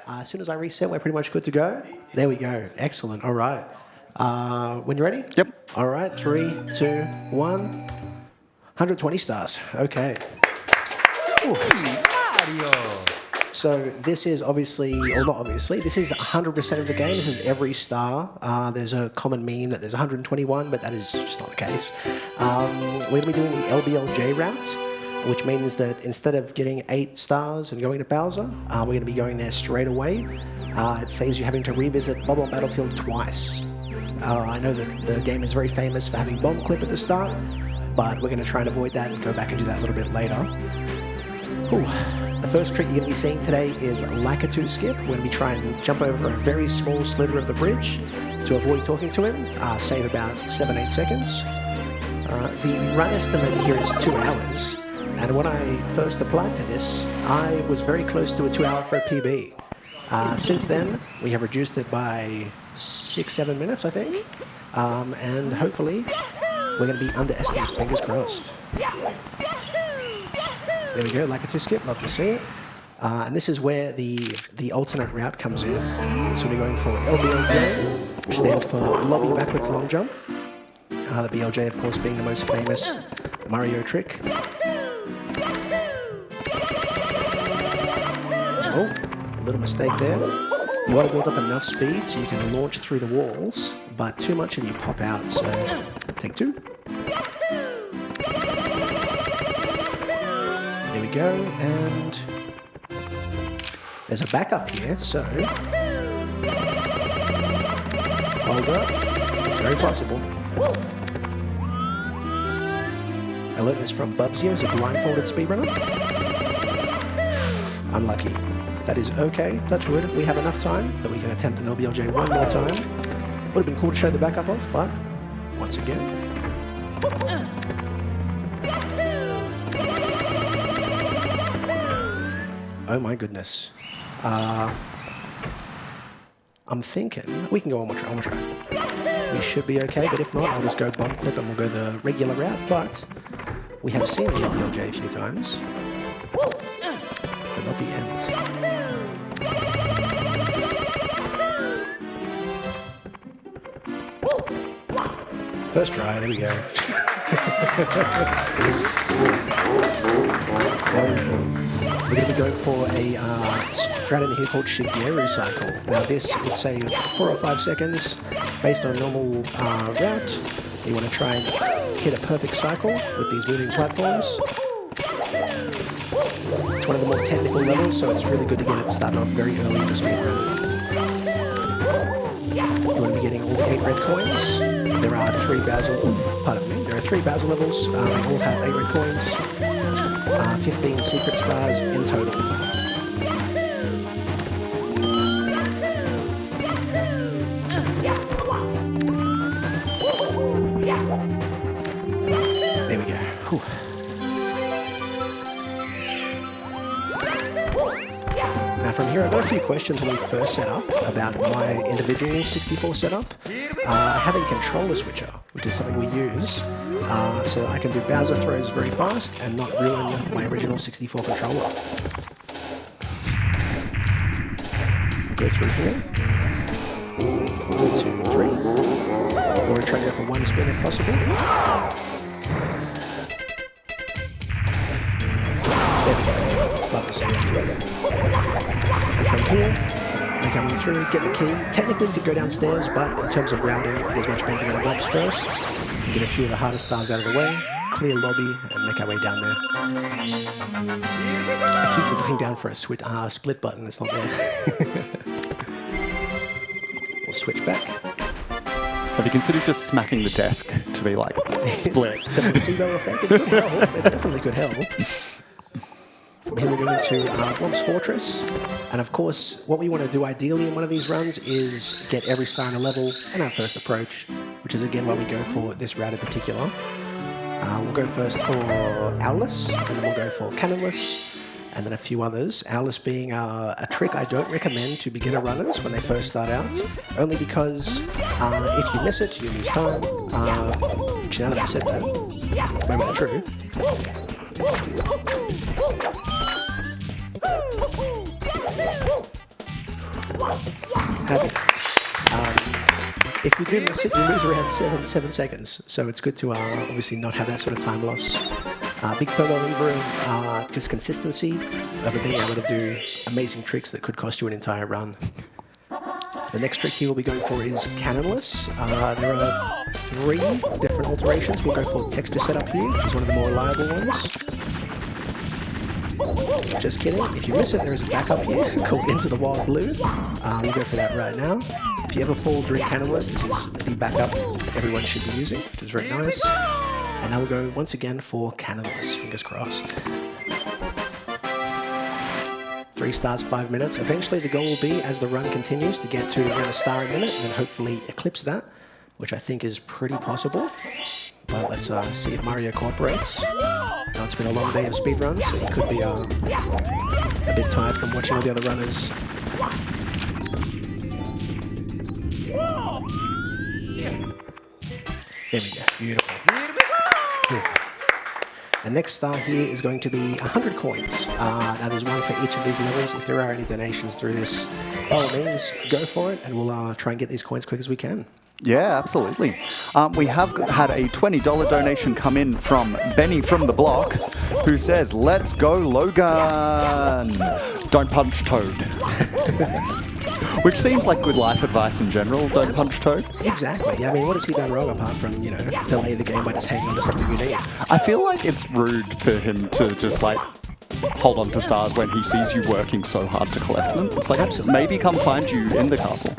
As soon as I reset, we're pretty much good to go. There we go. Excellent. All right. When you're ready? Yep. All right. 3, 2, 1. 120 stars. Okay. Mario. So this is obviously, or not obviously, this is 100% of the game. This is every star. There's a common meme that there's 121, but that is just not the case. We're going to be doing the LBLJ route, which means that instead of getting 8 stars and going to Bowser, we're going to be going there straight away. It saves you having to revisit Bob-omb Battlefield twice. I know that the game is very famous for having bomb clip at the start, but we're going to try and avoid that and go back and do that a little bit later. Ooh. The first trick you're going to be seeing today is Logaaaaan64 skip. We're going to be trying to jump over a very small sliver of the bridge to avoid talking to him, save about 7-8 seconds. The run estimate here is 2 hours, and when I first applied for this, I was very close to a 2-hour for a PB. Since then, we have reduced it by 6-7 minutes, I think, and hopefully we're going to be under estimate, fingers crossed. There we go, Logaaaaan64 skip, love to see it. And this is where the alternate route comes in. So we're going for LBLJ, which stands for Lobby Backwards Long Jump. The BLJ, of course, being the most famous Mario trick. Oh, a little mistake there. You want to build up enough speed so you can launch through the walls, but too much and you pop out, so take 2. There we go, and there's a backup here, so hold up, it's very possible. I learned this from Bubsy as a blindfolded speedrunner. Unlucky. That is okay, touch wood, we have enough time that we can attempt an LBLJ one more time. Would have been cool to show the backup off, but once again. Oh my goodness. I'm thinking we can go one more try. We should be okay, but if not, I'll just go bomb clip and we'll go the regular route. But we have seen the LBLJ a few times, but not the end. First try, there we go. We're going to be going for a strat in here called Shigeru cycle. Now this would save 4 or 5 seconds based on a normal route. You want to try and hit a perfect cycle with these moving platforms. It's one of the more technical levels, so it's really good to get it started off very early in the speedrun. You want to be getting all the 8 red coins. There are 3 Bowser, there are 3 Bowser levels. They all have 8 red coins. 15 secret stars in total. There we go. Whew. Now from here, I've got a few questions when we first set up about my individual 64 setup. I have a controller switcher, which is something we use, so that I can do Bowser throws very fast and not ruin my original 64 controller. Go through here. 1, 2, 3. We're going to try to go for 1 spin if possible. There we go. Love to see it. And from here, we're coming through, get the key. Technically, we could go downstairs, but in terms of routing, there's much better to go to Bob's first. Get a few of the hardest stars out of the way, clear lobby, and make our way down there. I keep looking down for a split button, it's not there. We'll switch back. Have you considered just smacking the desk to be like split? The placebo effect, it could help. It definitely could help. From here we're going to Womp's Fortress, and of course what we want to do ideally in one of these runs is get every star in a level in our first approach, which is again why we go for this route in particular. We'll go first for Owlless, and then we'll go for Cannonless, and then a few others. Owlless being a trick I don't recommend to beginner runners when they first start out, only because if you miss it, you lose time. Which now that I've said that, moment of truth. Happy days. If you do miss it, you lose around 7 seconds. So it's good to obviously not have that sort of time loss. Big firm believer of just consistency, of being able to do amazing tricks that could cost you an entire run. The next trick here we'll be going for is cannonless. There are 3 different alterations. We'll go for texture setup here, which is one of the more reliable ones. Just kidding. If you miss it, there is a backup here called Into the Wild Blue. We'll go for that right now. If you ever fall during cannonless, this is the backup everyone should be using, which is very nice. And now we'll go once again for cannonless. Fingers crossed. 3 stars, 5 minutes. Eventually the goal will be, as the run continues, to get to around a star a minute and then hopefully eclipse that, which I think is pretty possible. But let's see if Mario cooperates. Now it's been a long day of speedruns, so he could be a bit tired from watching all the other runners. There we go. Beautiful. The next star here is going to be 100 coins. Now there's one for each of these levels. If there are any donations through this, by all means, go for it, and we'll try and get these coins quick as we can. Yeah, absolutely. We have had a $20 donation come in from Benny from the block, who says, "Let's go, Logan! Don't punch Toad." Which seems like good life advice in general. Don't punch Toad. Exactly. I mean, what has he done wrong apart from, you know, delay the game by just hanging on to something you need? I feel like it's rude for him to just like hold on to stars when he sees you working so hard to collect them. It's like, absolutely, maybe come find you in the castle.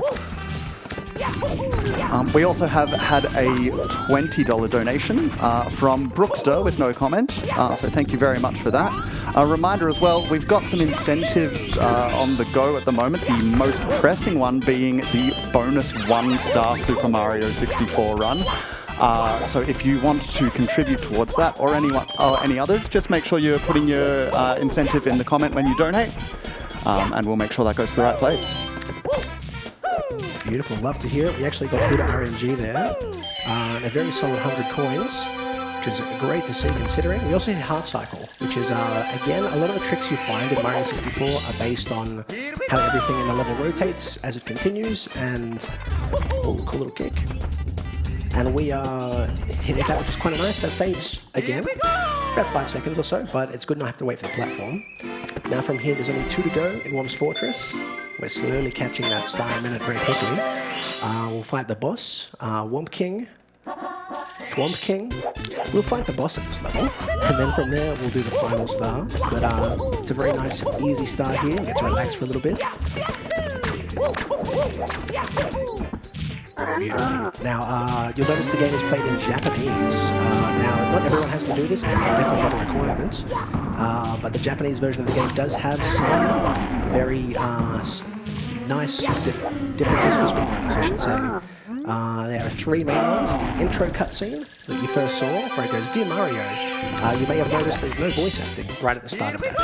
We also have had a $20 donation from Brookster with no comment, so thank you very much for that. A reminder as well, we've got some incentives on the go at the moment, the most pressing one being the bonus 1-star Super Mario 64 run. So if you want to contribute towards that or any others, just make sure you're putting your incentive in the comment when you donate, and we'll make sure that goes to the right place. Beautiful, love to hear it. We actually got good RNG there. A very solid 100 coins, which is great to see considering. We also hit half cycle, which is, again, a lot of the tricks you find in Mario 64 are based on how everything in the level rotates as it continues, and, oh, cool little kick. And we hit that, which is quite nice. That saves, again, about 5 seconds or so, but it's good not have to wait for the platform. Now from here, there's only 2 to go in Worm's Fortress. We're slowly catching that star a minute very quickly. We'll fight the boss, Thwomp King. We'll fight the boss at this level, and then from there we'll do the final star. But it's a very nice, easy start here. We get to relax for a little bit. Beautiful. Now, you'll notice the game is played in Japanese. Now, not everyone has to do this, it's definitely not a requirement. But the Japanese version of the game does have some very nice differences for speedrunners, I should say. There are 3 main ones. The intro cutscene that you first saw, where it goes, "Dear Mario," you may have noticed there's no voice acting right at the start of that.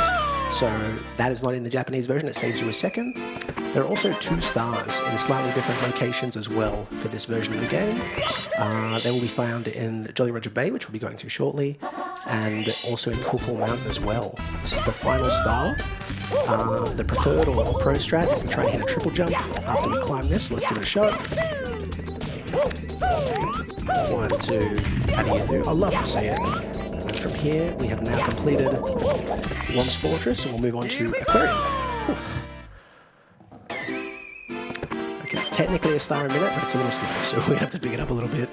So that is not in the Japanese version, it saves you a second. There are also 2 stars in slightly different locations as well for this version of the game. They will be found in Jolly Roger Bay, which we'll be going to shortly, and also in Cool Mountain as well. This is the final star. The preferred or pro strat is to try and hit a triple jump after we climb this. Let's give it a shot. 1, 2, how do you do? I love to see it. And from here, we have now completed Worm's Fortress, and we'll move on to Aquarium. Technically a star a minute, but it's a little slow, so we have to pick it up a little bit.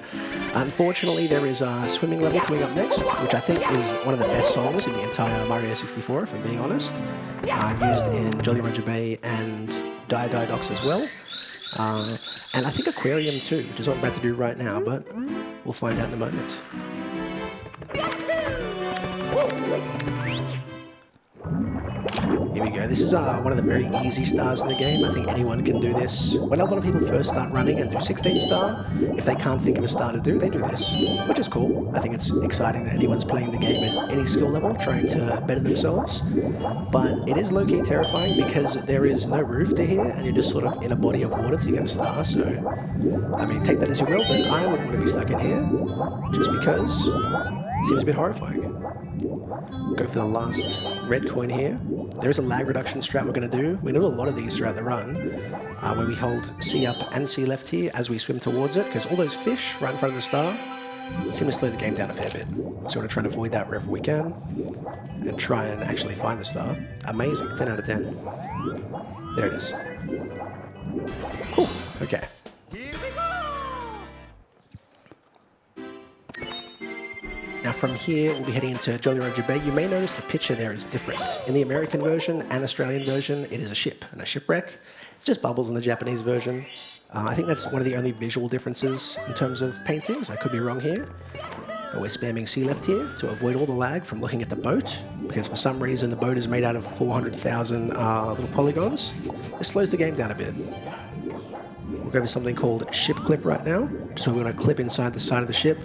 Unfortunately, there is a swimming level coming up next, which I think is one of the best songs in the entire Mario 64, if I'm being honest. Used in Jolly Roger Bay and Docks as well. And I think Aquarium too, which is what I'm about to do right now, but we'll find out in a moment. Here we go. This is one of the very easy stars in the game. I think anyone can do this. When a lot of people first start running and do 16 star, if they can't think of a star to do, they do this, which is cool. I think it's exciting that anyone's playing the game at any skill level, trying to better themselves. But it is low-key terrifying because there is no roof to here, and you're just sort of in a body of water to get a star. So, I mean, take that as you will, but I wouldn't want to be stuck in here, just because it seems a bit horrifying. Go for the last red coin here. There is a lag reduction strat we're going to do. We do a lot of these throughout the run, where we hold C up and C left here as we swim towards it, because all those fish right in front of the star seem to slow the game down a fair bit. So we're going to try and avoid that wherever we can, and try and actually find the star. Amazing, 10 out of 10. There it is. Cool, okay. Now from here, we'll be heading into Jolly Roger Bay. You may notice the picture there is different. In the American version and Australian version, it is a ship and a shipwreck. It's just bubbles in the Japanese version. I think that's one of the only visual differences in terms of paintings. I could be wrong here. But we're spamming C left here to avoid all the lag from looking at the boat, because for some reason the boat is made out of 400,000 little polygons. It slows the game down a bit. We'll go for something called ship clip right now, just where we're going to clip inside the side of the ship.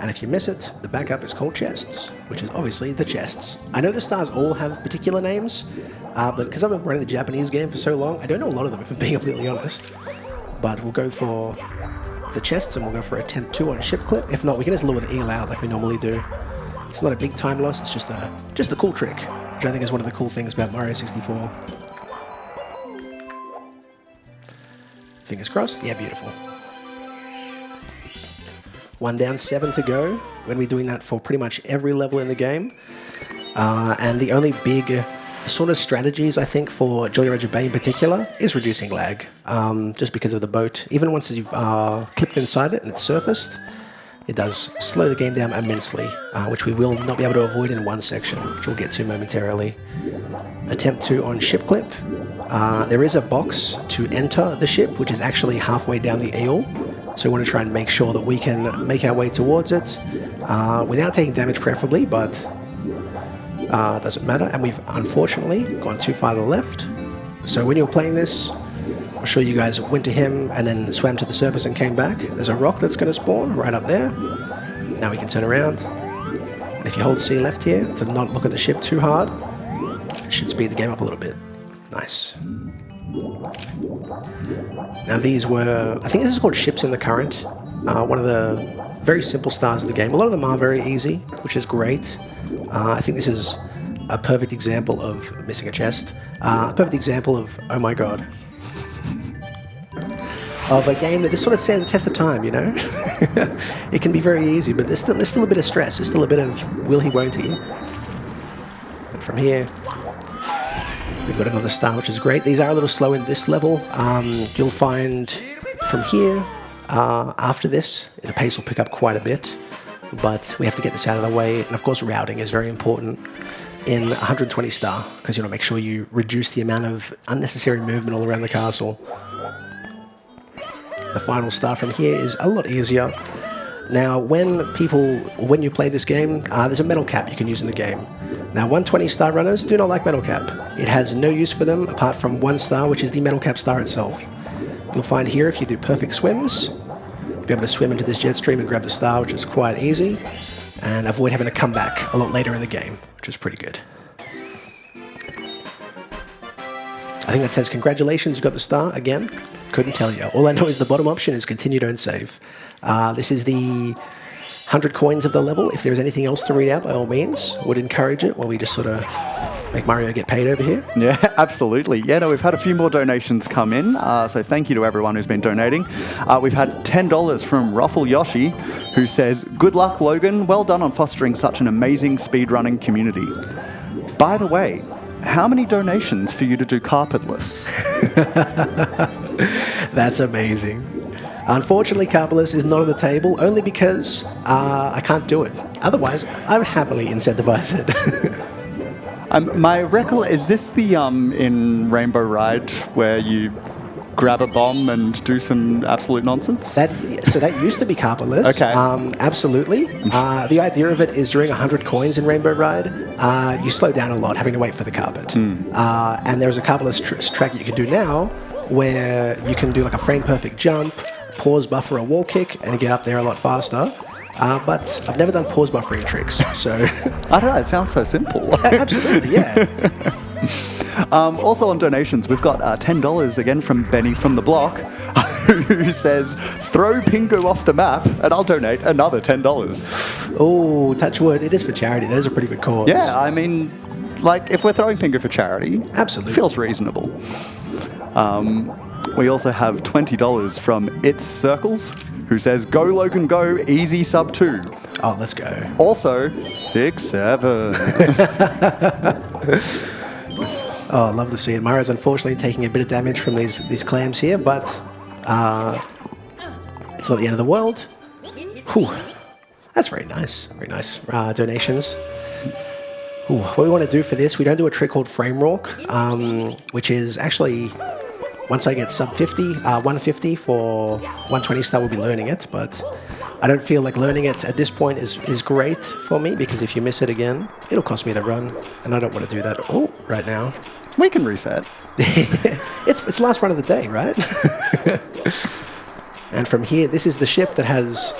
And if you miss it, the backup is called chests, which is obviously the chests. I know the stars all have particular names, but because I've been running the Japanese game for so long, I don't know a lot of them, if I'm being completely honest. But we'll go for the chests, and we'll go for attempt 2 on ship clip. If not, we can just lure the eel out like we normally do. It's not a big time loss, it's just a cool trick, which I think is one of the cool things about Mario 64. Fingers crossed. Yeah, beautiful. 1 down, 7 to go. We're going to be doing that for pretty much every level in the game. And the only big sort of strategies, I think, for Jolly Roger Bay in particular is reducing lag. Just because of the boat. Even once you've clipped inside it and it's surfaced, it does slow the game down immensely, which we will not be able to avoid in one section, which we'll get to momentarily. Attempt 2 on ship clip. There is a box to enter the ship, which is actually halfway down the eel. So we want to try and make sure that we can make our way towards it without taking damage preferably, but doesn't matter. And we've unfortunately gone too far to the left. So when you're playing this, I'm sure you guys went to him and then swam to the surface and came back. There's a rock that's going to spawn right up there. Now we can turn around. And if you hold C left here to not look at the ship too hard, it should speed the game up a little bit. Nice. Now these were, I think this is called Ships in the Current, one of the very simple stars of the game. A lot of them are very easy, which is great. I think this is a perfect example of missing a chest. A perfect example of, oh my god, of a game that just sort of stands the test of time, you know? It can be very easy, but there's still a bit of stress, there's still a bit of will he, won't he. And from here, we've got another star, which is great. These are a little slow in this level. You'll find from here, after this, the pace will pick up quite a bit, but we have to get this out of the way. And of course, routing is very important in 120 star, because you want to make sure you reduce the amount of unnecessary movement all around the castle. The final star from here is a lot easier. Now, when you play this game, there's a metal cap you can use in the game. Now, 120 star runners do not like metal cap. It has no use for them apart from 1 star, which is the metal cap star itself. You'll find here, if you do perfect swims, you'll be able to swim into this jet stream and grab the star, which is quite easy, and avoid having to come back a lot later in the game, which is pretty good. I think that says congratulations, you got the star again. Couldn't tell you. All I know is the bottom option is continue, don't save. This is the 100 coins of the level. If there's anything else to read out, by all means, would encourage it while we just sort of make Mario get paid over here. Yeah, absolutely. Yeah, no, we've had a few more donations come in, so thank you to everyone who's been donating. We've had $10 from Ruffle Yoshi, who says, "Good luck, Logan. Well done on fostering such an amazing speedrunning community. By the way, how many donations for you to do carpetless?" That's amazing. Unfortunately, carpetless is not on the table, only because I can't do it. Otherwise, I would happily incentivize it. Is this the in Rainbow Ride where you grab a bomb and do some absolute nonsense? That used to be carpetless. Okay. Absolutely. The idea of it is during 100 coins in Rainbow Ride, you slow down a lot, having to wait for the carpet. And there's a carpetless track you can do now, where you can do like a frame-perfect jump, pause buffer a wall kick, and get up there a lot faster. But I've never done pause buffering tricks, so... I don't know, it sounds so simple. Absolutely, yeah. Also on donations, we've got $10 again from Benny from the block, who says, "Throw Pingu off the map and I'll donate another $10. Oh, touch wood. It is for charity. That is a pretty good cause. Yeah, I mean, like, if we're throwing finger for charity, Absolutely. feels reasonable. We also have $20 from It's Circles, who says, "Go Logan, go, easy sub 2." Oh, let's go. Also, 6-7. Oh, love to see it. Mario's unfortunately taking a bit of damage from these clams here, but it's not the end of the world. Whew. That's very nice. Very nice donations. Ooh, what we want to do for this, we don't do a trick called frame walk, which is actually, once I get sub 50, 150 for 120 star, we'll be learning it, but I don't feel like learning it at this point is great for me, because if you miss it again, it'll cost me the run, and I don't want to do that right now. We can reset. It's last run of the day, right? And from here, this is the ship that has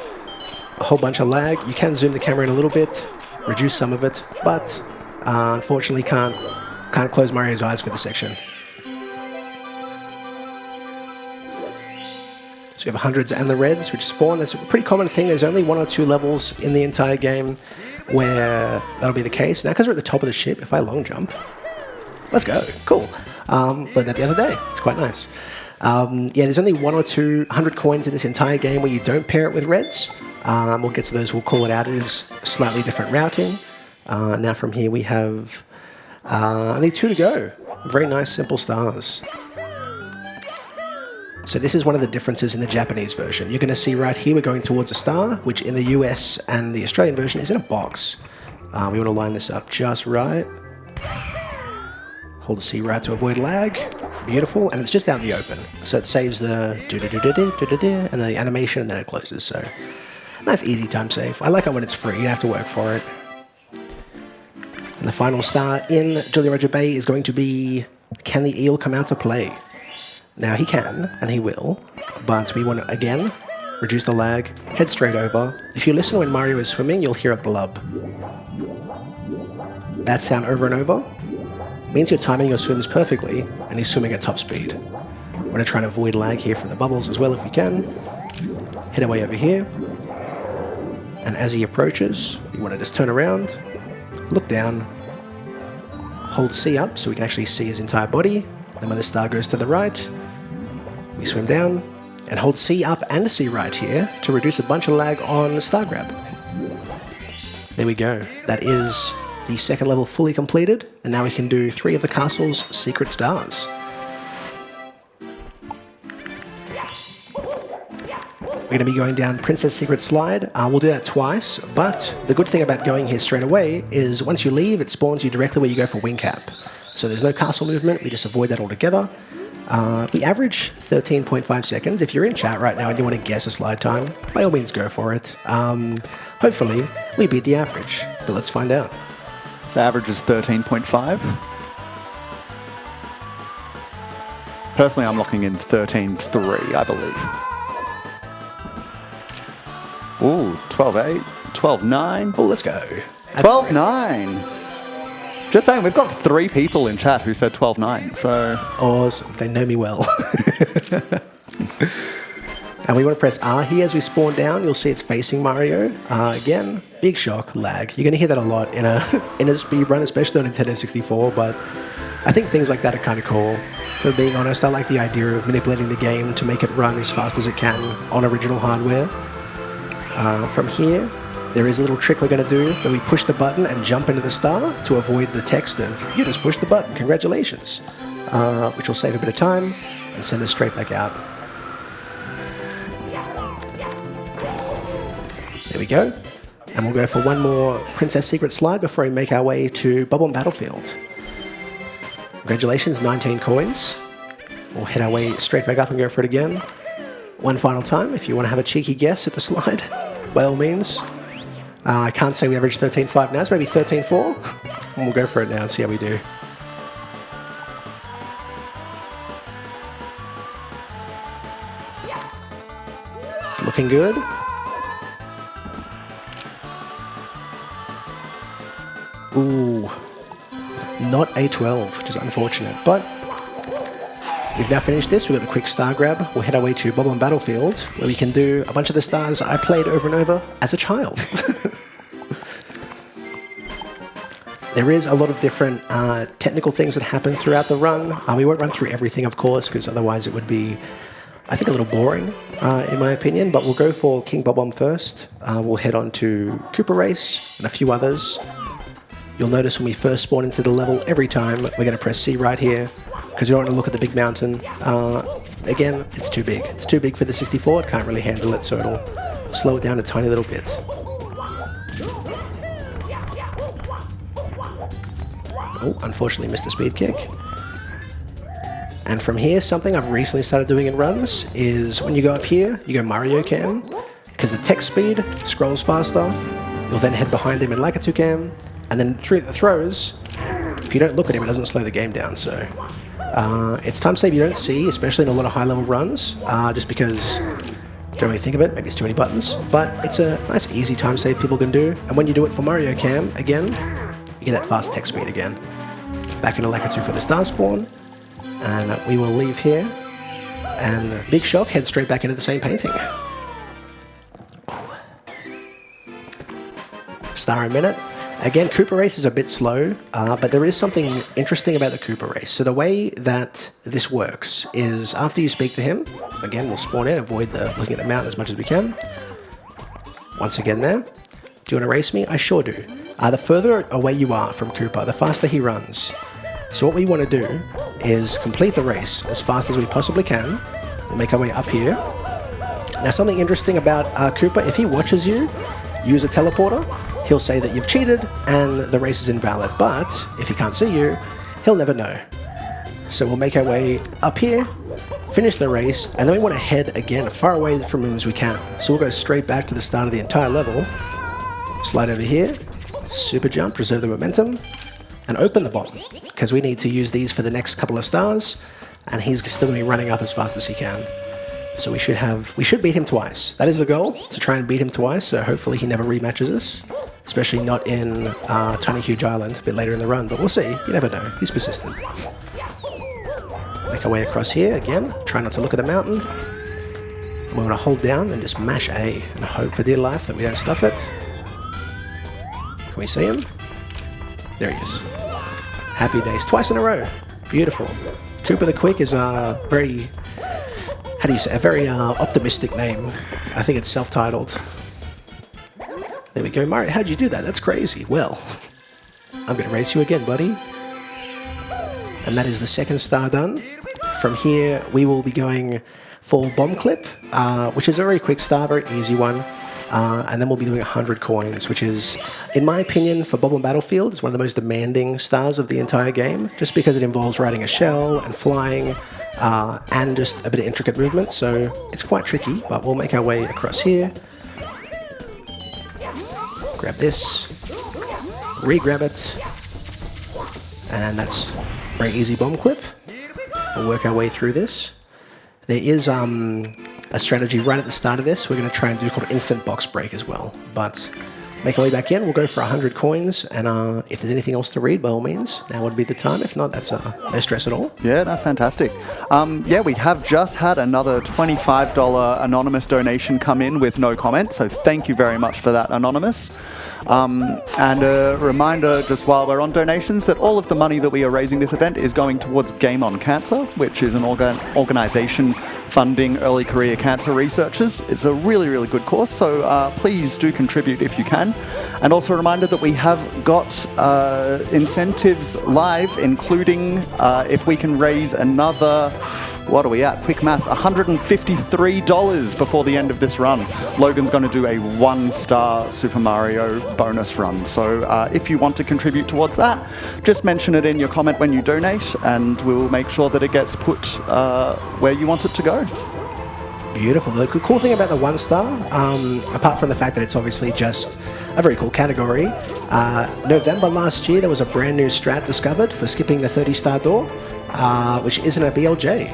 a whole bunch of lag. You can zoom the camera in a little bit, reduce some of it, but unfortunately can't close Mario's eyes for this section. So you have hundreds and the reds, which spawn. That's a pretty common thing. There's only 1 or 2 levels in the entire game where that'll be the case. Now, because we're at the top of the ship, if I long jump, let's go. Cool. Learned that the other day. It's quite nice. Yeah, there's only 1 or 2 100 coins in this entire game where you don't pair it with reds. We'll get to those. We'll call it out. It is slightly different routing. Now from here we have only 2 to go. Very nice, simple stars. So this is one of the differences in the Japanese version. You're going to see right here we're going towards a star, which in the US and the Australian version is in a box. We want to line this up just right. Hold the C right to avoid lag. Beautiful, and it's just out in the open. So it saves the do-do-do-do-do-do-do and the animation, and then it closes. So nice easy time save. I like it when it's free, you don't have to work for it. And the final star in Jolly Roger Bay is going to be, can the eel come out to play? Now he can, and he will, but we want to, again, reduce the lag, head straight over. If you listen when Mario is swimming, you'll hear a blub. That sound over and over means you're timing your swims perfectly, and he's swimming at top speed. We're going to try and avoid lag here from the bubbles as well if we can. Head our way over here. And as he approaches, we want to just turn around, look down, hold C up so we can actually see his entire body. Then when the star goes to the right, we swim down and hold C up and C right here to reduce a bunch of lag on star grab. There we go. That is the second level fully completed, and now we can do 3 of the castle's secret stars. We're going to be going down Princess Secret Slide. We'll do that twice, but the good thing about going here straight away is once you leave, it spawns you directly where you go for wing cap. So there's no castle movement, we just avoid that altogether. We average 13.5 seconds. If you're in chat right now and you want to guess a slide time, by all means go for it. Hopefully, we beat the average, but let's find out. Its average is 13.5. Personally, I'm locking in 13.3, I believe. Ooh, 12.8, 12.9. Oh, let's go. 12.9. Just saying, we've got 3 people in chat who said 12.9, so... Awesome. They know me well. And we want to press R here as we spawn down. You'll see it's facing Mario. Again, big shock, lag. You're going to hear that a lot in a speedrun, especially on Nintendo 64, but I think things like that are kind of cool. For being honest, I like the idea of manipulating the game to make it run as fast as it can on original hardware. From here, there is a little trick we're going to do where we push the button and jump into the star to avoid the text of, you just pushed the button, congratulations, which will save a bit of time and send us straight back out. There we go. And we'll go for one more Princess Secret Slide before we make our way to Bubble Battlefield. Congratulations, 19 coins. We'll head our way straight back up and go for it again. One final time, if you want to have a cheeky guess at the slide, by all means. I can't say we average 13.5 now, it's maybe 13.4. And we'll go for it now and see how we do. It's looking good. Ooh, not a 12, which is unfortunate, but we've now finished this. We've got the quick star grab. We'll head our way to Bubble Battlefield, where we can do a bunch of the stars I played over and over as a child. There is a lot of different technical things that happen throughout the run. We won't run through everything, of course, because otherwise it would be, I think, a little boring, in my opinion. But we'll go for King Bob-omb first. We'll head on to Cooper Race and a few others. You'll notice when we first spawn into the level, every time we're going to press C right here, because you don't want to look at the big mountain. Again, it's too big. It's too big for the 64. It can't really handle it, so it'll slow it down a tiny little bit. Oh, unfortunately missed the speed kick. And from here, something I've recently started doing in runs is when you go up here, you go Mario Cam, because the text speed scrolls faster. You'll then head behind him in Logaaaaan64 Cam, and then through the throws, if you don't look at him, it doesn't slow the game down. So it's time save you don't see, especially in a lot of high-level runs, just because don't really think of it, maybe it's too many buttons, but it's a nice easy time save people can do. And when you do it for Mario Cam, again, you get that fast text speed again. Back into Logaaaaan64 for the star spawn, and we will leave here, and big shock, head straight back into the same painting. Star a minute. Again, Cooper Race is a bit slow, but there is something interesting about the Cooper Race. So the way that this works is after you speak to him, again, we'll spawn in, avoid looking at the mountain as much as we can. Once again there. Do you want to race me? I sure do. The further away you are from Cooper, the faster he runs. So what we want to do is complete the race as fast as we possibly can. We'll make our way up here. Now, something interesting about Cooper, if he watches you use a teleporter, he'll say that you've cheated and the race is invalid. But if he can't see you, he'll never know. So we'll make our way up here, finish the race, and then we want to head again as far away from him as we can. So we'll go straight back to the start of the entire level, slide over here, super jump, preserve the momentum, and open the bomb, because we need to use these for the next couple of stars, and he's still going to be running up as fast as he can. So we should beat him twice. That is the goal, to try and beat him twice, so hopefully he never rematches us, especially not in Tiny Huge Island a bit later in the run, but we'll see. You never know. He's persistent. Make our way across here again, try not to look at the mountain. And we're going to hold down and just mash A and hope for dear life that we don't stuff it. Can we see him? There he is. Happy days. Twice in a row. Beautiful. Cooper the Quick is a very, how do you say, a very optimistic name. I think it's self-titled. There we go. Mario, how'd you do that? That's crazy. Well, I'm going to race you again, buddy. And that is the second star done. From here, we will be going for Bomb Clip, which is a very quick star, very easy one. And then we'll be doing 100 coins, which is, in my opinion, for Bob-omb Battlefield, it's one of the most demanding stars of the entire game, just because it involves riding a shell and flying, and just a bit of intricate movement, so it's quite tricky, but we'll make our way across here. Grab this, re-grab it, and that's very easy bomb clip. We'll work our way through this. There is a strategy right at the start of this we're going to try and do called instant box break as well. But make our way back in, we'll go for 100 coins, and if there's anything else to read, by all means, now would be the time. If not, that's no stress at all. Yeah, no, fantastic. Yeah, we have just had another $25 anonymous donation come in with no comment, so thank you very much for that, Anonymous. And a reminder, just while we're on donations, that all of the money that we are raising this event is going towards Game on Cancer, which is an organization funding early career cancer researchers. It's a really, really good cause, so please do contribute if you can. And also a reminder that we have got incentives live, including if we can raise another, what are we at? Quick maths, $153 before the end of this run. Logan's going to do a 1-star Super Mario bonus run. So if you want to contribute towards that, just mention it in your comment when you donate, and we'll make sure that it gets put where you want it to go. Beautiful. The cool thing about the 1-star, apart from the fact that it's obviously just a very cool category, November last year there was a brand new strat discovered for skipping the 30-star door, which isn't a BLJ.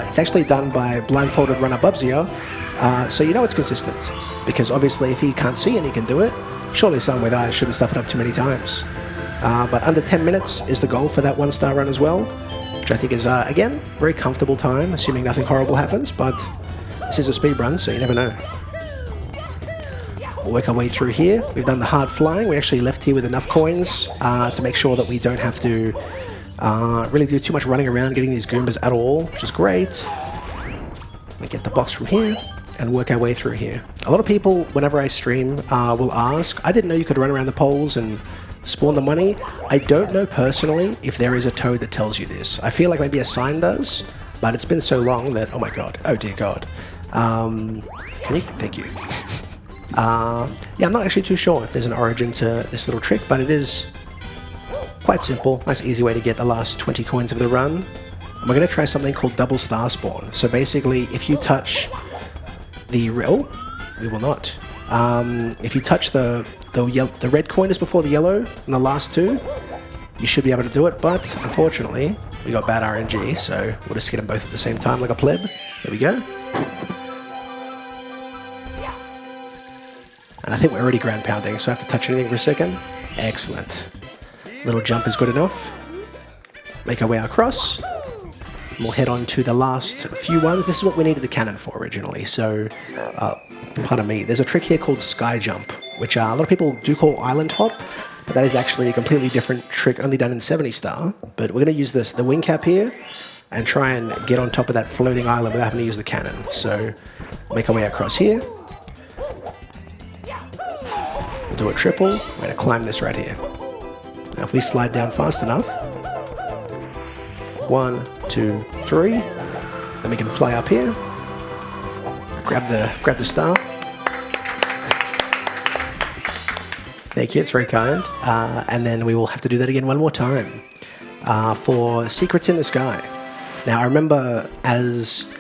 It's actually done by blindfolded runner Bubsio, so you know it's consistent, because obviously if he can't see and he can do it, surely someone with eyes shouldn't stuff it up too many times. But under 10 minutes is the goal for that 1-star run as well, which I think is, again, very comfortable time, assuming nothing horrible happens, but this is a speed run, so you never know. We'll work our way through here. We've done the hard flying. We actually left here with enough coins to make sure that we don't have to really do too much running around getting these Goombas at all, which is great. We get the box from here and work our way through here. A lot of people, whenever I stream, will ask, I didn't know you could run around the poles and spawn the money. I don't know personally if there is a toad that tells you this. I feel like maybe a sign does, but it's been so long that, oh my god, oh dear god. Can you? Thank you. Yeah, I'm not actually too sure if there's an origin to this little trick, but it is quite simple. Nice easy way to get the last 20 coins of the run. And we're going to try something called double star spawn. So basically, if you touch the... Oh, we will not. If you touch the red coin is before the yellow in the last two, you should be able to do it, but unfortunately, we got bad RNG, so we'll just get them both at the same time like a pleb. There we go. And I think we're already ground pounding, so I have to touch anything for a second. Excellent. Little jump is good enough. Make our way across. We'll head on to the last few ones. This is what we needed the cannon for originally, so pardon me. There's a trick here called sky jump, which a lot of people do call island hop, but that is actually a completely different trick only done in 70 star. But we're going to use the wing cap here and try and get on top of that floating island without having to use the cannon. So make our way across here. We'll do a triple. We're going to climb this right here. Now if we slide down fast enough, 1, 2, 3, then we can fly up here, grab the star. Thank you, it's very kind. And then we will have to do that again one more time for secrets in the sky. Now I remember as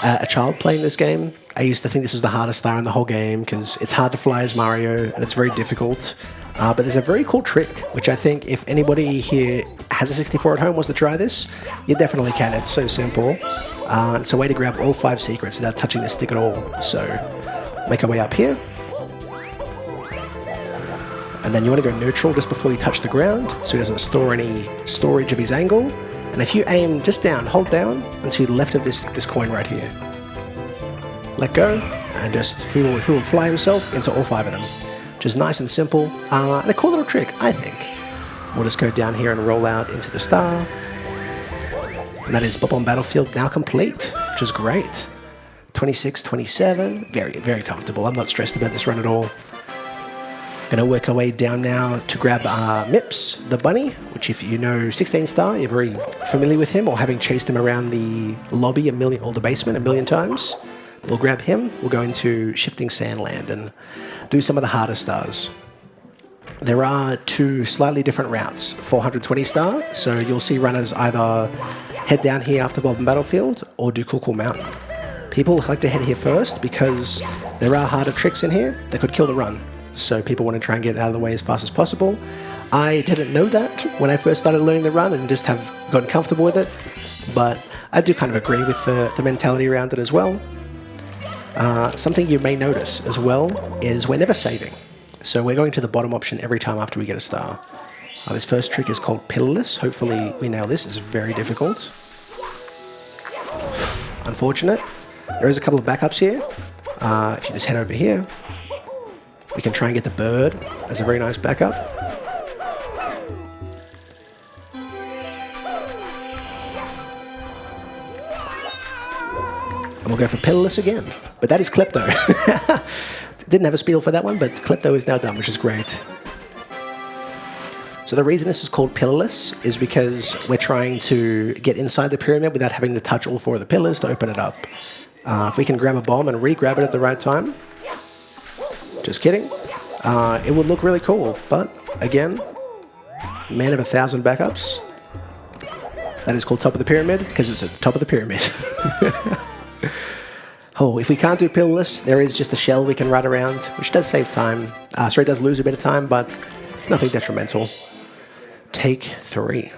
a child playing this game, I used to think this is the hardest star in the whole game because it's hard to fly as Mario and it's very difficult. But there's a very cool trick, which I think if anybody here has a 64 at home wants to try this, you definitely can. It's so simple. It's a way to grab all 5 secrets without touching the stick at all. So make our way up here. And then you want to go neutral just before you touch the ground so he doesn't store any storage of his angle. And if you aim just down, hold down, and to the left of this coin right here. Let go, and just he will fly himself into all 5 of them. Which is nice and simple, and a cool little trick, I think. We'll just go down here and roll out into the star. And that is Bob-omb Battlefield now complete, which is great. 26, 27, very, very comfortable. I'm not stressed about this run at all. Going to work our way down now to grab Mips, the bunny, which if you know 16 star, you're very familiar with him, or having chased him around the lobby or the basement a million times. We'll grab him, we'll go into Shifting Sandland and do some of the harder stars. There are 2 slightly different routes, 420 star, so you'll see runners either head down here after Bob-omb Battlefield or do Cool Mountain. People like to head here first because there are harder tricks in here that could kill the run, so people want to try and get out of the way as fast as possible. I didn't know that when I first started learning the run and just have gotten comfortable with it, but I do kind of agree with the mentality around it as well. Something you may notice as well is we're never saving. So we're going to the bottom option every time after we get a star. This first trick is called Pillarless. Hopefully we nail this. It's very difficult. Unfortunate. There is a couple of backups here. If you just head over here, we can try and get the bird as a very nice backup. And we'll go for Pillarless again. But that is Klepto. Didn't have a spiel for that one, but Klepto is now done, which is great. So the reason this is called Pillarless is because we're trying to get inside the pyramid without having to touch all 4 of the pillars to open it up. If we can grab a bomb and re-grab it at the right time, just kidding, it would look really cool. But again, man of 1,000 backups. That is called Top of the Pyramid because it's at the top of the pyramid. Oh, if we can't do Pillarless, there is just a shell we can run around, which does save time. Sorry, it does lose a bit of time, but it's nothing detrimental. Take 3.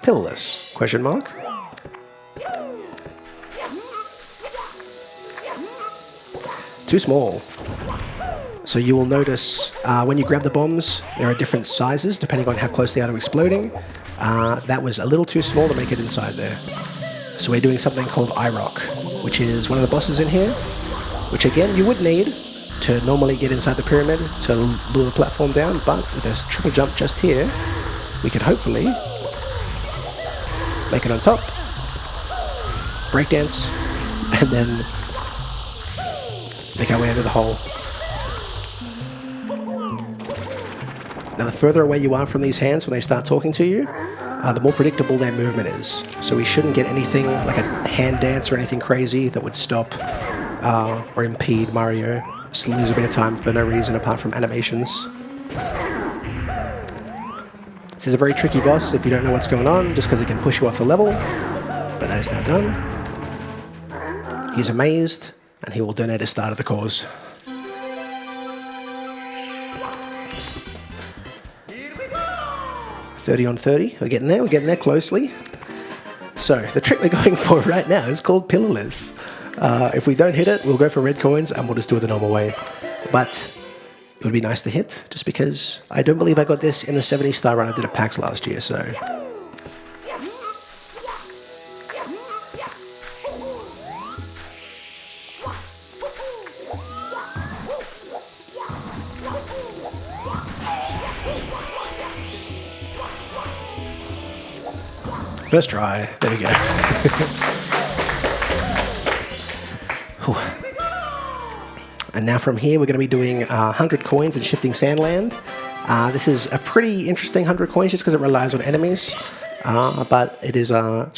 Pillarless? Question mark. Too small. So you will notice when you grab the bombs, there are different sizes depending on how close they are to exploding. That was a little too small to make it inside there. So we're doing something called IROC, which is one of the bosses in here, which again you would need, to normally get inside the pyramid to lure the platform down, but with this triple jump just here, we can hopefully make it on top, breakdance, and then make our way into the hole. Now, the further away you are from these hands when they start talking to you, the more predictable their movement is. So we shouldn't get anything like a hand dance or anything crazy that would stop or impede Mario. Just lose a bit of time for no reason apart from animations. This is a very tricky boss if you don't know what's going on, just because it can push you off the level. But that is now done. He's amazed, and he will donate a star to the cause. $30 on 30. We're getting there closely. So the trick we're going for right now is called pillarless. If we don't hit it, we'll go for red coins and we'll just do it the normal way. But it would be nice to hit, just because I don't believe I got this in the 70-star run I did at PAX last year, so... First try. There we go. And now from here, we're going to be doing 100 coins in Shifting Sandland. This is a pretty interesting 100 coins just because it relies on enemies. But it's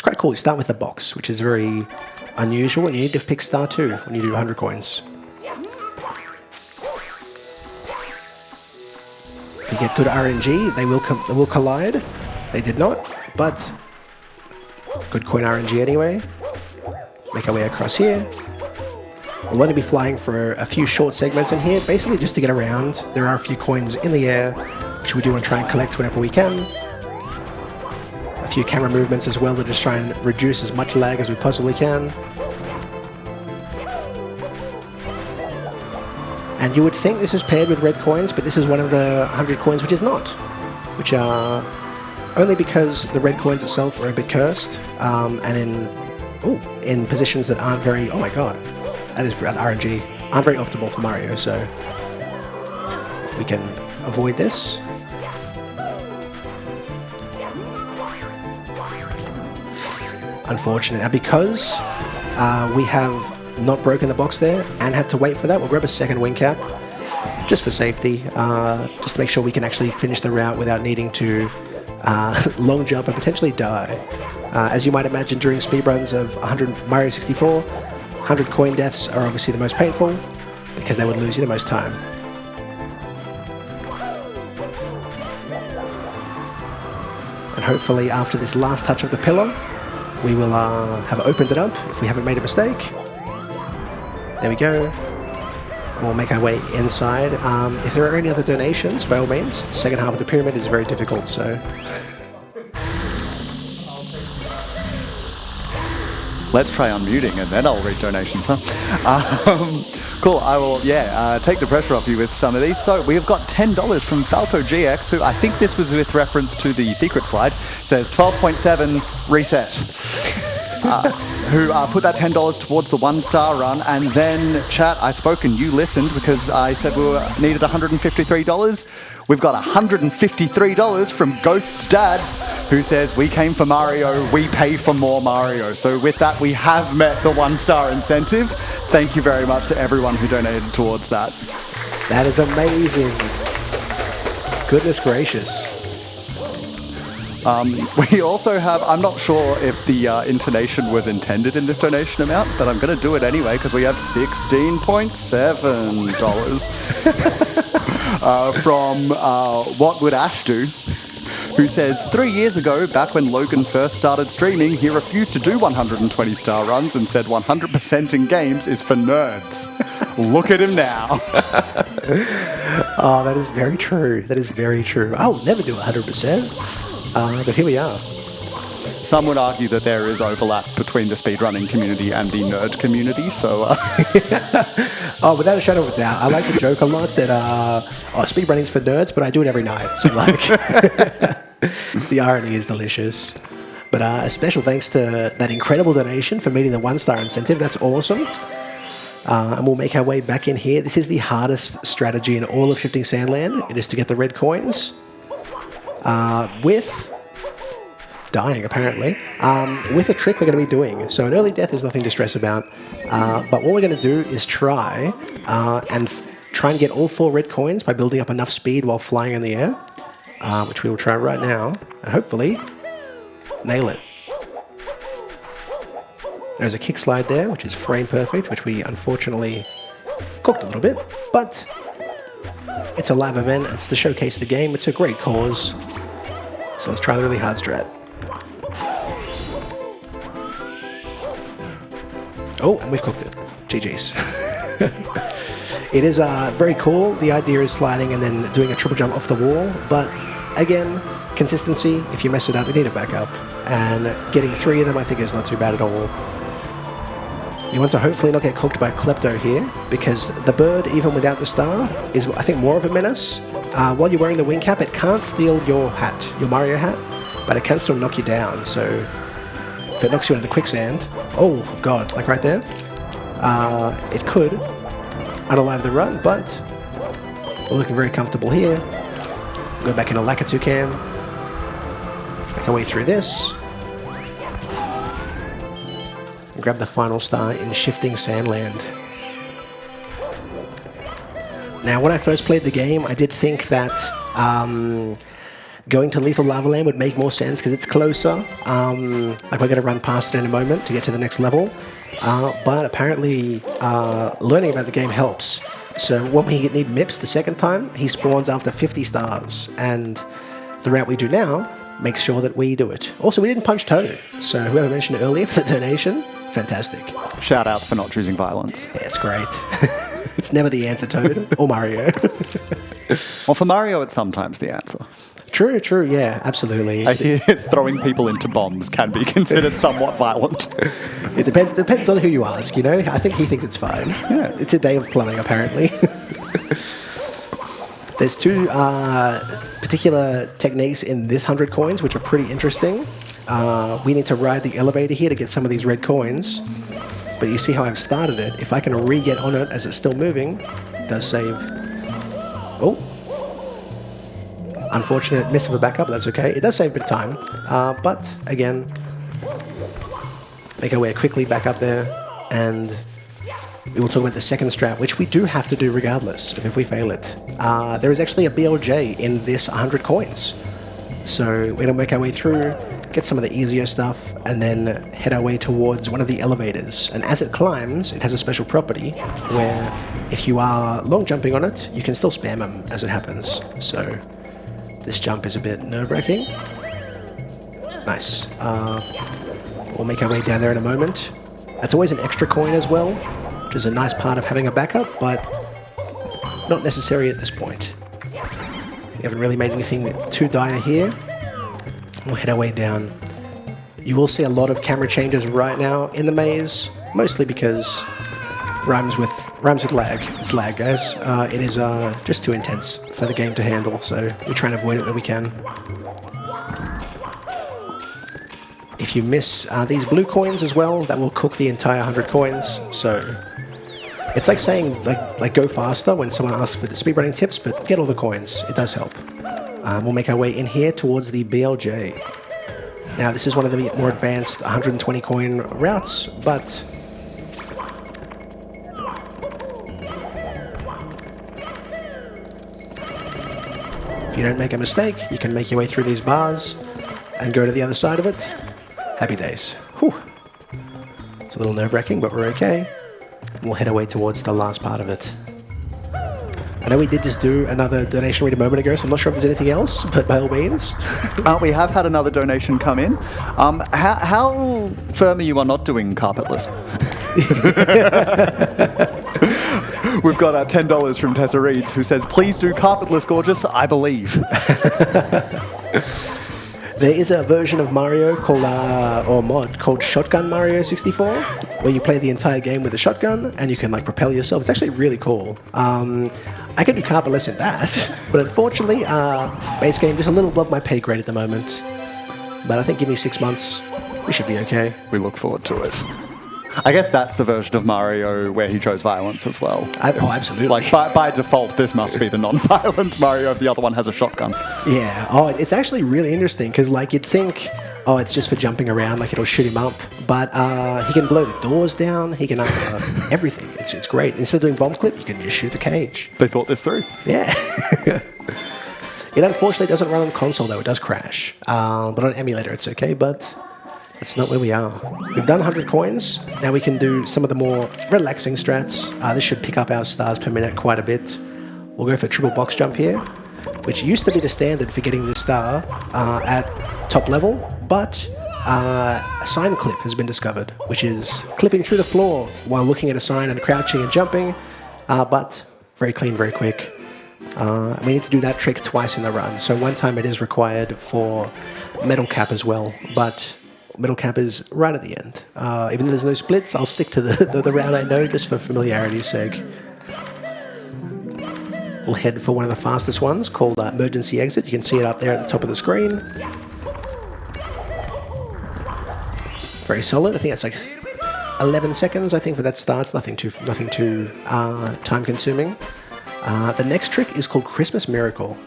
quite cool. You start with the box, which is very unusual, and you need to pick star 2 when you do 100 coins. If you get good RNG, they will collide. They did not, but good coin RNG anyway. Make our way across here. We'll only be flying for a few short segments in here, basically just to get around. There are a few coins in the air, which we do want to try and collect whenever we can. A few camera movements as well to just try and reduce as much lag as we possibly can. And you would think this is paired with red coins, but this is one of the 100 coins which is not. Which are only because the red coins itself are a bit cursed, and in positions that aren't very... Oh my god. That is RNG. Aren't very optimal for Mario, so if we can avoid this. Unfortunate. And because we have not broken the box there and had to wait for that, we'll grab a second wing cap just for safety, just to make sure we can actually finish the route without needing to long jump and potentially die. As you might imagine, during speedruns of Mario 64, 100 coin deaths are obviously the most painful because they would lose you the most time. And hopefully after this last touch of the pillar, we will have opened it up if we haven't made a mistake. There we go. We'll make our way inside. If there are any other donations, by all means, the second half of the pyramid is very difficult, so... Let's try unmuting and then I'll read donations, huh? Cool, I will, take the pressure off you with some of these. So we've got $10 from Falco GX, who I think this was with reference to the secret slide, says 12.7 reset. Who put that $10 towards the 1-star run, and then chat, I spoke and you listened because I said we needed $153. We've got $153 from Ghost's dad, who says we came for Mario, we pay for more Mario. So with that, we have met the 1-star incentive. Thank you very much to everyone who donated towards that. That is amazing. Goodness gracious. We also have, I'm not sure if the intonation was intended in this donation amount, but I'm going to do it anyway because we have $16.7 from What Would Ash Do, who says, 3 years ago, back when Logan first started streaming, he refused to do 120-star runs and said 100% in games is for nerds. Look at him now. Oh, that is very true. That is very true. I'll never do 100%. But here we are. Some would argue that there is overlap between the speedrunning community and the nerd community, so... Oh, without a shadow of a doubt. I like to joke a lot that speedrunning's for nerds, but I do it every night. So, like, the irony is delicious. But a special thanks to that incredible donation for meeting the 1-star incentive. That's awesome. And we'll make our way back in here. This is the hardest strategy in all of Shifting Sandland. It is to get the red coins with dying, apparently, with a trick we're going to be doing. So an early death is nothing to stress about. But what we're going to do is try and get all 4 red coins by building up enough speed while flying in the air, which we will try right now, and hopefully nail it. There's a kick slide there, which is frame perfect, which we unfortunately cooked a little bit, but it's a live event, it's to showcase the game, it's a great cause. So let's try the really hard strat. Oh, and we've cooked it. GG's. It is very cool. The idea is sliding and then doing a triple jump off the wall, but again, consistency. If you mess it up, you need a backup. And getting 3 of them, I think, is not too bad at all. You want to hopefully not get cooked by Klepto here, because the bird, even without the star, is, I think, more of a menace. While you're wearing the wing cap, it can't steal your hat, your Mario hat, but it can still knock you down. So if it knocks you into the quicksand, oh god, like right there, it could unalive the run, but we're looking very comfortable here. Go back into Logaaaaan64, make our way through this, and grab the final star in Shifting Sandland. Now, when I first played the game, I did think that going to Lethal Lava Land would make more sense because it's closer. Like, we're going to run past it in a moment to get to the next level. But apparently, learning about the game helps. So when we need MIPS the second time, he spawns after 50 stars. And the route we do now makes sure that we do it. Also, we didn't punch Toad. So whoever mentioned earlier for the donation, fantastic. Shout outs for not choosing violence. Yeah, it's great. It's never the answer, Toad. Or Mario. Well, for Mario, it's sometimes the answer. True, true, yeah, absolutely. I hear throwing people into bombs can be considered somewhat violent. It depends on who you ask, you know? I think he thinks it's fine. Yeah. It's a day of plumbing, apparently. There's 2 particular techniques in this 100 coins, which are pretty interesting. We need to ride the elevator here to get some of these red coins. But you see how I've started it. If I can re-get on it as it's still moving, it does save. Oh. Unfortunate miss of a backup, that's okay. It does save a bit of time. But, again, make our way quickly back up there. And we will talk about the second strat, which we do have to do regardless of if we fail it. There is actually a BLJ in this 100 coins. So we're going to make our way through, get some of the easier stuff, and then head our way towards one of the elevators. And as it climbs, it has a special property where if you are long jumping on it, you can still spam them as it happens. So this jump is a bit nerve-wracking. Nice. We'll make our way down there in a moment. That's always an extra coin as well, which is a nice part of having a backup, but not necessary at this point. We haven't really made anything too dire here. We'll head our way down. You will see a lot of camera changes right now in the maze, mostly because rhymes with lag. It's lag, guys. It is just too intense for the game to handle, so we try and avoid it where we can. If you miss these blue coins as well, that will cook the entire 100 coins. So it's like saying like go faster when someone asks for the speedrunning tips, but get all the coins. It does help. We'll make our way in here towards the BLJ. Now, this is one of the more advanced 120 coin routes, but if you don't make a mistake, you can make your way through these bars and go to the other side of it. Happy days. Whew. It's a little nerve-wracking, but we're okay. We'll head our way towards the last part of it. I know we did just do another donation read a moment ago, so I'm not sure if there's anything else, but by all means. We have had another donation come in. How firm are you on not doing carpetless? We've got $10 from Tessa Reeds, who says, please do carpetless, gorgeous, I believe. There is a version of Mario called, or mod called Shotgun Mario 64, where you play the entire game with a shotgun and you can like propel yourself. It's actually really cool. I can do carpetless in that, but unfortunately, base game just a little above my pay grade at the moment. But I think give me 6 months, we should be okay. We look forward to it. I guess that's the version of Mario where he chose violence as well. Oh, absolutely. Like, by default, this must be the non-violence Mario if the other one has a shotgun. Yeah. Oh, it's actually really interesting because, like, you'd think, oh, it's just for jumping around, like it'll shoot him up. But he can blow the doors down. He can everything. It's great. Instead of doing bomb clip, you can just shoot the cage. They thought this through. Yeah. It unfortunately doesn't run on console, though. It does crash. But on emulator, it's okay. But that's not where we are. We've done 100 coins. Now we can do some of the more relaxing strats. This should pick up our stars per minute quite a bit. We'll go for triple box jump here, which used to be the standard for getting this star at top level. But a sign clip has been discovered, which is clipping through the floor while looking at a sign and crouching and jumping. But very clean, very quick. We need to do that trick twice in the run. So one time it is required for metal cap as well, but metal cap is right at the end. Even though there's no splits, I'll stick to the route I know just for familiarity's sake. We'll head for one of the fastest ones called emergency exit. You can see it up there at the top of the screen. Very solid. I think that's like 11 seconds, I think, for that start. It's nothing too time consuming. The next trick is called Christmas Miracle.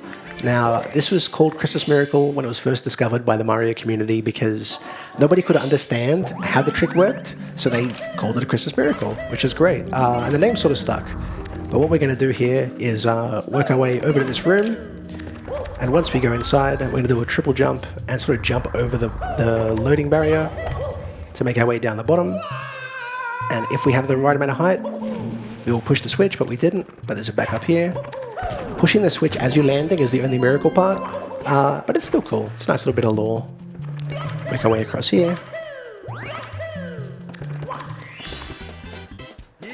Now, this was called Christmas Miracle when it was first discovered by the Mario community because nobody could understand how the trick worked, so they called it a Christmas Miracle, which is great. And the name sort of stuck. But what we're going to do here is work our way over to this room, and once we go inside, we're going to do a triple jump and sort of jump over the loading barrier to make our way down the bottom. And if we have the right amount of height, we will push the switch, but we didn't. But there's a backup here. Pushing the switch as you're landing is the only miracle part, but it's still cool. It's a nice little bit of lore. Make our way across here.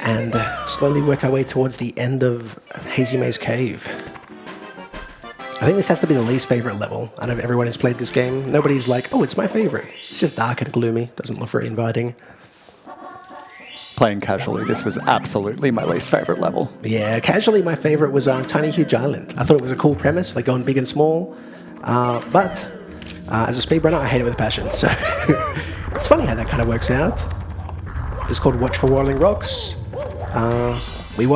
And slowly work our way towards the end of Hazy Maze Cave. I think this has to be the least favorite level out of everyone who's played this game. Nobody's like, oh, it's my favorite. It's just dark and gloomy. Doesn't look very inviting. Playing casually, this was absolutely my least favorite level. Yeah, casually my favorite was Tiny Huge Island. I thought it was a cool premise, like going big and small. But as a speedrunner, I hate it with a passion. So it's funny how that kind of works out. It's called Watch for Rolling Rocks. We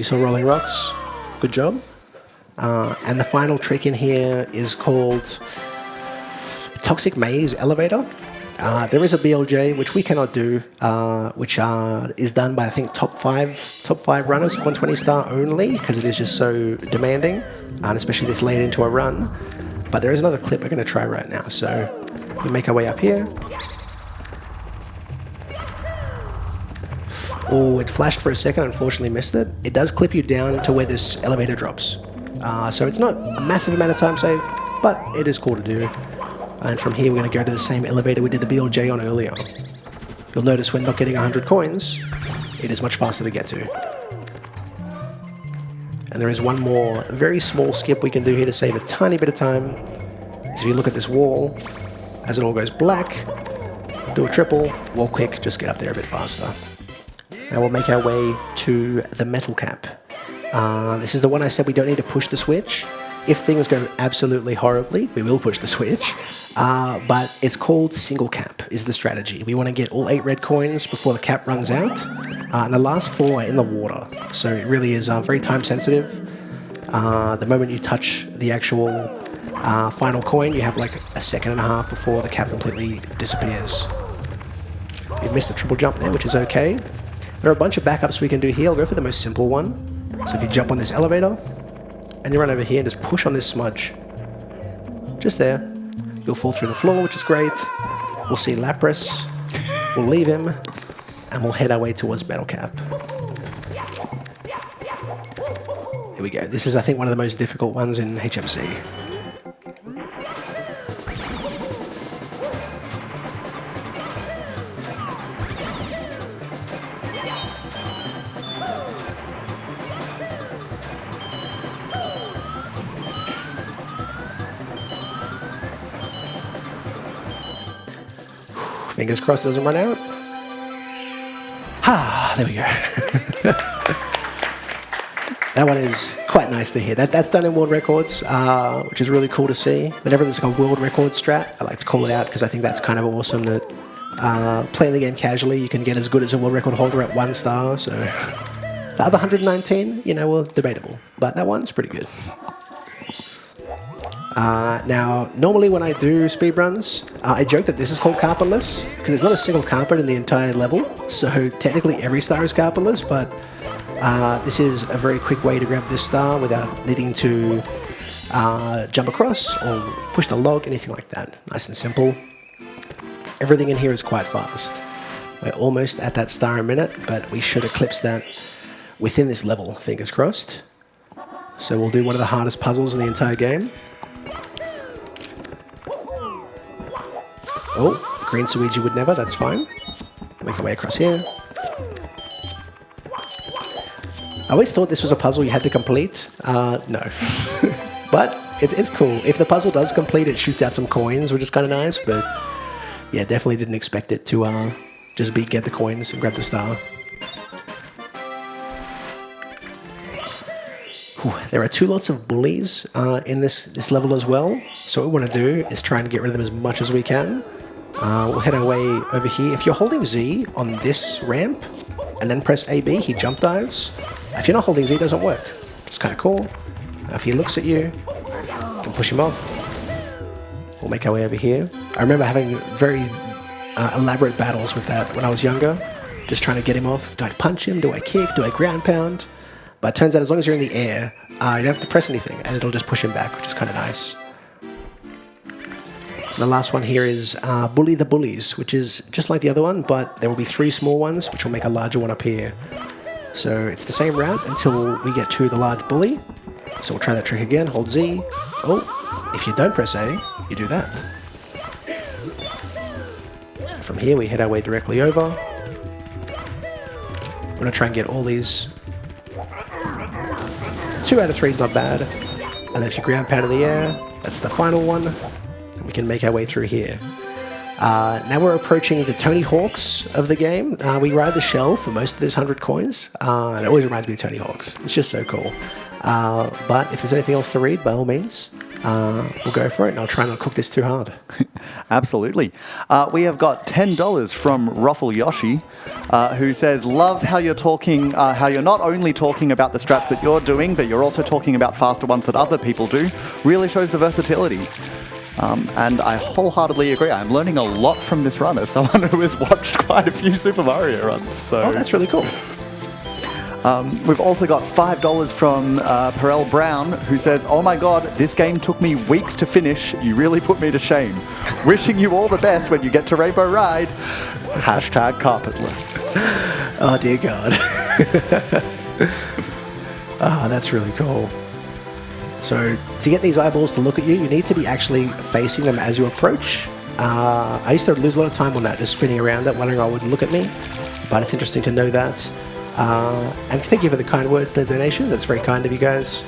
saw Rolling Rocks. Good job. And the final trick in here is called Toxic Maze Elevator. There is a BLJ, which we cannot do, which is done by, I think, top five runners, 120 star only, because it is just so demanding, and especially this late into a run. But there is another clip we're going to try right now, so we make our way up here. Oh, it flashed for a second, unfortunately missed it. It does clip you down to where this elevator drops. So it's not a massive amount of time save, but it is cool to do. And from here, we're going to go to the same elevator we did the BLJ on earlier. You'll notice when not getting 100 coins, it is much faster to get to. And there is one more very small skip we can do here to save a tiny bit of time. So if you look at this wall, as it all goes black, do a triple, wall quick, just get up there a bit faster. Now we'll make our way to the metal cap. This is the one I said we don't need to push the switch. If things go absolutely horribly, we will push the switch. But it's called single cap is the strategy. We want to get all 8 red coins before the cap runs out. And the last 4 are in the water. So it really is very time sensitive. The moment you touch the actual final coin, you have like a second and a half before the cap completely disappears. You've missed the triple jump there, which is okay. There are a bunch of backups we can do here. I'll go for the most simple one. So if you jump on this elevator, and you run over here and just push on this smudge. Just there. You'll fall through the floor, which is great. We'll see Lapras. We'll leave him. And we'll head our way towards Metal Cap. Here we go. This is, I think, one of the most difficult ones in HMC. Fingers crossed it doesn't run out. There we go. That one is quite nice to hear. That's done in world records, which is really cool to see. Whenever there's like a world record strat, I like to call it out because I think that's kind of awesome that playing the game casually, you can get as good as a world record holder at 1 star, so the other 119, you know, well, debatable, but that one's pretty good. Now, normally when I do speedruns, I joke that this is called carpetless, because there's not a single carpet in the entire level, so technically every star is carpetless, but this is a very quick way to grab this star without needing to jump across or push the log, anything like that. Nice and simple. Everything in here is quite fast. We're almost at that star a minute, but we should eclipse that within this level, fingers crossed. So we'll do one of the hardest puzzles in the entire game. Oh, green Suiji would never, that's fine. Make our way across here. I always thought this was a puzzle you had to complete. No. But it's cool. If the puzzle does complete, it shoots out some coins, which is kind of nice, but yeah, definitely didn't expect it to just get the coins and grab the star. There are 2 lots of bullies in this level as well, so what we want to do is try and get rid of them as much as we can. We'll head our way over here. If you're holding Z on this ramp and then press AB, he jump dives. If you're not holding Z, it doesn't work. It's kind of cool. Now if he looks at you, you can push him off. We'll make our way over here. I remember having very elaborate battles with that when I was younger, just trying to get him off. Do I punch him? Do I kick? Do I ground pound? But it turns out as long as you're in the air, you don't have to press anything, and it'll just push him back, which is kind of nice. The last one here is Bully the Bullies, which is just like the other one, but there will be 3 small ones, which will make a larger one up here. So it's the same route until we get to the large bully. So we'll try that trick again, hold Z. Oh, if you don't press A, you do that. From here we head our way directly over. We're going to try and get all these. 2 out of 3 is not bad. And then if you ground pound in the air, that's the final one. And we can make our way through here. Now we're approaching the Tony Hawks of the game. We ride the shell for most of this 100 coins. And it always reminds me of Tony Hawks. It's just so cool. But if there's anything else to read, by all means, we'll go for it. And I'll try not to cook this too hard. Absolutely. We have got $10 from Ruffle Yoshi, who says, love how you're talking, how you're not only talking about the strats that you're doing, but you're also talking about faster ones that other people do. Really shows the versatility. And I wholeheartedly agree. I'm learning a lot from this run as someone who has watched quite a few Super Mario runs. So. Oh, that's really cool. We've also got $5 from Perel Brown, who says, oh my god, this game took me weeks to finish. You really put me to shame. Wishing you all the best when you get to Rainbow Ride. Hashtag carpetless. Oh dear god. That's really cool. So to get these eyeballs to look at you, you need to be actually facing them as you approach. I used to lose a lot of time on that, just spinning around that, wondering I wouldn't look at me. But it's interesting to know that. And thank you for the kind words and the donations. That's very kind of you guys.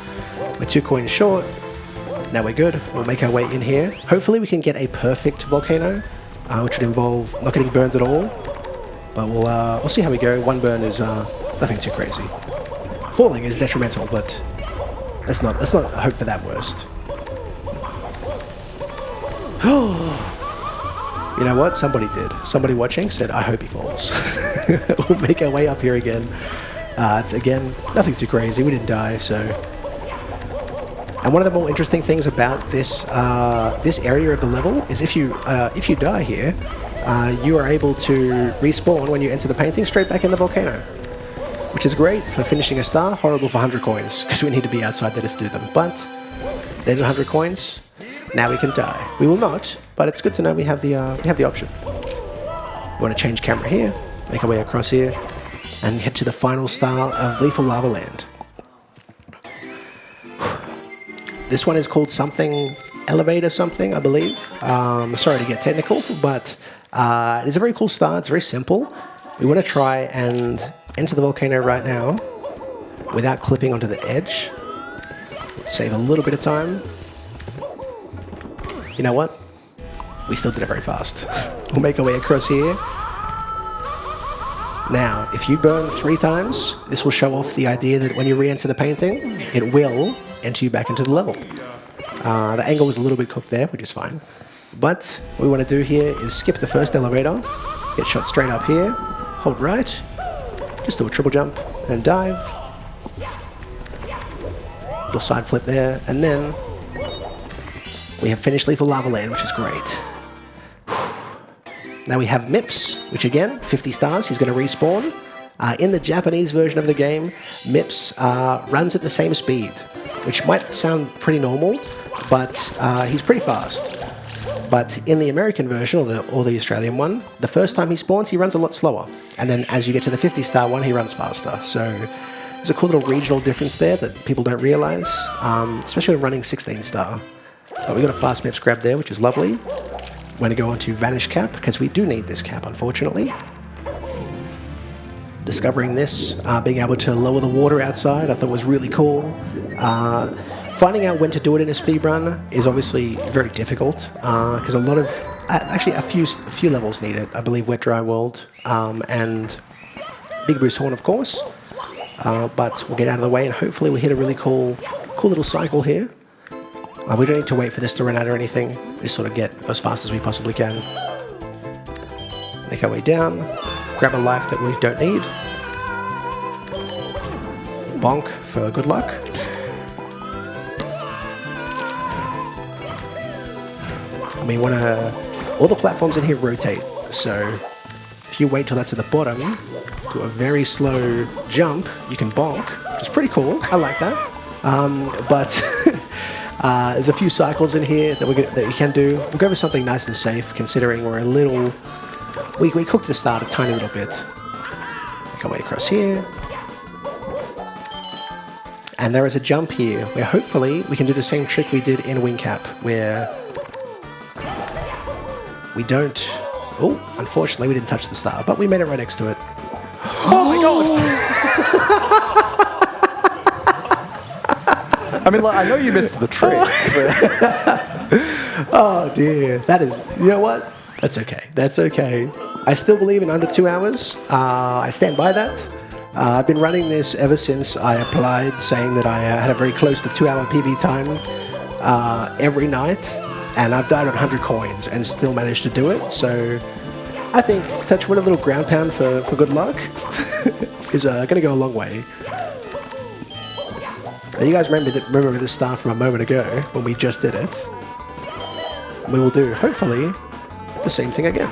We're 2 coins short. Now we're good. We'll make our way in here. Hopefully we can get a perfect volcano, which would involve not getting burned at all. But we'll see how we go. 1 burn is nothing too crazy. Falling is detrimental, but let's not hope for that worst. You know what? Somebody did. Somebody watching said, I hope he falls. We'll make our way up here again. It's again, nothing too crazy. We didn't die, so. And one of the more interesting things about this this area of the level is if you die here, you are able to respawn when you enter the painting straight back in the volcano, which is great for finishing a star. Horrible for 100 coins because we need to be outside there to do them. But there's 100 coins. Now we can die. We will not, but it's good to know we have the option. We want to change camera here, make our way across here, and head to the final star of Lethal Lava Land. This one is called something Elevator something, I believe. Sorry to get technical, but it is a very cool star. It's very simple. We want to try and enter the volcano right now without clipping onto the edge. Save a little bit of time. You know what? We still did it very fast. We'll make our way across here. Now, if you burn 3 times, this will show off the idea that when you re-enter the painting, it will enter you back into the level. The angle was a little bit cooked there, which is fine. But what we want to do here is skip the first elevator, Get shot straight up here. Hold right. Just do a triple jump and dive. Little side flip there. And then we have finished Lethal Lava Land, which is great. Now we have Mips, which again, 50 stars. He's going to respawn. In the Japanese version of the game, Mips runs at the same speed, which might sound pretty normal, but he's pretty fast. But in the American version, or the Australian one, the first time he spawns, he runs a lot slower. And then as you get to the 50-star one, he runs faster. So there's a cool little regional difference there that people don't realize, especially when running 16-star. But we got a fast Mips grab there, which is lovely. We're going to go on to Vanish Cap, because we do need this cap, unfortunately. Discovering this, being able to lower the water outside, I thought was really cool. Finding out when to do it in a speedrun is obviously very difficult, because a lot of, actually a few levels need it. I believe Wet Dry World and Big Bruce Horn, of course. But we'll get out of the way and hopefully we hit a really cool little cycle here. We don't need to wait for this to run out or anything. We just sort of get as fast as we possibly can. Make our way down, grab a life that we don't need. Bonk for good luck. We want to... all the platforms in here rotate, so if you wait till that's at the bottom, do a very slow jump, you can bonk, which is pretty cool. I like that. But there's a few cycles in here that you can do. We'll go with something nice and safe, considering we're a little... We cooked the start a tiny little bit. Make our way across here. And there is a jump here, where hopefully we can do the same trick we did in Wing Cap, where... we don't... oh, unfortunately we didn't touch the star, but we made it right next to it. Oh my god! I mean, like, I know you missed the trick. Oh dear. That is... you know what? That's okay. That's okay. I still believe in under 2 hours. I stand by that. I've been running this ever since I applied, saying that I had a very close to 2 hour PB time every night. And I've died on 100 coins and still managed to do it, so I think touch wood, a little ground pound for good luck is going to go a long way. Now you guys remember this star from a moment ago when we just did it. We will do, hopefully, the same thing again.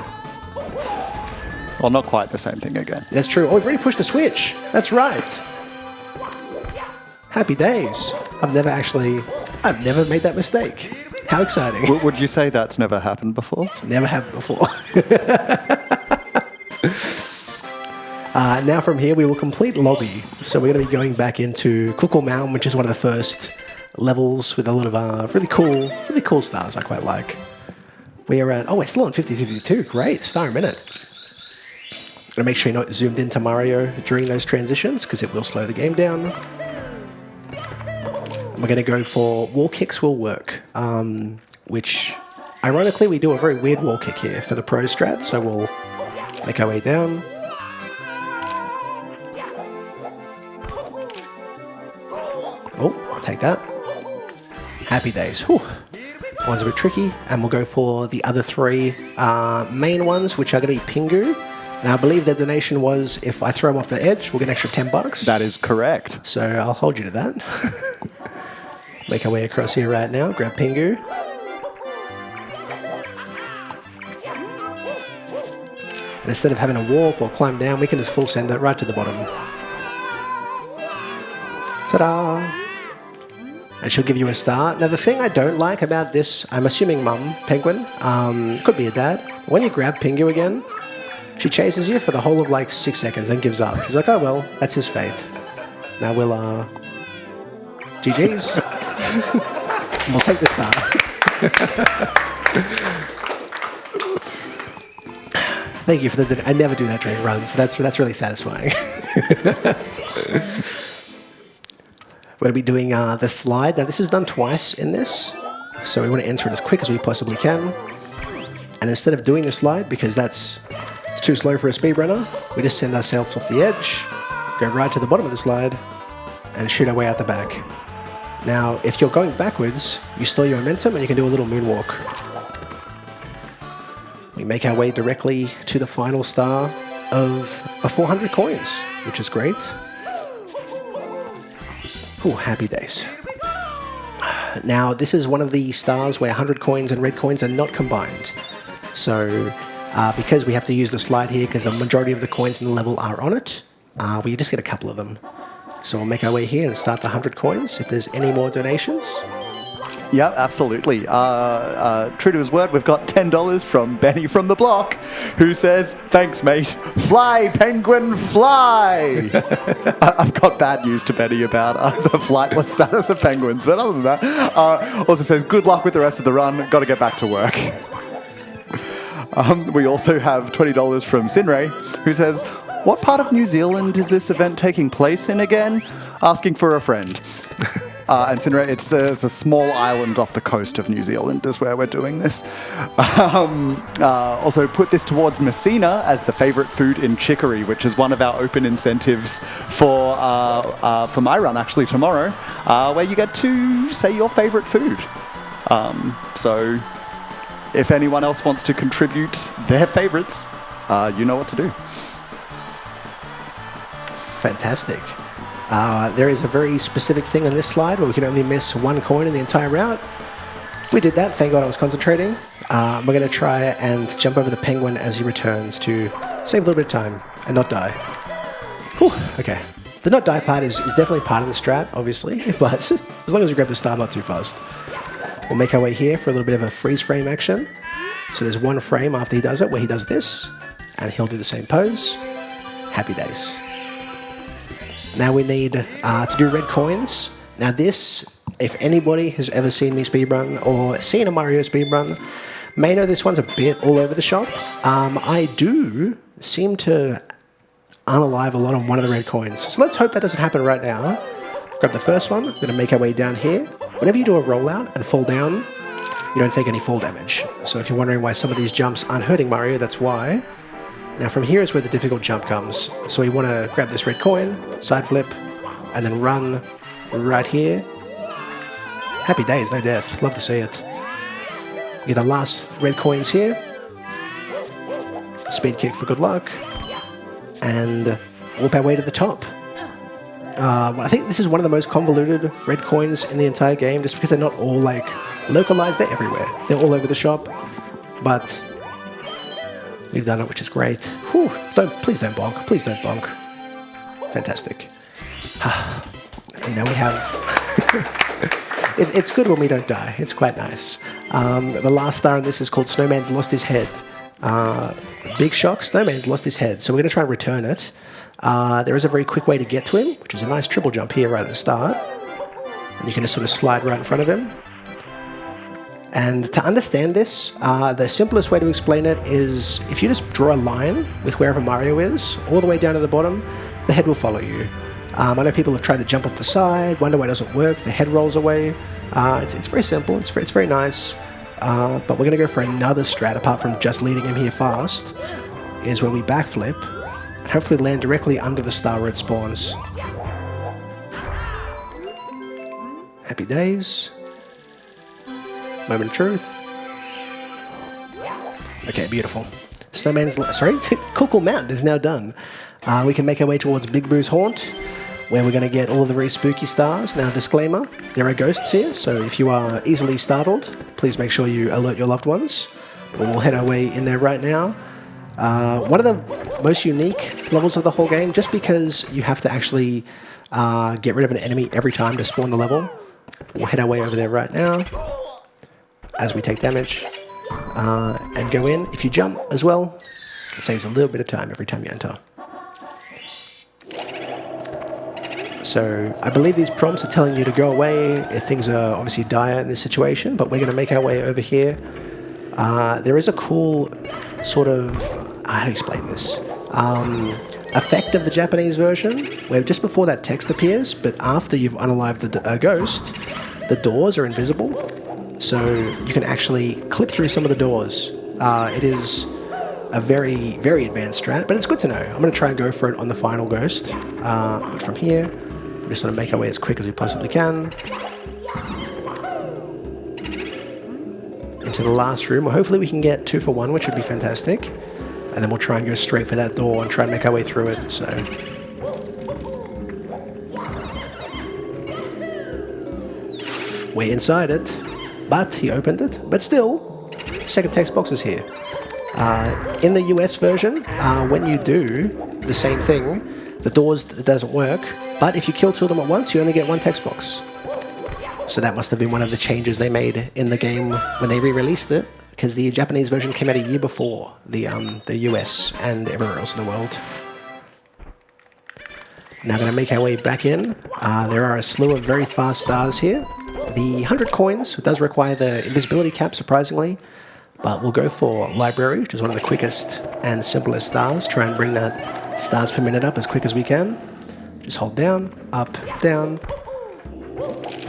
Well, not quite the same thing again. That's true. Oh, we've already pushed the switch. That's right. Happy days. I've never made that mistake. How exciting. Would you say that's never happened before? It's never happened before. Now from here we will complete lobby. So we're going to be going back into Kukul Mountain, which is one of the first levels with a lot of really cool stars I quite like. We are at... oh, we're still on 50-52. Great. Star a minute. Going to make sure you're not zoomed into Mario during those transitions, because it will slow the game down. We're going to go for wall kicks will work, which, ironically, we do a very weird wall kick here for the pro strat, so we'll make our way down. Oh, I'll take that. Happy days. Whew. One's a bit tricky, and we'll go for the other three main ones, which are going to be Pingu. And I believe the donation was, if I throw them off the edge, we'll get an extra $10. That is correct. So I'll hold you to that. Make our way across here right now, grab Pingu. And instead of having to walk or climb down, we can just full send it right to the bottom. Ta-da! And she'll give you a star. Now the thing I don't like about this, I'm assuming Mum, Penguin, could be a dad. When you grab Pingu again, she chases you for the whole of like 6 seconds, then gives up. She's like, oh well, that's his fate. Now we'll, GG's. We'll take the star. Thank you for the... I never do that during runs, so that's really satisfying. We're going to be doing the slide. Now this is done twice in this, so we want to enter it as quick as we possibly can. And instead of doing the slide, because it's too slow for a speedrunner, we just send ourselves off the edge, go right to the bottom of the slide, and shoot our way out the back. Now, if you're going backwards, you store your momentum and you can do a little moonwalk. we make our way directly to the final star of 400 coins, which is great. Ooh, happy days. Now, this is one of the stars where 100 coins and red coins are not combined. So, because we have to use the slide here, because the majority of the coins in the level are on it, we just get a couple of them. So we'll make our way here and start the 100 coins. If there's any more donations. Yeah, absolutely. True to his word, we've got $10 from Benny from the block, who says, "Thanks, mate. Fly, penguin, fly." I've got bad news to Benny about the flightless status of penguins, but other than that, also says, "Good luck with the rest of the run. Got to get back to work." We also have $20 from Sinray, who says, "What part of New Zealand is this event taking place in again? Asking for a friend." And Sinray, it's a small island off the coast of New Zealand is where we're doing this. Also put this towards Messina as the favourite food in Chicory, which is one of our open incentives for my run actually tomorrow, where you get to say your favourite food. So if anyone else wants to contribute their favourites, you know what to do. Fantastic. There is a very specific thing on this slide where we can only miss one coin in the entire route. We did that, thank God I was concentrating. We're going to try and jump over the penguin as he returns to save a little bit of time and not die. Whew, okay. The not die part is definitely part of the strat, obviously, but as long as we grab the star not too fast. We'll make our way here for a little bit of a freeze frame action. So there's one frame after he does it where he does this, and he'll do the same pose. Happy days. Now we need to do red coins. Now this, if anybody has ever seen me speedrun or seen a Mario speedrun, may know this one's a bit all over the shop. I do seem to unalive a lot on one of the red coins. So let's hope that doesn't happen right now. Grab the first one. We're going to make our way down here. Whenever you do a rollout and fall down, you don't take any fall damage. So if you're wondering why some of these jumps aren't hurting Mario, that's why. Now from here is where the difficult jump comes. So we want to grab this red coin, side flip, and then run right here. Happy days, no death. Love to see it. Get the last red coins here. Speed kick for good luck. And whoop our way to the top. I think this is one of the most convoluted red coins in the entire game, just because they're not all like localized, they're everywhere. They're all over the shop. But we've done it, which is great. Whew, please don't bonk. Please don't bonk. Fantastic. And now we have... it's good when we don't die. It's quite nice. The last star in this is called Snowman's Lost His Head. Big shock, Snowman's lost his head. So we're going to try and return it. There is a very quick way to get to him, which is a nice triple jump here right at the start. And you can just sort of slide right in front of him. And to understand this, the simplest way to explain it is if you just draw a line with wherever Mario is, all the way down to the bottom, the head will follow you. I know people have tried to jump off the side, wonder why it doesn't work, the head rolls away. It's very simple, it's very nice. But we're going to go for another strat, apart from just leading him here fast, is where we backflip and hopefully land directly under the star where it spawns. Happy days. Moment of truth. Okay, beautiful. Cool Mountain is now done. We can make our way towards Big Boo's Haunt, where we're going to get all of the very spooky stars. Now, disclaimer, there are ghosts here, so if you are easily startled, please make sure you alert your loved ones. But we'll head our way in there right now. One of the most unique levels of the whole game, just because you have to actually get rid of an enemy every time to spawn the level. We'll head our way over there right now as we take damage and go in. If you jump as well, it saves a little bit of time every time you enter. So I believe these prompts are telling you to go away if things are obviously dire in this situation, but we're going to make our way over here. There is a cool sort of, how do I explain this? Effect of the Japanese version, where just before that text appears, but after you've unalived the ghost, the doors are invisible. So you can actually clip through some of the doors. It is a very, very advanced strat, but it's good to know. I'm going to try and go for it on the final ghost. But from here, we're just going to make our way as quick as we possibly can into the last room. Well, hopefully we can get 2 for 1, which would be fantastic. And then we'll try and go straight for that door and try and make our way through it. So we're inside it, but he opened it. But still, second text box is here. In the US version, when you do the same thing, the doors doesn't work. But if you kill 2 of them at once, you only get 1 text box. So that must have been one of the changes they made in the game when they re-released it, because the Japanese version came out a year before the US and everywhere else in the world. Now going to make our way back in. There are a slew of very fast stars here. The 100 coins does require the invisibility cap, surprisingly, but we'll go for library, which is one of the quickest and simplest stars. Try and bring that stars per minute up as quick as we can. Just hold down, up, down.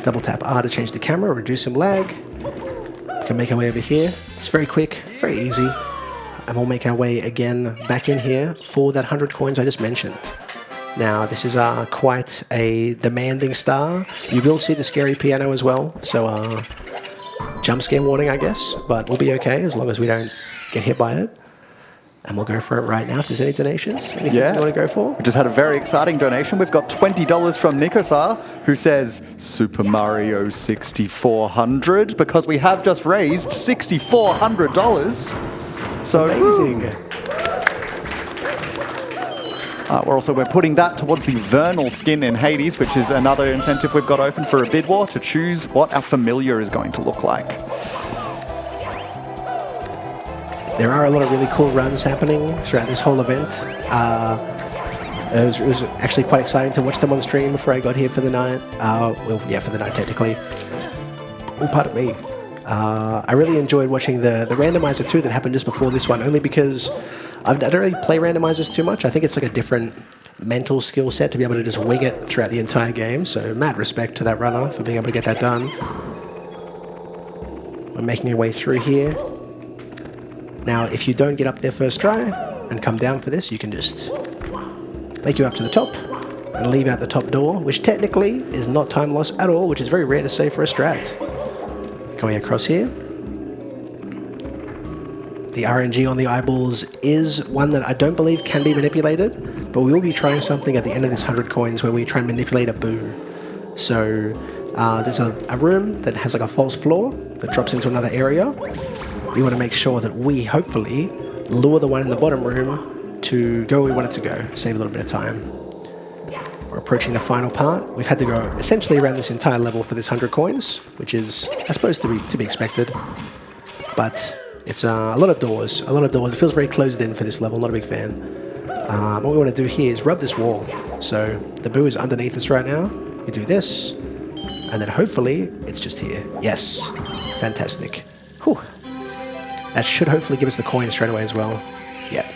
Double tap R to change the camera, reduce some lag. We can make our way over here. It's very quick, very easy. And we'll make our way again back in here for that 100 coins I just mentioned. Now, this is quite a demanding star. You will see the scary piano as well, so jump scare warning, I guess, but we'll be okay as long as we don't get hit by it. And we'll go for it right now if there's any donations. Anything you want to go for? We just had a very exciting donation. We've got $20 from Nikosar, who says Super Mario 6400, because we have just raised $6,400. So amazing. We're putting that towards the Vernal skin in Hades, which is another incentive we've got open for a bid war to choose what our familiar is going to look like. There are a lot of really cool runs happening throughout this whole event. It was actually quite exciting to watch them on stream before I got here for the night. For the night technically. Oh, pardon me. I really enjoyed watching the randomizer too that happened just before this one, only because I don't really play randomizers too much. I think it's like a different mental skill set to be able to just wing it throughout the entire game. So mad respect to that runner for being able to get that done. We're making our way through here. Now, if you don't get up there first try and come down for this, you can just make you up to the top and leave out the top door, which technically is not time loss at all, which is very rare to say for a strat. Coming across here. The RNG on the eyeballs is one that I don't believe can be manipulated, but we will be trying something at the end of this 100 coins where we try and manipulate a boo. So there's a room that has like a false floor that drops into another area. We want to make sure that we hopefully lure the one in the bottom room to go where we want it to go, save a little bit of time. We're approaching the final part. We've had to go essentially around this entire level for this 100 coins, which is, I suppose, to be expected. But it's a lot of doors. It feels very closed in for this level, not a big fan. What we want to do here is rub this wall. So the boo is underneath us right now. We do this, and then hopefully it's just here. Yes, fantastic. Whew. That should hopefully give us the coin straight away as well. Yeah.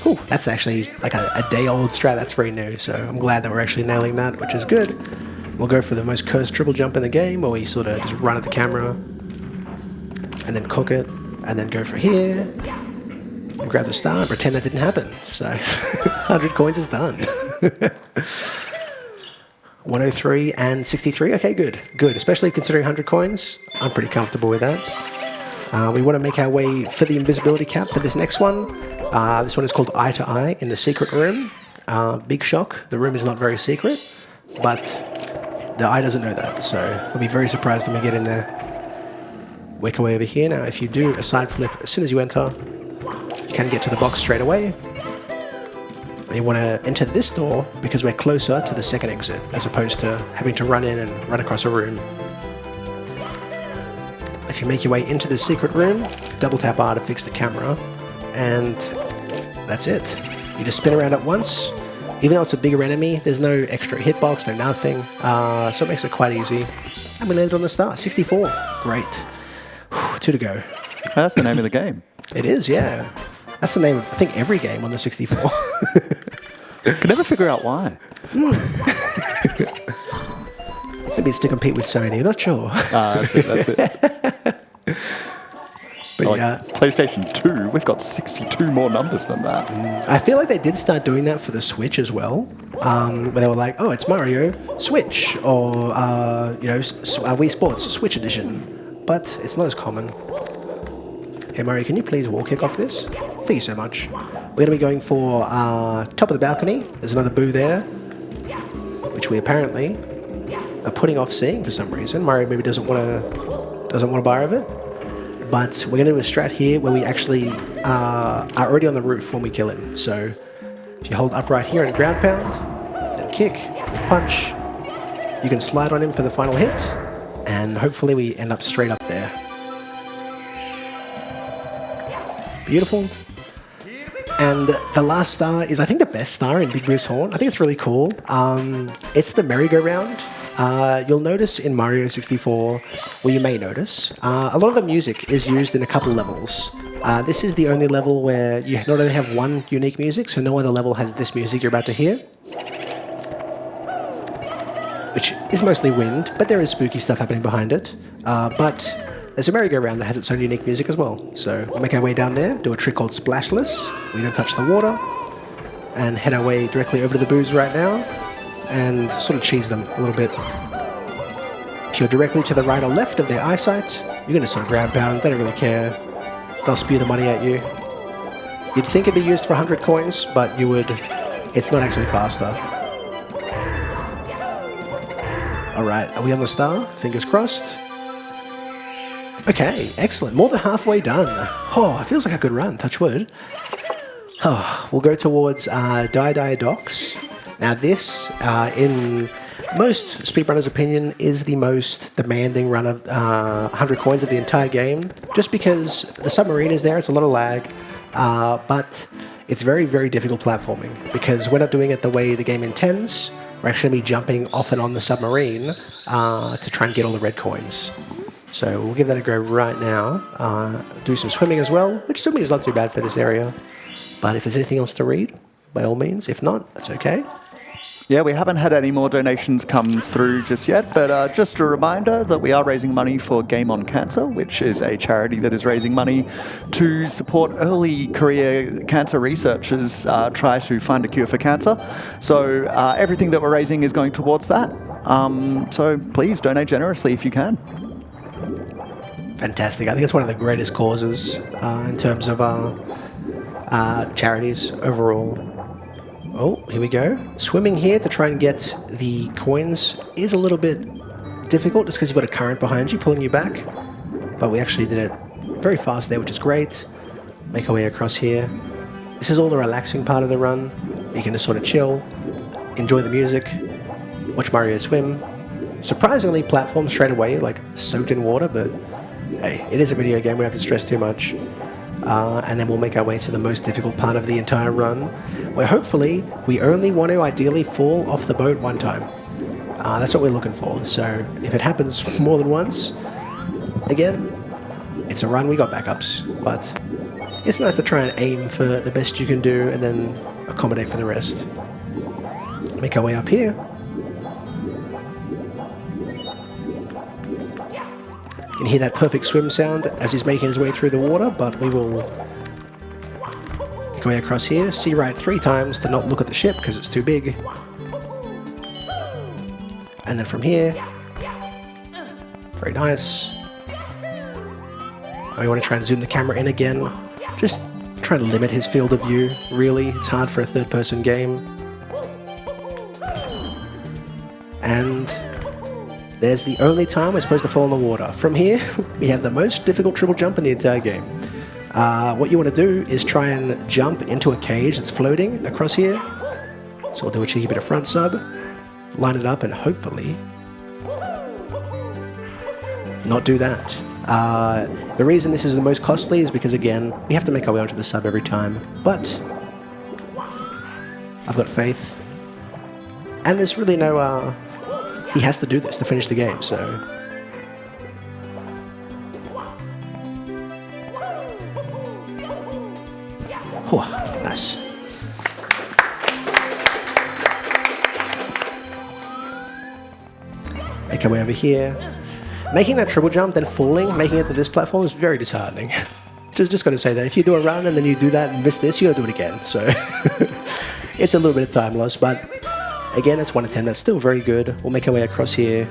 Whew, that's actually like a day-old strat. That's very new, so I'm glad that we're actually nailing that, which is good. We'll go for the most cursed triple jump in the game, where we sort of just run at the camera and then cook it, and then go for here and grab the star and pretend that didn't happen. So 100 coins is done. 103 and 63. Okay, good. Especially considering 100 coins. I'm pretty comfortable with that. We want to make our way for the invisibility cap for this next one. This one is called Eye to Eye in the secret room. Big shock. The room is not very secret, but the eye doesn't know that, so we'll be very surprised when we get in there. Work our way over here. Now, if you do a side flip as soon as you enter, you can get to the box straight away. We want to enter this door because we're closer to the second exit, as opposed to having to run in and run across a room. If you make your way into the secret room, double tap R to fix the camera, and that's it. You just spin around at once. Even though it's a bigger enemy, there's no extra hitbox, no nothing, so it makes it quite easy. And we landed on the star, 64. Great. Whew, 2 to go. That's the name of the game. It is, yeah. That's the name of, I think, every game on the 64. Could never figure out why. Maybe it's to compete with Sony, not sure. That's it. But like yeah. PlayStation 2, we've got 62 more numbers than that. I feel like they did start doing that for the Switch as well. where they were like, oh, it's Mario Switch, or Wii Sports Switch Edition, but it's not as common. Okay, Mario, can you please wall kick off this? Thank you so much. We're going to be going for top of the balcony. There's another boo there, which we apparently are putting off seeing for some reason. Mario maybe doesn't want to buy of it. But we're going to do a strat here where we actually are already on the roof when we kill him. So if you hold up right here and ground pound, then kick, then punch, you can slide on him for the final hit, and hopefully we end up straight up there. Beautiful. And the last star is, I think, the best star in Big Boo's Horn. I think it's really cool. It's the merry-go-round. You'll notice in Mario 64, well, you may notice, a lot of the music is used in a couple levels. This is the only level where you not only have one unique music, so no other level has this music you're about to hear, which is mostly wind, but there is spooky stuff happening behind it. But there's a merry-go-round that has its own unique music as well. So we'll make our way down there, do a trick called Splashless. We don't touch the water, and head our way directly over to the boos right now, and sort of cheese them a little bit. If you're directly to the right or left of their eyesight, you're going to sort of grab bound, they don't really care. They'll spew the money at you. You'd think it'd be used for 100 coins, but it's not actually faster. Alright, are we on the star? Fingers crossed. Okay, excellent. More than halfway done. Oh, it feels like a good run, touch wood. Oh, we'll go towards Die Docks. Now this, in most speedrunners' opinion, is the most demanding run of 100 coins of the entire game, just because the submarine is there, it's a lot of lag, but it's very, very difficult platforming, because we're not doing it the way the game intends. We're actually going to be jumping off and on the submarine to try and get all the red coins. So we'll give that a go right now. Do some swimming as well, which swimming is not too bad for this area. But if there's anything else to read, by all means. If not, that's okay. Yeah, we haven't had any more donations come through just yet, but just a reminder that we are raising money for Game on Cancer, which is a charity that is raising money to support early career cancer researchers try to find a cure for cancer. So everything that we're raising is going towards that. So please donate generously if you can. Fantastic. I think it's one of the greatest causes in terms of charities overall. Oh, here we go. Swimming here to try and get the coins is a little bit difficult just because you've got a current behind you pulling you back. But we actually did it very fast there, which is great. Make our way across here. This is all the relaxing part of the run. You can just sort of chill, enjoy the music, watch Mario swim. Surprisingly, platform straight away, like soaked in water, but hey, it is a video game, we don't have to stress too much. And then we'll make our way to the most difficult part of the entire run, where hopefully we only want to ideally fall off the boat one time. That's what we're looking for. So if it happens more than once, again, it's a run, we got backups. But it's nice to try and aim for the best you can do and then accommodate for the rest. Make our way up here. You can hear that perfect swim sound as he's making his way through the water, but we will make our way across here. See right 3 times to not look at the ship because it's too big. And then from here, very nice. We want to try and zoom the camera in again. Just trying to limit his field of view, really. It's hard for a third-person game. And there's the only time we're supposed to fall in the water. From here, we have the most difficult triple jump in the entire game. What you want to do is try and jump into a cage that's floating across here. So we'll do a cheeky bit of front sub, line it up, and hopefully not do that. The reason this is the most costly is because, again, we have to make our way onto the sub every time. But I've got faith. And there's really no... he has to do this to finish the game, so... Whew, nice. Make our way over here. Making that triple jump, then falling, making it to this platform is very disheartening. Just got to say that. If you do a run and then you do that and miss this, you got to do it again, so... It's a little bit of time loss, but Again, it's 1 to 10. That's still very good. We'll make our way across here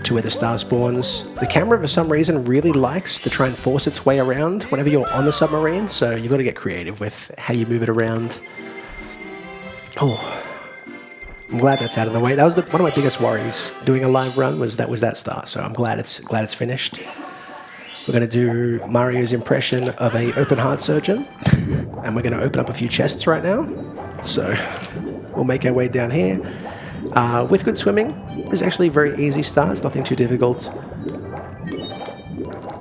to where the star spawns. The camera, for some reason, really likes to try and force its way around whenever you're on the submarine, so you've got to get creative with how you move it around. Oh, I'm glad that's out of the way. That was one of my biggest worries doing a live run was that star, so I'm glad it's finished. We're going to do Mario's impression of a open heart surgeon, and we're going to open up a few chests right now. So we'll make our way down here. With good swimming, it's actually a very easy start. It's nothing too difficult.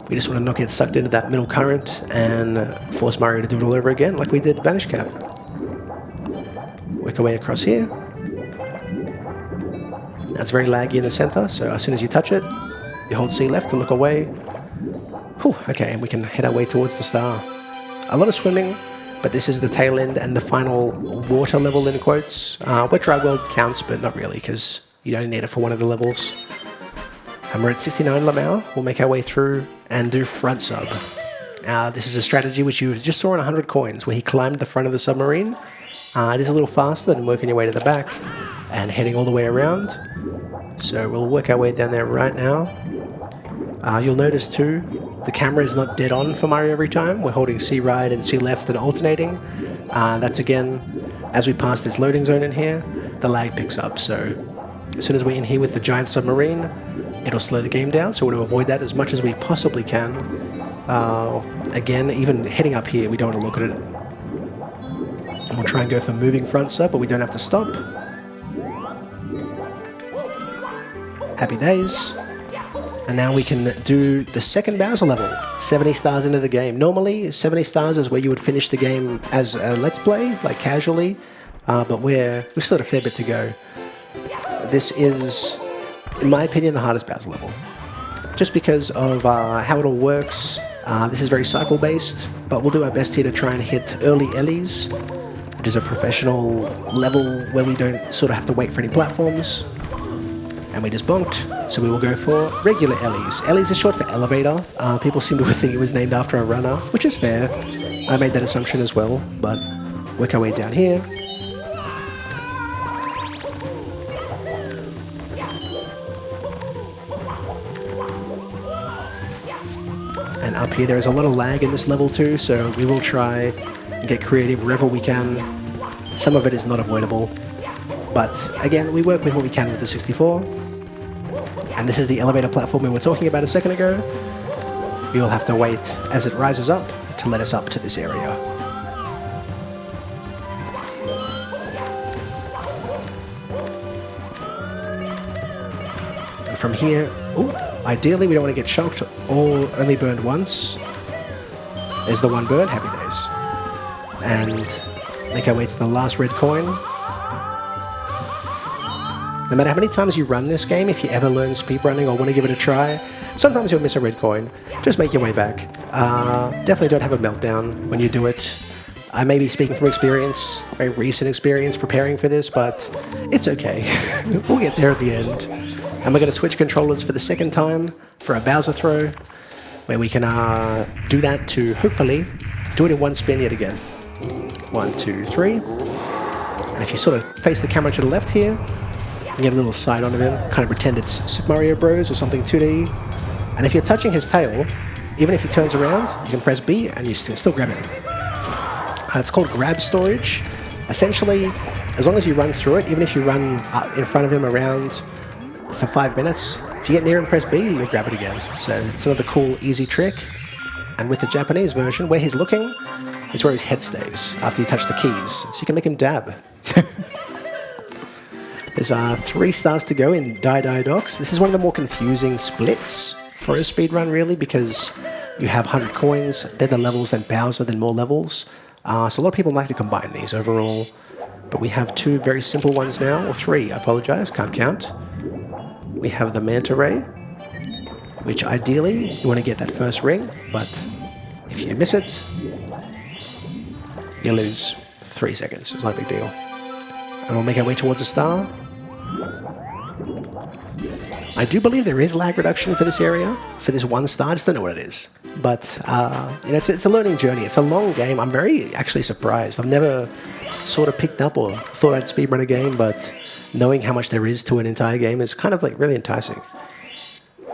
We just want to not get sucked into that middle current and force Mario to do it all over again, like we did Vanish Cap. Work our way across here. That's very laggy in the center, so as soon as you touch it, you hold C left to look away. Whew, okay, and we can head our way towards the star. A lot of swimming, but this is the tail end and the final water level in quotes. Wet Dry World counts, but not really, because you don't need it for one of the levels. And we're at 69 Lamau. We'll make our way through and do front sub. This is a strategy which you just saw in 100 coins, where he climbed the front of the submarine. It is a little faster than working your way to the back and heading all the way around. So we'll work our way down there right now. You'll notice too, the camera is not dead on for Mario every time. We're holding C right and C left and alternating. That's again, as we pass this loading zone in here, the lag picks up. So as soon as we're in here with the giant submarine, it'll slow the game down. So we want to avoid that as much as we possibly can. Again, even heading up here, we don't want to look at it. And we'll try and go for moving front sub, but we don't have to stop. Happy days. And now we can do the second Bowser level, 70 stars into the game. Normally, 70 stars is where you would finish the game as a Let's Play, like casually, but we've still got a fair bit to go. This is, in my opinion, the hardest Bowser level. Just because of how it all works. This is very cycle-based, but we'll do our best here to try and hit early Ellies, which is a professional level where we don't sort of have to wait for any platforms. And we just bonked, so we will go for regular Ellies. Ellies is short for elevator. People seem to think it was named after a runner, which is fair. I made that assumption as well, but work our way down here. And up here there is a lot of lag in this level too, so we will try and get creative wherever we can. Some of it is not avoidable, but again, we work with what we can with the 64. And this is the elevator platform we were talking about a second ago. We will have to wait as it rises up to let us up to this area. And from here, ideally we don't want to get shocked or only burned once. There's the one burn, happy days. And make our way to the last red coin. No matter how many times you run this game, if you ever learn speedrunning or want to give it a try, sometimes you'll miss a red coin. Just make your way back. Definitely don't have a meltdown when you do it. I may be speaking from experience, very recent experience preparing for this, but it's okay. We'll get there at the end. And we're going to switch controllers for the second time for a Bowser throw, where we can do that to hopefully do it in one spin yet again. 1, 2, 3. And if you sort of face the camera to the left here, you get a little side on him, kind of pretend it's Super Mario Bros. Or something 2D. And if you're touching his tail, even if he turns around, you can press B and you can still grab him. It's called grab storage. Essentially, as long as you run through it, even if you run in front of him around for 5 minutes, if you get near and press B, you'll grab it again. So it's another cool, easy trick. And with the Japanese version, where he's looking is where his head stays after you touch the keys. So you can make him dab. There's 3 stars to go in Die Die Docks. This is one of the more confusing splits for a speedrun, really, because you have 100 coins, then the levels, then Bowser, then more levels. So a lot of people like to combine these overall. But we have 2 very simple ones now, or 3, I apologize, can't count. We have the Manta Ray, which ideally you want to get that first ring, but if you miss it, you lose 3 seconds. It's not a big deal. And we'll make our way towards a star. I do believe there is lag reduction for this area, for this 1 star. I just don't know what it is. But you know, it's a learning journey. It's a long game. I'm very actually surprised. I've never sort of picked up or thought I'd speedrun a game, but knowing how much there is to an entire game is kind of like really enticing.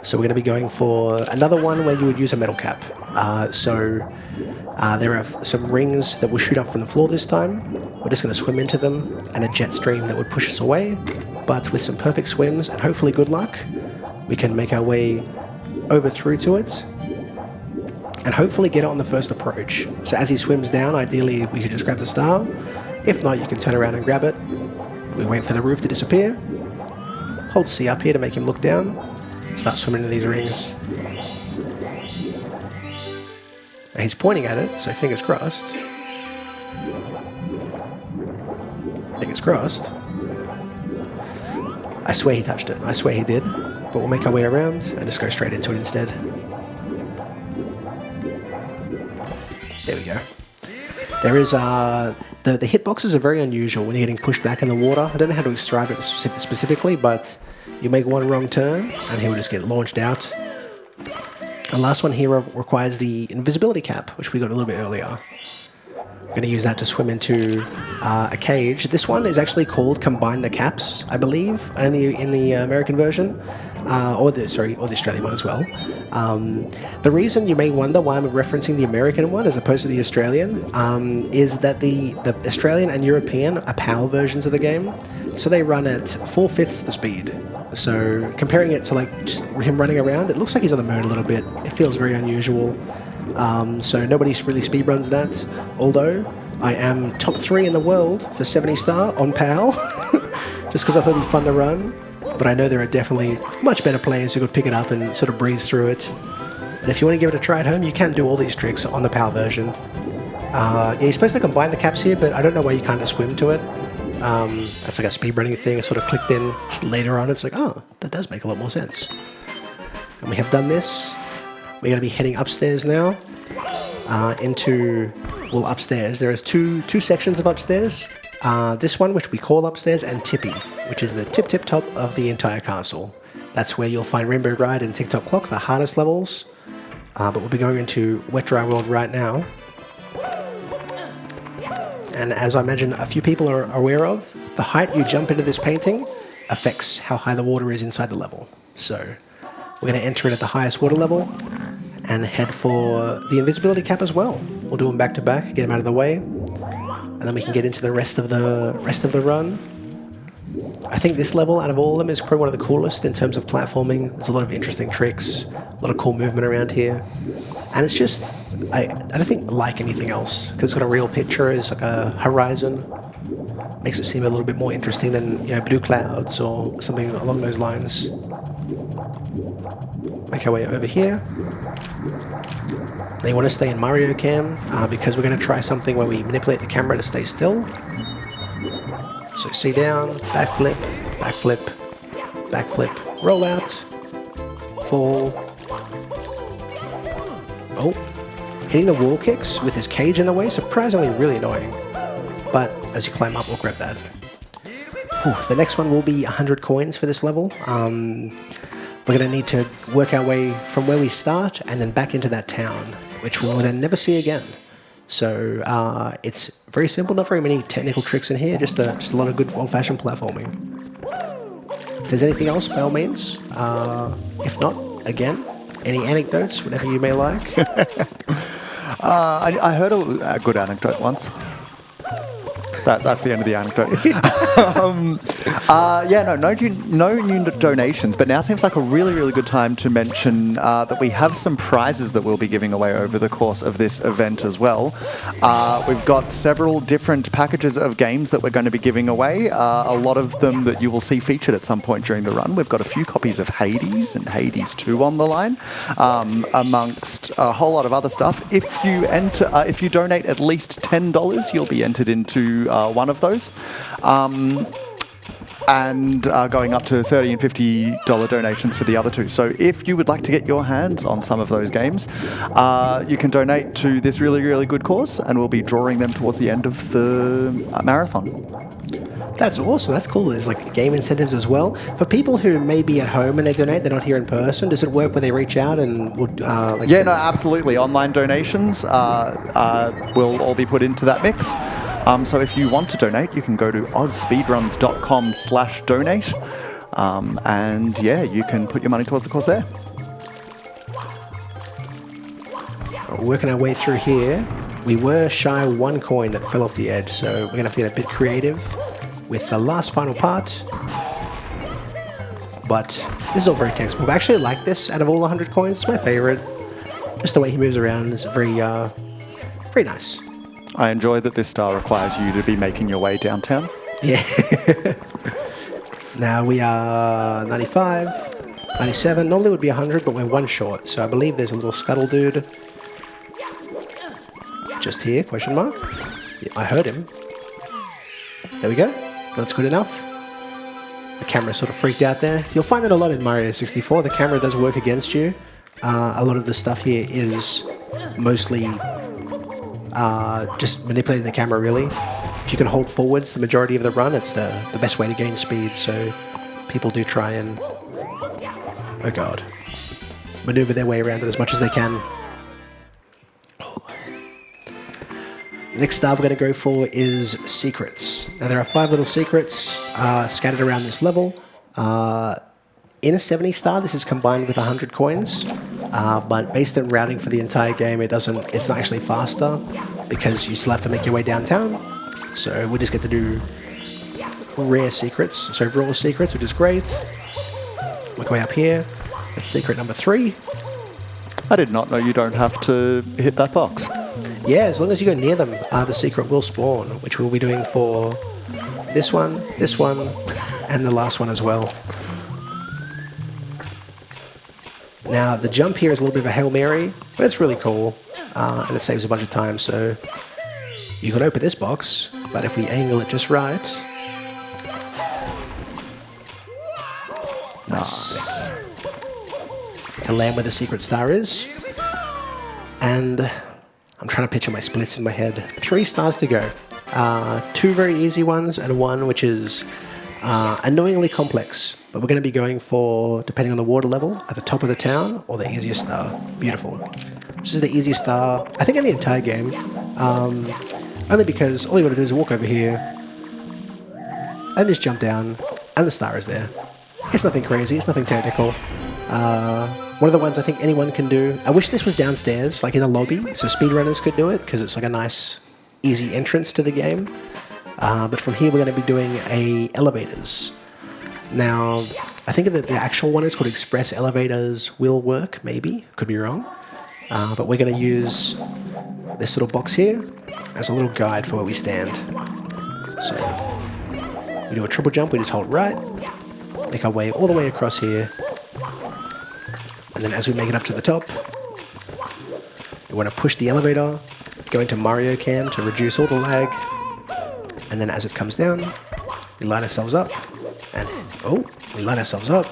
So we're going to be going for another one where you would use a metal cap. There are some rings that will shoot up from the floor this time. We're just going to swim into them, and a jet stream that would push us away. But with some perfect swims and hopefully good luck, we can make our way over through to it and hopefully get it on the first approach. So as he swims down, ideally we could just grab the star. If not, you can turn around and grab it. We wait for the roof to disappear. Hold C up here to make him look down. Start swimming into these rings. Now he's pointing at it, so fingers crossed. Fingers crossed. I swear he touched it. I swear he did. But we'll make our way around and just go straight into it instead. There we go. There is the hitboxes are very unusual when you're getting pushed back in the water. I don't know how to describe it specifically, but you make one wrong turn and he will just get launched out. The last one here requires the invisibility cap, which we got a little bit earlier. We're going to use that to swim into a cage. This one is actually called Combine the Caps, I believe, in the American version, or the Australian one as well. The reason you may wonder why I'm referencing the American one as opposed to the Australian is that the Australian and European are PAL versions of the game, so they run at 4/5 the speed. So comparing it to like just him running around, it looks like he's on the moon a little bit. It feels very unusual. So nobody really speedruns that, although I am top 3 in the world for 70 star on PAL, just because I thought it'd be fun to run. But I know there are definitely much better players who could pick it up and sort of breeze through it. And if you want to give it a try at home, you can do all these tricks on the PAL version. Yeah, you're supposed to combine the caps here, but I don't know why you can't just swim to it. That's like a speedrunning thing. I sort of clicked in later on. It's like, oh, that does make a lot more sense. And we have done this. We're going to be heading upstairs now upstairs. There is two sections of upstairs. This one, which we call upstairs, and Tippy, which is the tip top of the entire castle. That's where you'll find Rainbow Ride and TikTok Clock, the hardest levels. But we'll be going into Wet Dry World right now. And as I imagine a few people are aware of, the height you jump into this painting affects how high the water is inside the level. So we're going to enter it at the highest water level and head for the invisibility cap as well. We'll do them back to back, get them out of the way, and then we can get into the rest of the run. I think this level, out of all of them, is probably one of the coolest in terms of platforming. There's a lot of interesting tricks, a lot of cool movement around here. And it's just, I don't think like anything else, because it's got a real picture, it's like a horizon. Makes it seem a little bit more interesting than, you know, blue clouds or something along those lines. Make our way over here. They want to stay in Mario Cam because we're going to try something where we manipulate the camera to stay still. So C down, backflip, backflip, backflip, roll out, fall. Oh, hitting the wall kicks with his cage in the way, surprisingly really annoying. But as you climb up, we'll grab that. The next one will be 100 coins for this level. We're going to need to work our way from where we start and then back into that town, which we'll then never see again. So it's very simple, not very many technical tricks in here, just a lot of good old-fashioned platforming. If there's anything else, by all means. If not, again, any anecdotes, whatever you may like. I heard a good anecdote once. That's the end of the anecdote. No new donations, but now seems like a really, really good time to mention that we have some prizes that we'll be giving away over the course of this event as well. We've got several different packages of games that we're going to be giving away, a lot of them that you will see featured at some point during the run. We've got a few copies of Hades and Hades 2 on the line, amongst a whole lot of other stuff. If you donate at least $10, you'll be entered into one of those. and going up to $30 and $50 donations for the other two. So if you would like to get your hands on some of those games, you can donate to this really, really good cause, and we'll be drawing them towards the end of the marathon. That's awesome. That's cool. There's like game incentives as well. For people who may be at home and they donate, they're not here in person, does it work where they reach out and would Yeah, no, absolutely. Online donations will all be put into that mix. So if you want to donate, you can go to AusSpeedruns.com/donate. And yeah, you can put your money towards the cause there. Working our way through here, we were shy 1 coin that fell off the edge, so we're going to have to get a bit creative with the last final part. But this is all very textbook. I actually like this out of all the 100 coins. It's my favorite. Just the way he moves around is very, very nice. I enjoy that this star requires you to be making your way downtown. Yeah. Now we are 95, 97. Normally it would be 100, but we're 1 short. So I believe there's a little scuttle dude. Just here, question mark. Yeah, I heard him. There we go. That's good enough. The camera sort of freaked out there. You'll find that a lot in Mario 64. The camera does work against you. A lot of the stuff here is mostly just manipulating the camera, really. If you can hold forwards the majority of the run, it's the best way to gain speed, so people do try and, oh god, maneuver their way around it as much as they can. The next star we're going to go for is secrets. Now there are 5 little secrets scattered around this level. In a 70 star, this is combined with 100 coins, but based on routing for the entire game, it's not actually faster because you still have to make your way downtown. So we just get to do rare secrets, so raw secrets, which is great. Work our way up here. That's secret number 3. I did not know you don't have to hit that box. Yeah, as long as you go near them, the secret will spawn, which we'll be doing for this one, and the last one as well. Now, the jump here is a little bit of a Hail Mary, but it's really cool, and it saves a bunch of time, so you can open this box, but if we angle it just right... Nice. To land where the secret star is. And I'm trying to picture my splits in my head. 3 stars to go. 2 very easy ones, and 1 which is annoyingly complex. But we're going to be going for, depending on the water level, at the top of the town or the easiest star. Beautiful. This is the easiest star, I think, in the entire game. Only because all you got to do is walk over here and just jump down, and the star is there. It's nothing crazy, it's nothing technical. One of the ones I think anyone can do. I wish this was downstairs, like in a lobby, so speedrunners could do it, because it's like a nice, easy entrance to the game. But from here we're going to be doing elevators. Now, I think that the actual one is called Express Elevators will work, maybe. Could be wrong. But we're going to use this little box here as a little guide for where we stand. So, we do a triple jump, we just hold right, make our way all the way across here, and then as we make it up to the top, we want to push the elevator, go into Mario Cam to reduce all the lag, and then as it comes down, we line ourselves up, and we line ourselves up,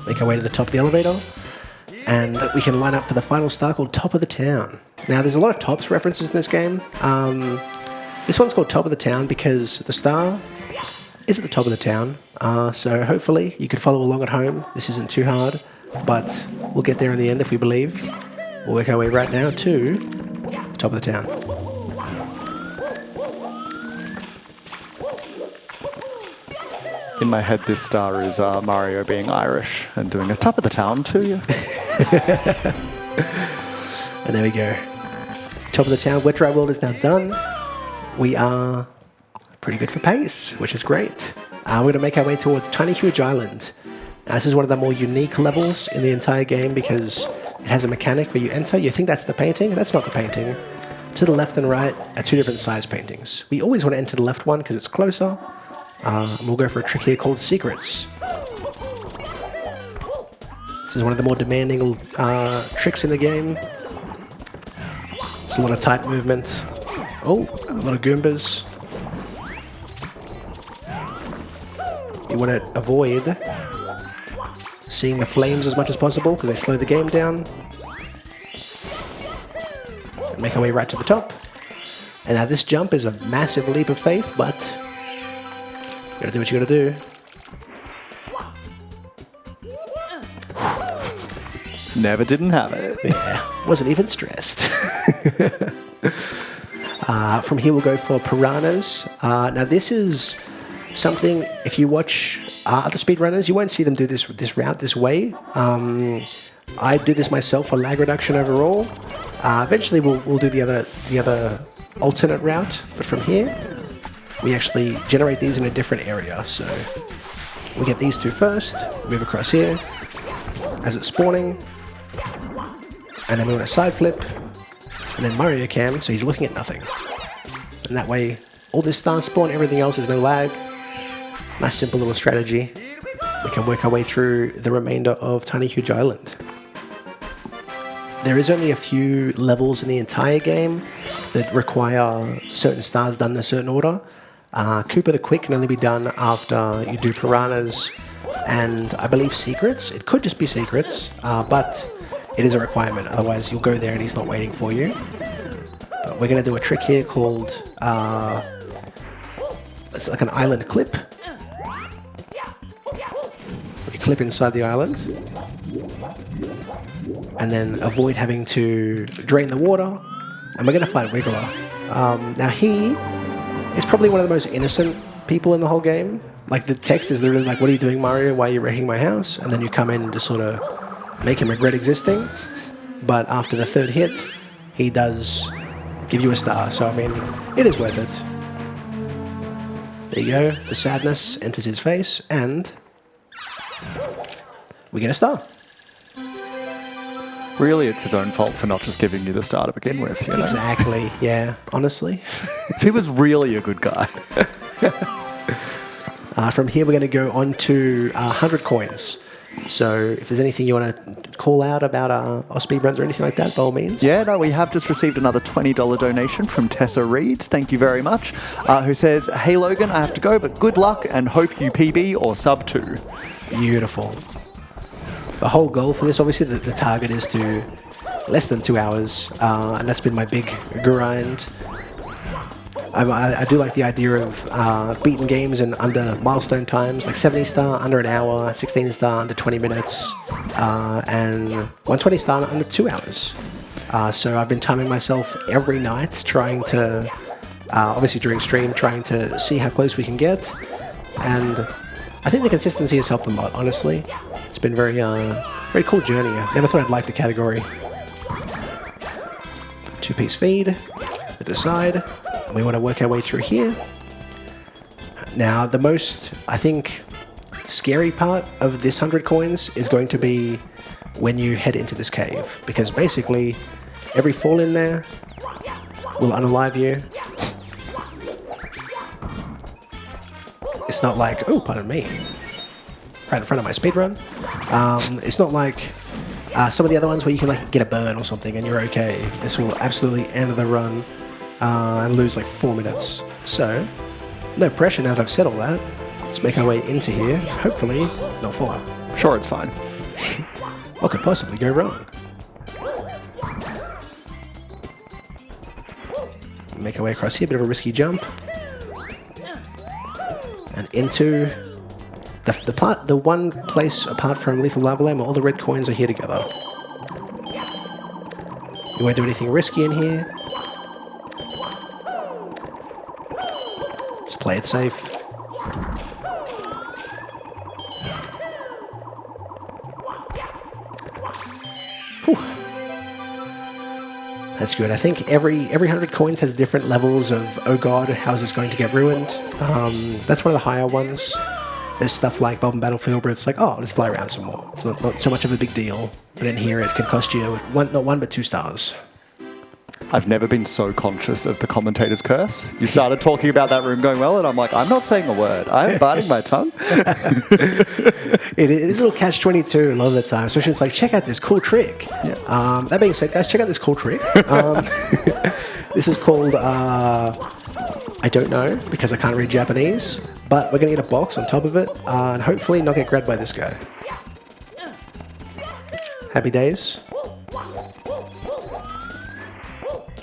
make our way to the top of the elevator, and we can line up for the final star called Top of the Town. Now, there's a lot of Tops references in this game. This one's called Top of the Town because the star is at the top of the town. So hopefully you can follow along at home. This isn't too hard, but we'll get there in the end if we believe. We'll work our way right now to the top of the town. In my head, this star is Mario being Irish and doing a top of the town to you. And there we go. Top of the town. Wet Dry World is now done. We are pretty good for pace, which is great. We're going to make our way towards Tiny Huge Island. Now, this is one of the more unique levels in the entire game because it has a mechanic where you enter, you think that's the painting. That's not the painting. To the left and right are 2 different size paintings. We always want to enter the left one because it's closer. And we'll go for a trick here called Secrets. This is one of the more demanding tricks in the game. It's a lot of tight movement. Oh, a lot of Goombas. you want to avoid seeing the flames as much as possible because they slow the game down. Make our way right to the top. And now this jump is a massive leap of faith, but you gotta do what you gotta do. Never didn't have it. Yeah, wasn't even stressed. From here we'll go for piranhas. Now this is something, if you watch other speedrunners, you won't see them do this route this way. I do this myself for lag reduction overall. Eventually we'll do the other alternate route, but from here we actually generate these in a different area. So we get these two first, move across here as it's spawning, and then we want a side flip, and then Mario cam, so he's looking at nothing. And that way all this stars spawn, everything else is no lag. Nice simple little strategy. We can work our way through the remainder of Tiny Huge Island. There is only a few levels in the entire game that require certain stars done in a certain order. Cooper the Quick can only be done after you do piranhas and I believe secrets. It could just be secrets, but it is a requirement. Otherwise you'll go there and he's not waiting for you. But we're going to do a trick here called, it's like an island clip. We clip inside the island. And then avoid having to drain the water. And we're going to fight Wiggler. Now he is probably one of the most innocent people in the whole game. Like the text is literally like, what are you doing, Mario? Why are you wrecking my house? And then you come in and just sort of make him regret existing. But after the third hit, he does give you a star. So I mean, it is worth it. There you go. The sadness enters his face and we get a star. Really, it's his own fault for not just giving you the star to begin with, you know? Exactly, yeah, honestly. If he was really a good guy. From here, we're going to go on to 100 coins. So if there's anything you want to call out about AusSpeedruns or anything like that, by all means. Yeah, no, we have just received another $20 donation from Tessa Reeds. Thank you very much. Who says, hey, Logan, I have to go, but good luck and hope you PB or sub 2. Beautiful. The whole goal for this, obviously, the target is to less than 2 hours, and that's been my big grind. I do like the idea of beating games in under milestone times, like 70 star under an hour, 16 star under 20 minutes, and 120 star under 2 hours. So I've been timing myself every night, trying to, obviously during stream, trying to see how close we can get, and I think the consistency has helped a lot, honestly. It's been very cool journey. I never thought I'd like the category. 2-piece feed at the side. And we want to work our way through here. Now, the most, I think, scary part of this 100 coins is going to be when you head into this cave. Because basically, every fall in there will unalive you. It's not like, oh, pardon me, right in front of my speedrun. It's not like some of the other ones where you can like get a burn or something and you're okay. This will absolutely end the run and lose like 4 minutes. So, no pressure now that I've said all that. Let's make our way into here. Hopefully, not fall. Sure, it's fine. What could possibly go wrong? Make our way across here, bit of a risky jump. And into the one place apart from Lethal Lava Lamp where all the red coins are here together. You won't do anything risky in here. Just play it safe. Whew. That's good. I think every 100 coins has different levels of, oh god, how is this going to get ruined? That's one of the higher ones. There's stuff like Bob and Battlefield where it's like, oh, let's fly around some more. It's not so much of a big deal. But in here, it can cost you not one, but 2 stars. I've never been so conscious of the commentator's curse. You started talking about that room going well, and I'm like, I'm not saying a word. I'm biting my tongue. It is a little catch-22 a lot of the time, especially it's like, check out this cool trick. Yeah. That being said, guys, check out this cool trick. This is called, I don't know, because I can't read Japanese, but we're going to get a box on top of it and hopefully not get grabbed by this guy. Happy days.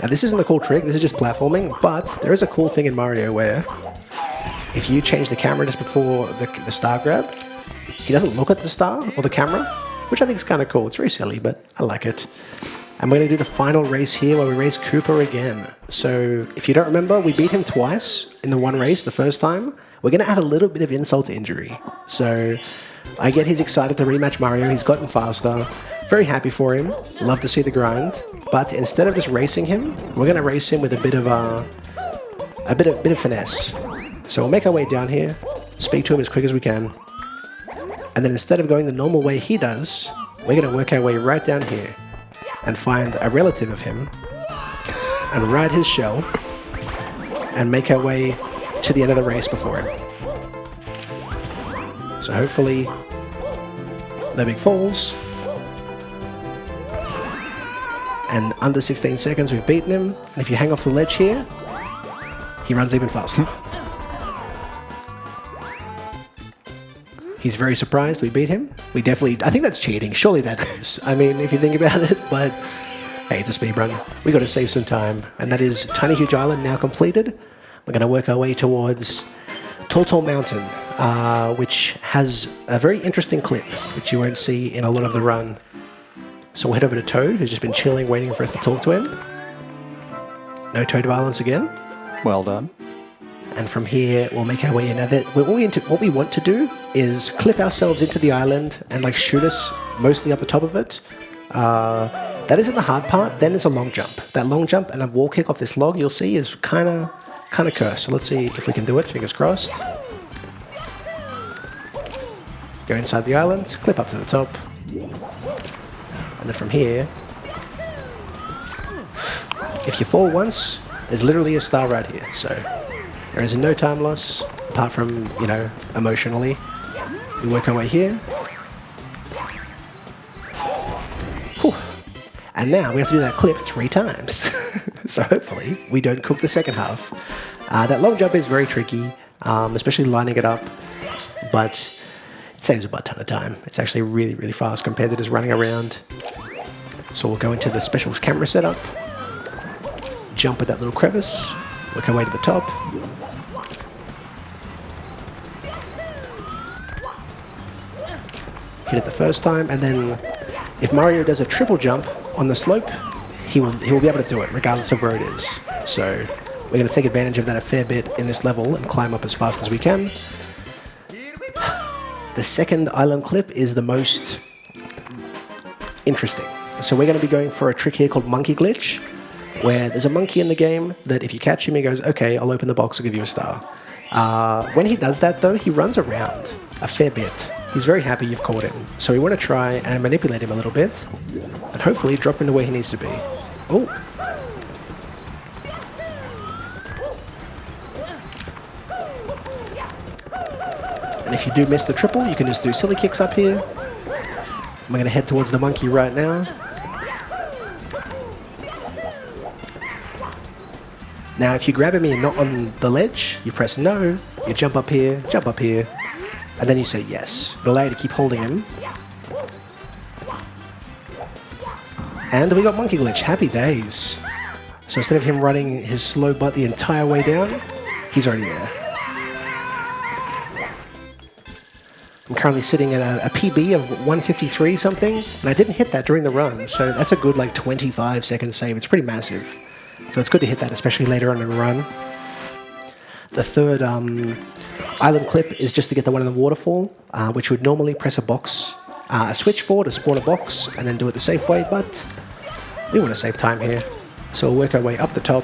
Now this isn't a cool trick, this is just platforming, but there is a cool thing in Mario where if you change the camera just before the star grab, he doesn't look at the star or the camera, which I think is kind of cool. It's very silly, but I like it. And we're going to do the final race here where we race Cooper again. So if you don't remember, we beat him twice in the one race the first time. We're going to add a little bit of insult to injury. So I get he's excited to rematch Mario. He's gotten faster. Very happy for him. Love to see the grind. But instead of just racing him, we're going to race him with a bit of finesse. So we'll make our way down here, speak to him as quick as we can. And then instead of going the normal way he does, we're going to work our way right down here and find a relative of him and ride his shell and make our way to the end of the race before him. So hopefully no big falls. And under 16 seconds we've beaten him. And if you hang off the ledge here, he runs even faster. He's very surprised we beat him. I think that's cheating. Surely that is. I mean, if you think about it, but hey, it's a speedrun. We got to save some time. And that is Tiny Huge Island now completed. We're going to work our way towards Tall Mountain, which has a very interesting clip, which you won't see in a lot of the run. So we'll head over to Toad, who's just been chilling, waiting for us to talk to him. No Toad violence again. Well done. And from here, we'll make our way in. Now, what we want to do is clip ourselves into the island and like shoot us mostly up the top of it. That isn't the hard part. Then there's a long jump. That long jump and a wall kick off this log, you'll see, is kind of cursed. So let's see if we can do it. Fingers crossed. Go inside the island, clip up to the top. And then from here, if you fall once, there's literally a star right here. So there is no time loss, apart from, emotionally. We work our way here. Whew. And now we have to do that clip 3 times. So hopefully we don't cook the second half. That long jump is very tricky, especially lining it up. But it saves a butt ton of time. It's actually really, really fast compared to just running around. So we'll go into the special camera setup. Jump at that little crevice. Work our way to the top. Hit it the first time, and then if Mario does a triple jump on the slope, he will be able to do it regardless of where it is. So we're going to take advantage of that a fair bit in this level and climb up as fast as we can. The second island clip is the most interesting. So we're going to be going for a trick here called Monkey Glitch, where there's a monkey in the game that if you catch him, he goes, okay, I'll open the box, I'll give you a star. When he does that, though, he runs around a fair bit. He's very happy you've caught him. So we want to try and manipulate him a little bit, and hopefully drop him to where he needs to be. Oh. And if you do miss the triple, you can just do silly kicks up here. I'm going to head towards the monkey right now. Now, if you grab him and you're not on the ledge, you press no, you jump up here, and then you say yes. It'll allow you to keep holding him. And we got Monkey Glitch. Happy days. So instead of him running his slow butt the entire way down, he's already there. I'm currently sitting at a PB of 153 something, and I didn't hit that during the run, so that's a good 25-second save. It's pretty massive. So it's good to hit that, especially later on in the run. The third island clip is just to get the one in the waterfall, which would normally press a switch for to spawn a box and then do it the safe way, but we want to save time here. So we'll work our way up the top.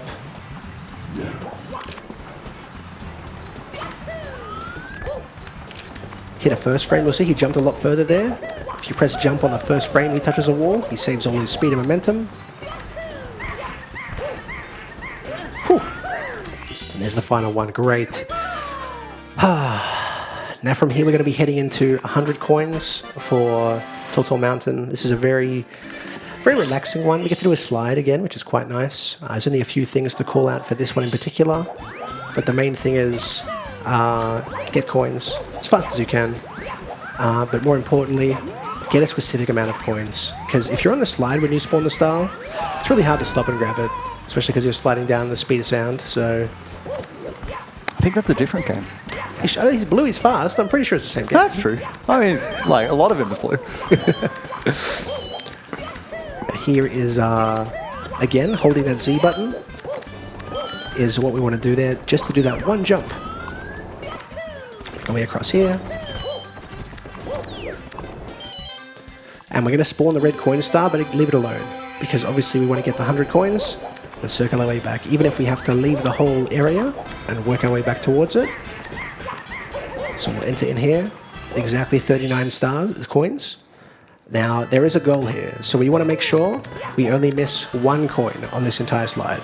Hit a first frame, you'll see he jumped a lot further there. If you press jump on the first frame, he touches a wall, he saves all his speed and momentum. And there's the final one, great. Now from here we're going to be heading into 100 coins for Tall Mountain. This is a very, very relaxing one. We get to do a slide again, which is quite nice. There's only a few things to call out for this one in particular, but the main thing is get coins as fast as you can. But more importantly, get a specific amount of coins. Because if you're on the slide when you spawn the star, it's really hard to stop and grab it. Especially because you're sliding down the speed of sound, so... I think that's a different game. He's blue, he's fast. I'm pretty sure it's the same game. That's true. I mean, like, a lot of him is blue. Here is, again, holding that Z button is what we want to do there, just to do that one jump. Go way across here. And we're going to spawn the red coin star, but leave it alone. Because obviously we want to get the 100 coins and circle our way back, even if we have to leave the whole area and work our way back towards it. So we'll enter in here, exactly 39 coins. Now, there is a goal here, so we want to make sure we only miss one coin on this entire slide.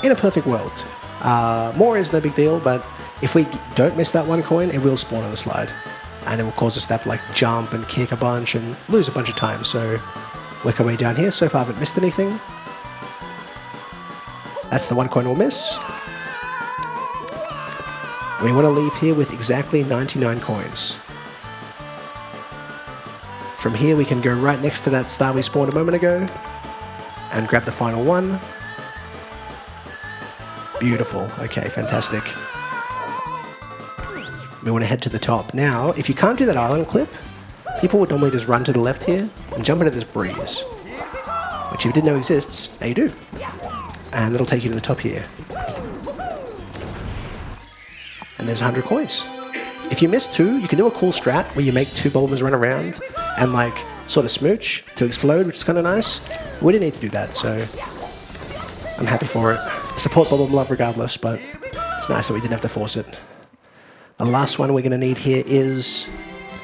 In a perfect world. More is no big deal, but if we don't miss that one coin, it will spawn on the slide. And it will cause us to have to like jump and kick a bunch and lose a bunch of time, so work our way down here. So far I haven't missed anything. That's the one coin we'll miss. We want to leave here with exactly 99 coins. From here we can go right next to that star we spawned a moment ago and grab the final one. Beautiful. Okay, fantastic. We want to head to the top. Now, if you can't do that island clip, people would normally just run to the left here and jump into this breeze, which if you didn't know exists, now you do. And it'll take you to the top here. And there's 100 coins. If you miss two, you can do a cool strat where you make two bombers run around and like sort of smooch to explode, which is kind of nice. We didn't need to do that, so I'm happy for it. Support Bubble Love regardless, but it's nice that we didn't have to force it. The last one we're going to need here is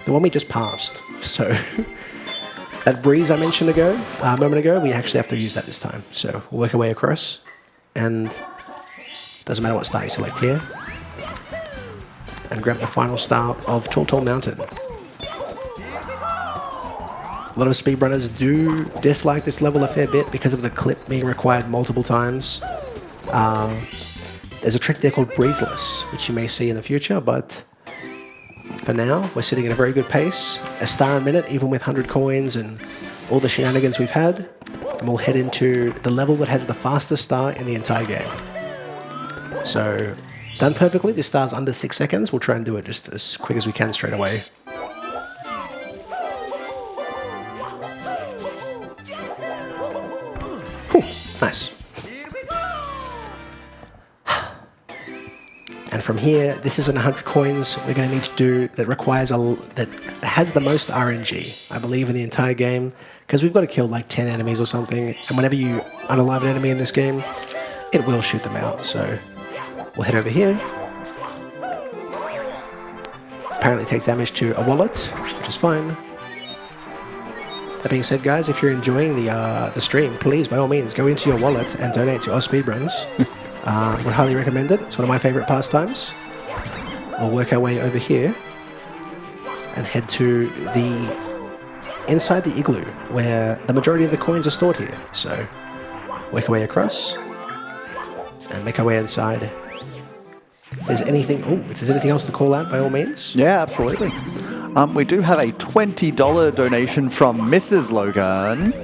the one we just passed. So that breeze I mentioned a moment ago, we actually have to use that this time. So we'll work our way across, and doesn't matter what star you select here, and grab the final star of Tall Mountain. A lot of speedrunners do dislike this level a fair bit because of the clip being required multiple times. There's a trick there called breezeless, which you may see in the future, but for now, we're sitting at a very good pace. A star a minute, even with 100 coins and all the shenanigans we've had. And we'll head into the level that has the fastest star in the entire game. So, done perfectly. This star's under 6 seconds. We'll try and do it just as quick as we can straight away. Cool. Nice. And from here, this is an 100 coins we're going to need to do that requires that has the most RNG, I believe, in the entire game, because we've got to kill like 10 enemies or something, and whenever you unalive an enemy in this game, it will shoot them out. So we'll head over here. Apparently take damage to a wallet, which is fine. That being said, guys, if you're enjoying the stream, please, by all means, go into your wallet and donate to AusSpeedruns. Would highly recommend it. It's one of my favorite pastimes. We'll work our way over here and head to the inside the igloo where the majority of the coins are stored here. So work our way across and make our way inside. If there's anything else to call out, by all means. Yeah, absolutely. We do have a $20 donation from Mrs. Logaaaaan,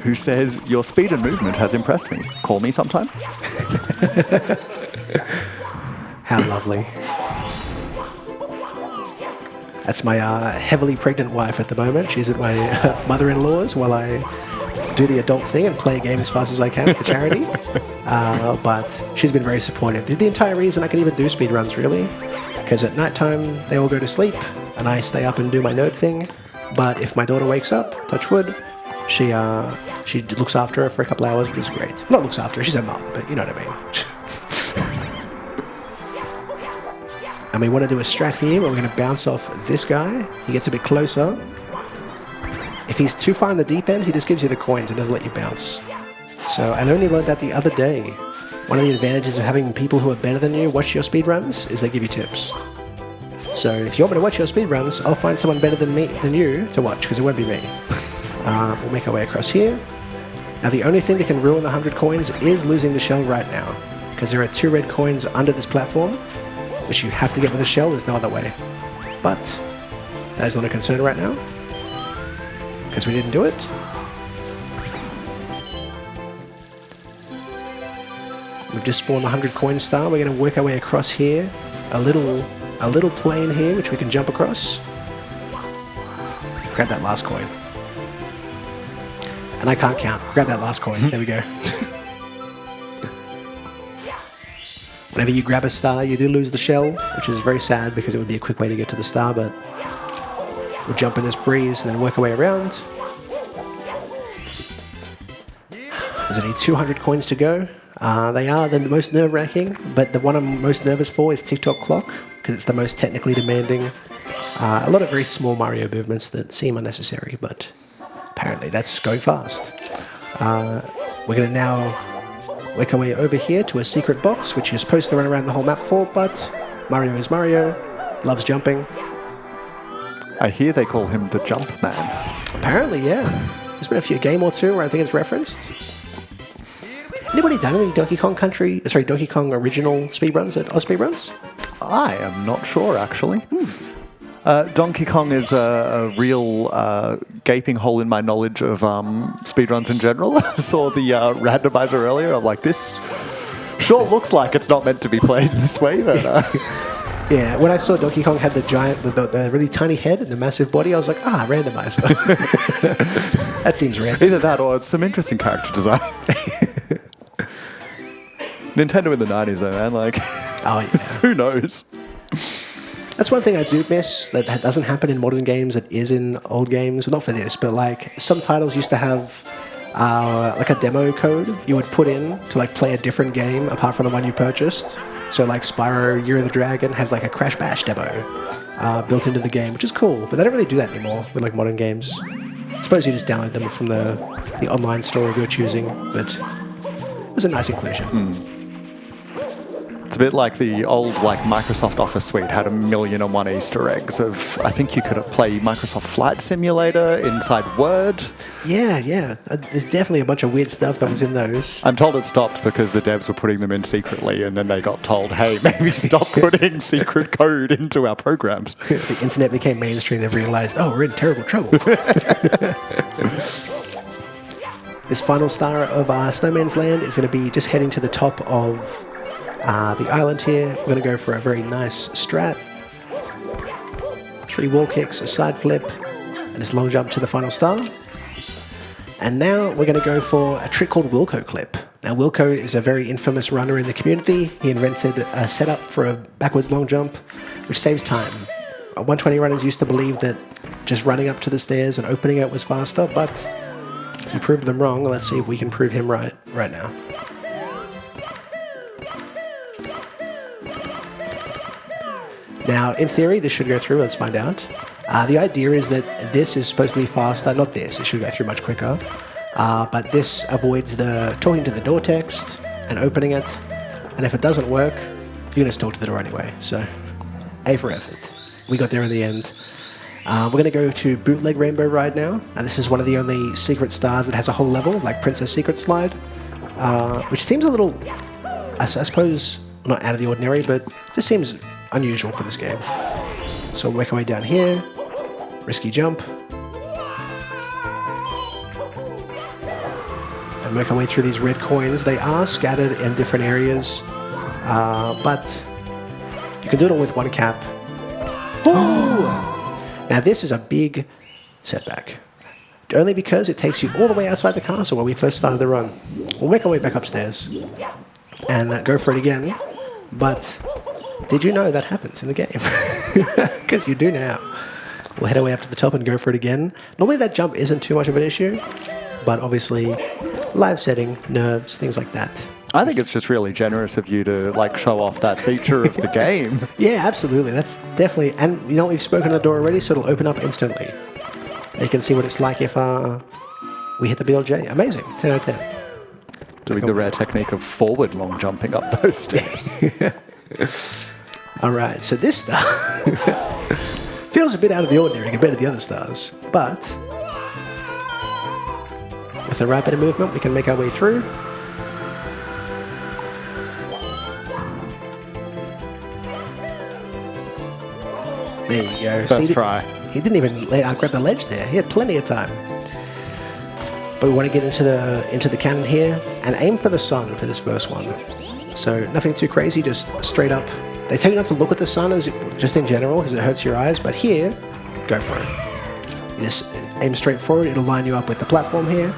who says, "Your speed and movement has impressed me. Call me sometime." How lovely. That's my heavily pregnant wife at the moment. She's at my mother-in-law's while I do the adult thing and play a game as fast as I can for charity. But she's been very supportive. The entire reason I can even do speedruns, really, because at night time they all go to sleep and I stay up and do my nerd thing. But if my daughter wakes up, touch wood, she looks after her for a couple hours, which is great. Not looks after her, she's her mum, but you know what I mean. And we want to do a strat here where we're going to bounce off this guy. He gets a bit closer. If he's too far in the deep end, he just gives you the coins and doesn't let you bounce. So I only learned that the other day. One of the advantages of having people who are better than you watch your speedruns is they give you tips. So if you want me to watch your speedruns, I'll find someone better than you to watch, because it won't be me. We'll make our way across here. Now the only thing that can ruin the 100 coins is losing the shell right now, because there are 2 red coins under this platform, which you have to get with a shell. There's no other way. But that is not a concern right now, because we didn't do it. We've just spawned the 100 coin star. We're going to work our way across here. A little plane here, which we can jump across. Grab that last coin. And I can't count. Grab that last coin. There we go. Whenever you grab a star, you do lose the shell, which is very sad because it would be a quick way to get to the star, but we'll jump in this breeze and then work our way around. There's only 200 coins to go. They are the most nerve-wracking, but the one I'm most nervous for is TikTok Clock, because it's the most technically demanding. A lot of very small Mario movements that seem unnecessary, but apparently that's going fast. We're going to now work our way over here to a secret box, which you're supposed to run around the whole map for, but Mario is Mario, loves jumping. I hear they call him the Jump Man. Apparently, yeah. There's been a game or two where I think it's referenced. Anybody done any Donkey Kong original speedruns at AusSpeedruns? I am not sure, actually. Donkey Kong is a real gaping hole in my knowledge of speedruns in general. I saw the randomizer earlier. I'm like, this sure looks like it's not meant to be played this way, but... Yeah, when I saw Donkey Kong had the really tiny head and the massive body, I was like, randomizer. That seems random. Either that or it's some interesting character design. Nintendo in the 90s, though, man. Like, who knows? That's one thing I do miss that doesn't happen in modern games that is in old games. Well, not for this, but like some titles used to have like a demo code you would put in to like play a different game apart from the one you purchased. So like Spyro Year of the Dragon has like a Crash Bash demo built into the game, which is cool. But they don't really do that anymore with like modern games. I suppose you just download them from the online store of your choosing, but it was a nice inclusion. It's a bit like the old Microsoft Office suite had 1,000,001 Easter eggs of, I think you could play Microsoft Flight Simulator inside Word. Yeah. There's definitely a bunch of weird stuff that was in those. I'm told it stopped because the devs were putting them in secretly, and then they got told, hey, maybe stop putting secret code into our programs. The internet became mainstream. They realized, we're in terrible trouble. This final star of Snowman's Land is going to be just heading to the top of the island here. We're going to go for a very nice strat. 3 wall kicks, a side flip, and this long jump to the final star. And now we're going to go for a trick called Wilco Clip. Now Wilco is a very infamous runner in the community. He invented a setup for a backwards long jump, which saves time. 120 runners used to believe that just running up to the stairs and opening it was faster, but he proved them wrong. Let's see if we can prove him right now. Now, in theory, this should go through. Let's find out. The idea is that this is supposed to be faster. Not this. It should go through much quicker. But this avoids the talking to the door text and opening it. And if it doesn't work, you're going to talk to the door anyway. So, A for effort. We got there in the end. We're going to go to Bootleg Rainbow Ride now. And this is one of the only secret stars that has a whole level, like Princess Secret Slide. Which seems a little, I suppose, not out of the ordinary, but just seems unusual for this game. So we'll work our way down here. Risky jump. And work our way through these red coins. They are scattered in different areas, but you can do it all with one cap. Ooh! Now this is a big setback. Only because it takes you all the way outside the castle where we first started the run. We'll make our way back upstairs and go for it again. But did you know that happens in the game? Because you do now. We'll head our way up to the top and go for it again. Normally that jump isn't too much of an issue, but obviously live setting, nerves, things like that. I think it's just really generous of you to show off that feature of the game. Yeah, absolutely. That's definitely, and we've spoken to the door already, so it'll open up instantly. You can see what it's like if we hit the BLJ. Amazing. 10 out of 10. Doing the rare technique of forward long jumping up those stairs. All right, so this star feels a bit out of the ordinary compared to the other stars, but with the right bit of movement, we can make our way through. There you go. First try. He didn't even grab the ledge there. He had plenty of time. But we want to get into the cannon here and aim for the sun for this first one. So nothing too crazy, just straight up. They tell you not to look at the sun just in general because it hurts your eyes, but here, go for it. You just aim straight forward, it'll line you up with the platform here.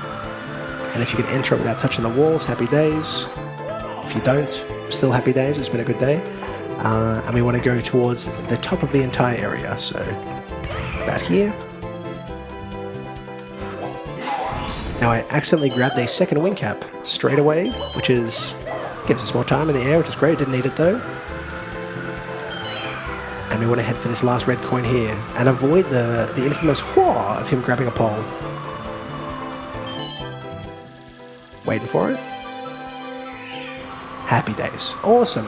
And if you can enter it without touching the walls, happy days. If you don't, still happy days, it's been a good day. And we want to go towards the top of the entire area, so about here. Now I accidentally grabbed a second wing cap straight away, which gives us more time in the air, which is great, didn't need it though. And we want to head for this last red coin here and avoid the infamous whaw of him grabbing a pole. Waiting for it. Happy days. Awesome.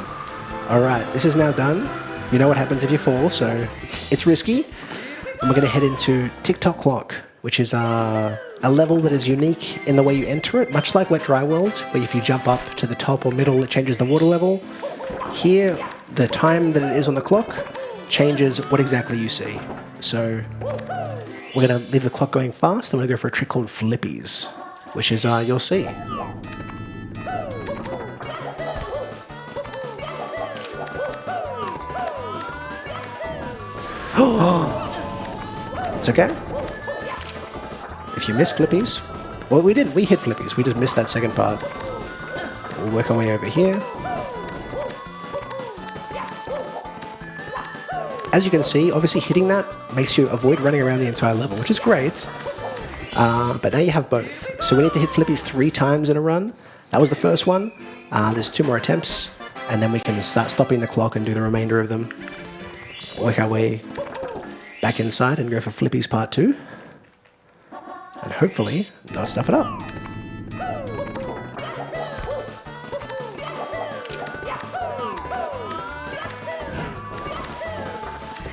Alright, this is now done. You know what happens if you fall, so it's risky. And we're going to head into Tick-Tock Clock, which is a level that is unique in the way you enter it, much like Wet Dry World, where if you jump up to the top or middle, it changes the water level. Here, the time that it is on the clock changes what exactly you see. So we're going to leave the clock going fast, and we're going to go for a trick called Flippies, which is, you'll see. It's okay. If you miss Flippies, well, we didn't. We hit Flippies. We just missed that second part. We'll work our way over here. As you can see, obviously hitting that makes you avoid running around the entire level, which is great. But now you have both. So we need to hit Flippies 3 times in a run. That was the first one. There's 2 more attempts, and then we can start stopping the clock and do the remainder of them. Work our way back inside and go for Flippies part 2. And hopefully not stuff it up.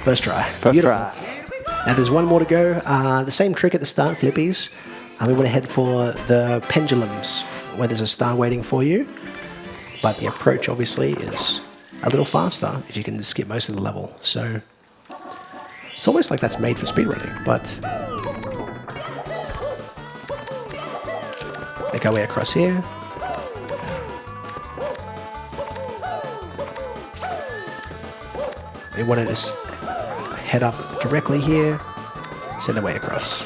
First try. First try. Now there's one more to go. The same trick at the start, Flippies. We want to head for the pendulums, where there's a star waiting for you. But the approach obviously is a little faster if you can skip most of the level. So it's almost like that's made for speedrunning, but make our way across here. We want to just head up directly here, send our way across.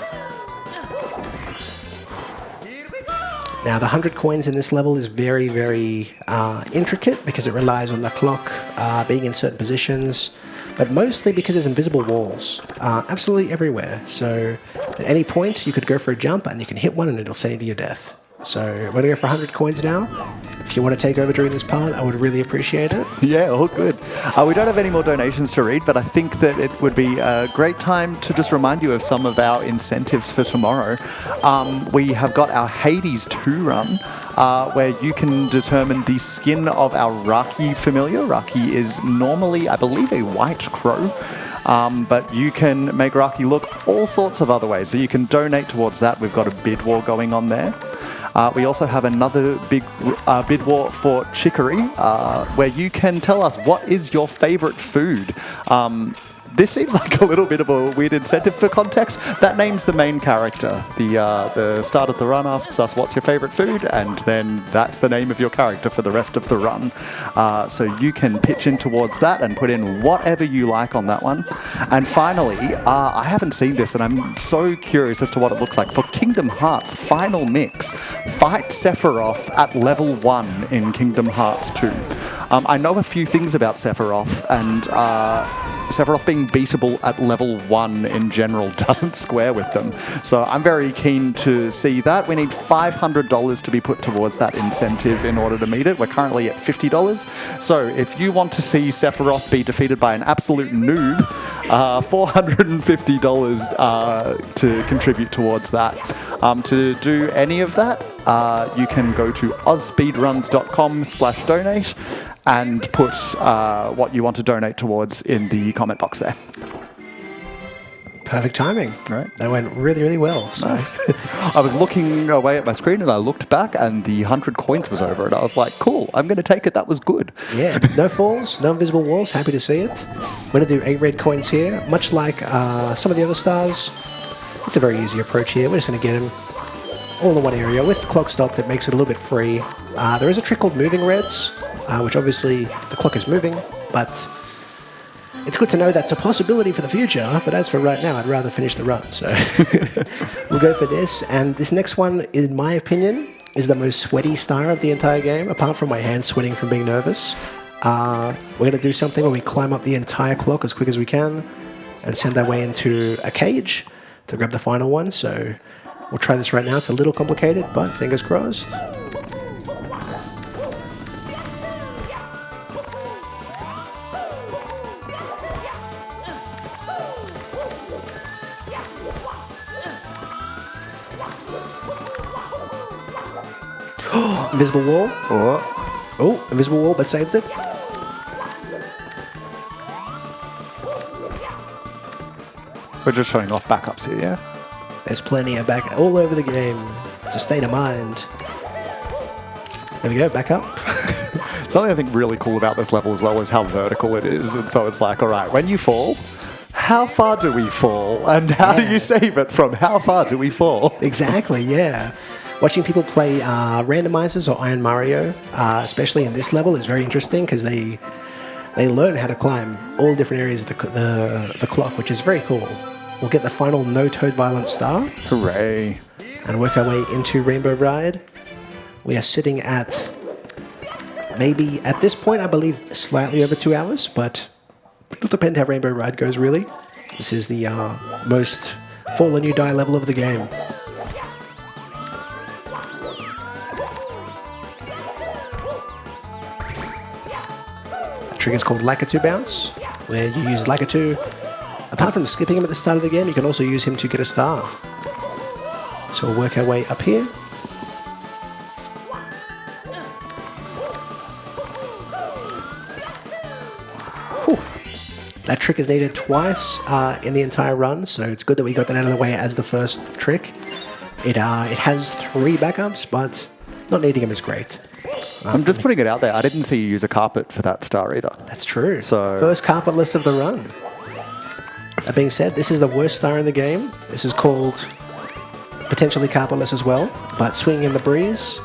Now the 100 coins in this level is very, very intricate because it relies on the clock being in certain positions, but mostly because there's invisible walls absolutely everywhere. So at any point you could go for a jump and you can hit one and it'll send you to your death. So we're going to go for 100 coins now. If you want to take over during this part, I would really appreciate it. Yeah, all good. We don't have any more donations to read, but I think that it would be a great time to just remind you of some of our incentives for tomorrow. We have got our Hades 2 run, where you can determine the skin of our Raki familiar. Raki is normally, I believe, a white crow. But you can make Raki look all sorts of other ways. So you can donate towards that. We've got a bid war going on there. We also have another big bid war for chicory, where you can tell us what is your favorite food. This seems like a little bit of a weird incentive for context. That name's the main character. The start of the run asks us what's your favorite food, and then that's the name of your character for the rest of the run. So you can pitch in towards that and put in whatever you like on that one. And finally, I haven't seen this, and I'm so curious as to what it looks like. For Kingdom Hearts Final Mix, fight Sephiroth at level 1 in Kingdom Hearts 2. I know a few things about Sephiroth, and Sephiroth being beatable at level 1 in general doesn't square with them. So I'm very keen to see that. We need $500 to be put towards that incentive in order to meet it. We're currently at $50. So if you want to see Sephiroth be defeated by an absolute noob, $450 to contribute towards that. To do any of that, you can go to AusSpeedruns.com/donate and put what you want to donate towards in the comment box there. Perfect timing. Right. That went really, really well. So. Nice. I was looking away at my screen and I looked back and the 100 coins was over and I was like, cool, I'm going to take it. That was good. Yeah, no falls, no invisible walls. Happy to see it. We're going to do 8 red coins here. Much like some of the other stars, it's a very easy approach here. We're just going to get them all in one area. With the clock stopped, it makes it a little bit free. There is a trick called moving reds, which obviously the clock is moving, but it's good to know that's a possibility for the future. But as for right now, I'd rather finish the run. So we'll go for this. And this next one, in my opinion, is the most sweaty star of the entire game, apart from my hands sweating from being nervous. We're going to do something where we climb up the entire clock as quick as we can and send our way into a cage to grab the final one. So we'll try this right now. It's a little complicated, but fingers crossed. Invisible wall. Oh, invisible wall, but saved it. We're just showing off backups here, yeah? There's plenty of back all over the game. It's a state of mind. There we go, back up. Something I think really cool about this level as well is how vertical it is. And so it's like, all right, when you fall, how far do we fall? And how do you save it from how far do we fall? Exactly, yeah. Watching people play randomizers or Iron Mario, especially in this level, is very interesting because they learn how to climb all different areas of the clock, which is very cool. We'll get the final no Toad Violent star. Hooray. And work our way into Rainbow Ride. We are sitting at maybe, at this point, I believe, slightly over 2 hours, but it'll depend how Rainbow Ride goes, really. This is the most fall and you die level of the game. Trick is called Logaaaaan Bounce, where you use Logaaaaan. Apart from skipping him at the start of the game, you can also use him to get a star. So we'll work our way up here. Whew. That trick is needed twice in the entire run, so it's good that we got that out of the way as the first trick. It has 3 backups, but not needing them is great. I'm just putting it out there. I didn't see you use a carpet for that star either. That's true. So first carpetless of the run. That being said, this is the worst star in the game. This is called potentially carpetless as well, but swinging in the breeze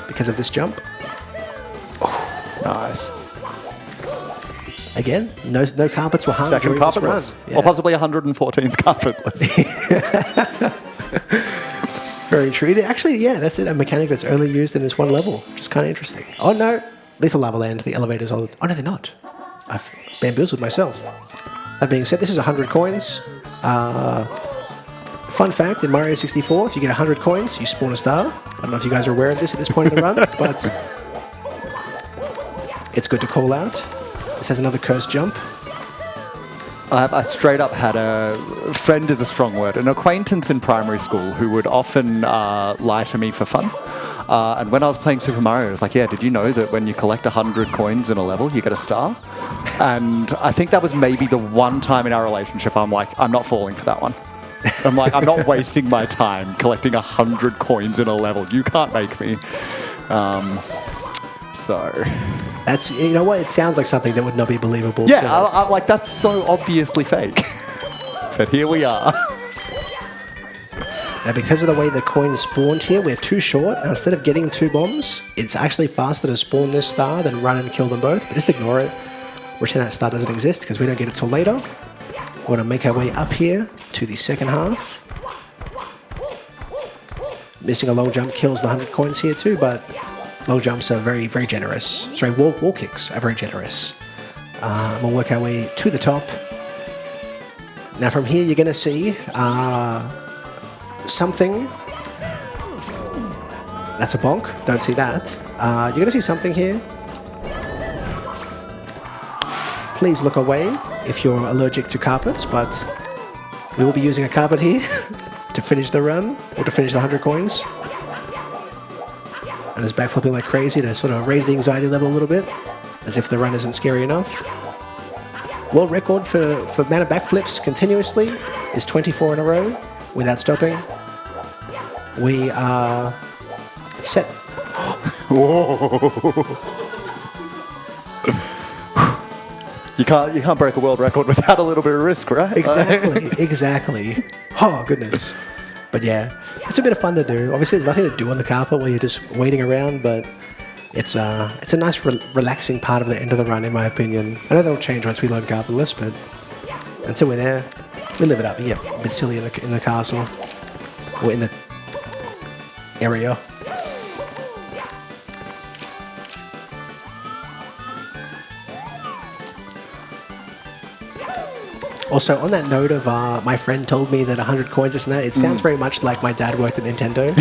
because of this jump. Nice. Again, no carpets were harmed Second during this carpetless. run. Yeah. Or possibly 114th carpetless. Very true. Actually, yeah, that's it. A mechanic that's only used in this one level, which is kind of interesting. Oh no, Lethal Lava Land, the elevators are... Oh no, they're not. I've bamboozled myself. That being said, this is 100 coins. Fun fact, in Mario 64, if you get 100 coins, you spawn a star. I don't know if you guys are aware of this at this point in the run, but it's good to call out. This has another cursed jump. I straight up had a friend is a strong word, an acquaintance in primary school who would often lie to me for fun. And when I was playing Super Mario, I was like, yeah, did you know that when you collect 100 coins in a level, you get a star? And I think that was maybe the one time in our relationship I'm like, I'm not falling for that one. I'm like, I'm not wasting my time collecting 100 coins in a level. You can't make me. So... That's, you know what, it sounds like something that would not be believable. Yeah, so. I'm like, that's so obviously fake. But here we are. Now, because of the way the coins spawned here, we're too short. Now, instead of getting 2 bombs, it's actually faster to spawn this star than run and kill them both. But just ignore it. Pretend that star doesn't exist because we don't get it till later. We're going to make our way up here to the second half. Missing a long jump kills the 100 coins here too, but low jumps are very, very generous. Sorry, wall kicks are very generous. We'll work our way to the top. Now from here you're going to see something. That's a bonk. Don't see that. You're going to see something here. Please look away if you're allergic to carpets, but we will be using a carpet here to finish the run, or to finish the 100 coins. And is backflipping like crazy to sort of raise the anxiety level a little bit, as if the run isn't scary enough. World record for amount of backflips continuously is 24 in a row without stopping. We are set. Whoa. You can't break a world record without a little bit of risk, right? Exactly. Oh, goodness. But yeah, it's a bit of fun to do. Obviously, there's nothing to do on the carpet while you're just waiting around, but it's a nice relaxing part of the end of the run, in my opinion. I know that'll change once we load carpetless, but until we're there, we live it up. You get a bit silly in the castle, or in the area. Also, on that note of my friend told me that 100 coins is that, it sounds very much like my dad worked at Nintendo.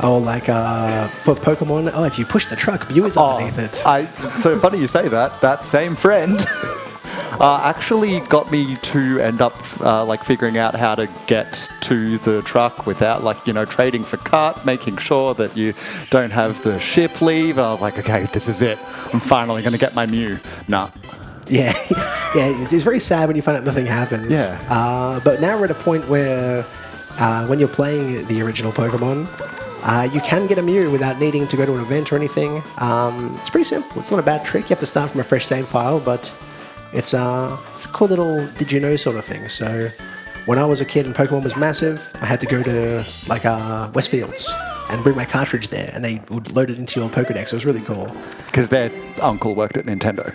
Oh, like for Pokemon, if you push the truck, Mew is underneath it. So funny you say that. That same friend actually got me to end up figuring out how to get to the truck without trading for cart, making sure that you don't have the ship leave. I was like, okay, this is it. I'm finally going to get my Mew. Nah. Yeah, it's very sad when you find out nothing happens. Yeah. But now we're at a point where when you're playing the original Pokemon, you can get a Mew without needing to go to an event or anything. It's pretty simple. It's not a bad trick. You have to start from a fresh save file, but it's a cool little did you know sort of thing. So when I was a kid and Pokemon was massive, I had to go to Westfields and bring my cartridge there, and they would load it into your Pokedex. It was really cool. Because their uncle worked at Nintendo.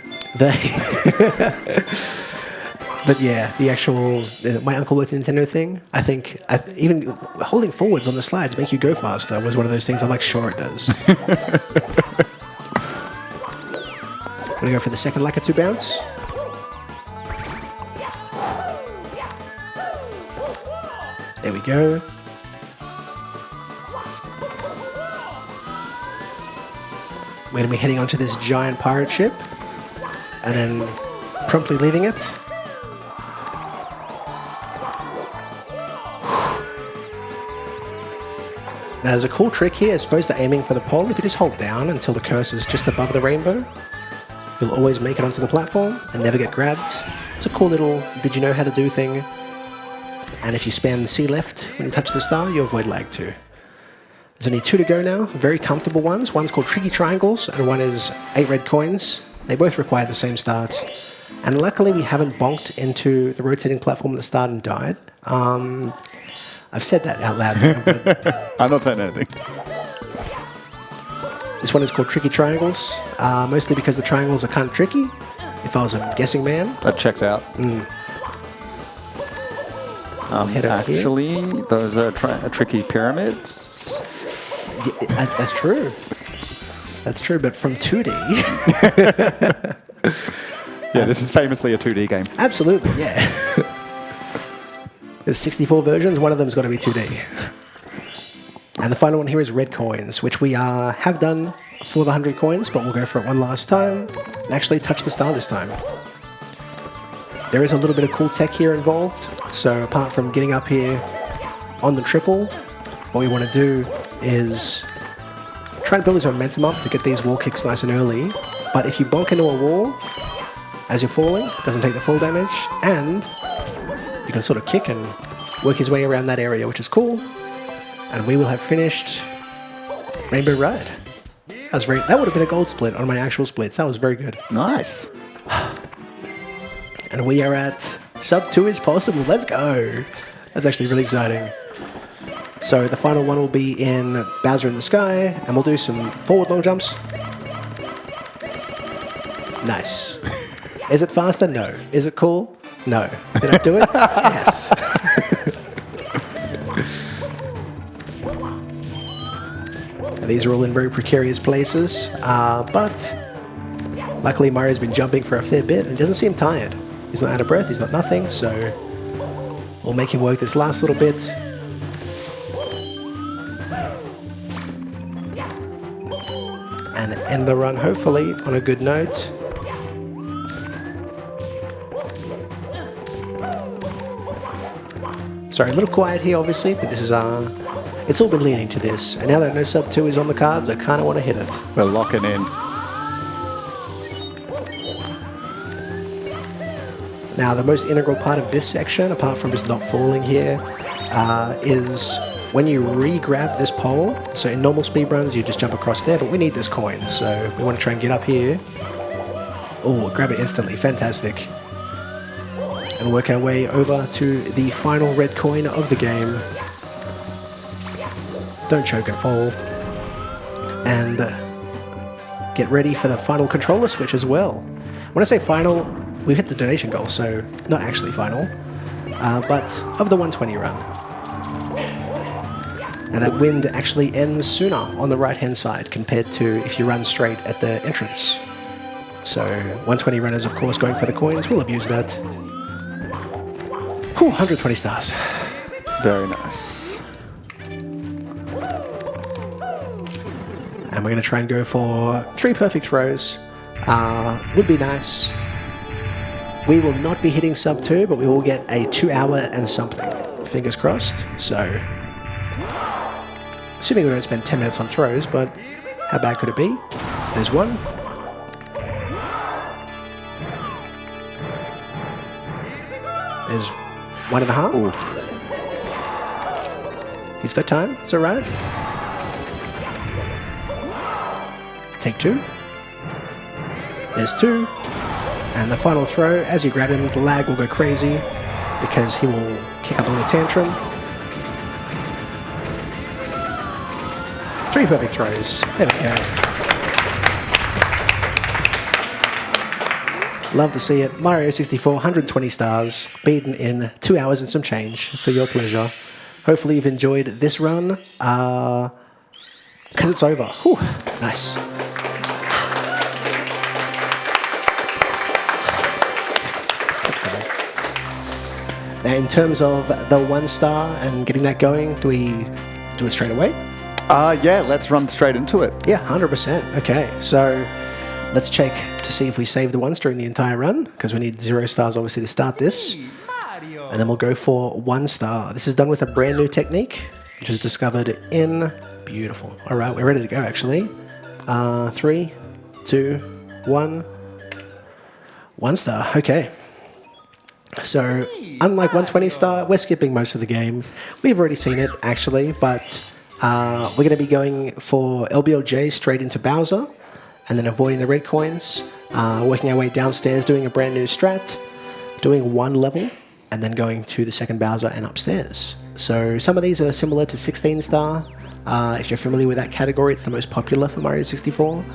But yeah, the actual my uncle worked at Nintendo thing. I think even holding forwards on the slides make you go faster was one of those things. I'm like, sure it does. I'm gonna go for the second Lakitu bounce. There we go. We're going to be heading onto this giant pirate ship and then promptly leaving it. Now there's a cool trick here as opposed to aiming for the pole. If you just hold down until the cursor is just above the rainbow, you'll always make it onto the platform and never get grabbed. It's a cool little did you know how to do thing. And if you spam C left when you touch the star, you avoid lag too. There's only 2 to go now, very comfortable ones. One's called Tricky Triangles, and one is 8 red coins. They both require the same start. And luckily we haven't bonked into the rotating platform at the start and died. I've said that out loud now, but I'm not saying anything. This one is called Tricky Triangles, mostly because the triangles are kind of tricky, if I was a guessing man. That checks out. Actually, those are tricky pyramids. Yeah, that's true. That's true, but from 2D. Yeah, this is famously a 2D game. Absolutely, yeah. There's 64 versions. One of them's got to be 2D. And the final one here is red coins, which we have done for the 100 coins, but we'll go for it one last time and actually touch the star this time. There is a little bit of cool tech here involved. So apart from getting up here on the triple, what we want to do is try and build his momentum up to get these wall kicks nice and early. But if you bonk into a wall as you're falling, it doesn't take the fall damage, and you can sort of kick and work his way around that area, which is cool. And we will have finished Rainbow Ride. That would have been a gold split on my actual splits. That was very good. Nice. And we are at sub 2 is possible. Let's go. That's actually really exciting. So the final one will be in Bowser in the Sky, and we'll do some forward long jumps. Nice. Is it faster? No. Is it cool? No. Did I do it? Yes. And these are all in very precarious places, but luckily Mario's been jumping for a fair bit and doesn't seem tired. He's not out of breath, he's not nothing, so we'll make him work this last little bit. And end the run, hopefully, on a good note. Sorry, a little quiet here, obviously, but this is it's all been leaning to this. And now that I know sub 2 is on the cards, I kind of want to hit it. We're locking in. Now, the most integral part of this section, apart from just not falling here, is when you re-grab this pole. So in normal speedruns, you just jump across there, but we need this coin, so we want to try and get up here. Oh, grab it instantly. Fantastic. And work our way over to the final red coin of the game. Don't choke and fall. And get ready for the final controller switch as well. When I say final, we've hit the donation goal, so not actually final, but of the 120 run. Now that wind actually ends sooner on the right-hand side compared to if you run straight at the entrance. So 120 runners, of course, going for the coins. We'll abuse that. Whew, 120 stars. Very nice. And we're going to try and go for 3 perfect throws. Would be nice. We will not be hitting sub 2, but we will get a 2 hour and something. Fingers crossed. So, assuming we don't spend 10 minutes on throws, but how bad could it be? There's one. There's 1.5. Ooh. He's got time. It's all right. Take 2. There's 2. And the final throw, as you grab him, the lag will go crazy because he will kick up a little tantrum. 3 perfect throws. There we go. Love to see it. Mario 64, 120 stars, beaten in 2 hours and some change for your pleasure. Hopefully you've enjoyed this run, because it's over. Whew, nice. Now, in terms of the 1 star and getting that going, do we do it straight away? Yeah, let's run straight into it. Yeah, 100%. Okay, so let's check to see if we save the ones during the entire run, because we need 0 stars, obviously, to start this. And then we'll go for 1 star. This is done with a brand new technique, which was discovered in... Beautiful. All right, we're ready to go, actually. 3, 2, 1. 1 star. Okay. So, unlike 120 star, we're skipping most of the game. We've already seen it, actually, but we're going to be going for LBOJ straight into Bowser, and then avoiding the red coins, working our way downstairs, doing a brand new strat, doing 1 level, and then going to the second Bowser and upstairs. So, some of these are similar to 16 star. If you're familiar with that category, it's the most popular for Mario 64,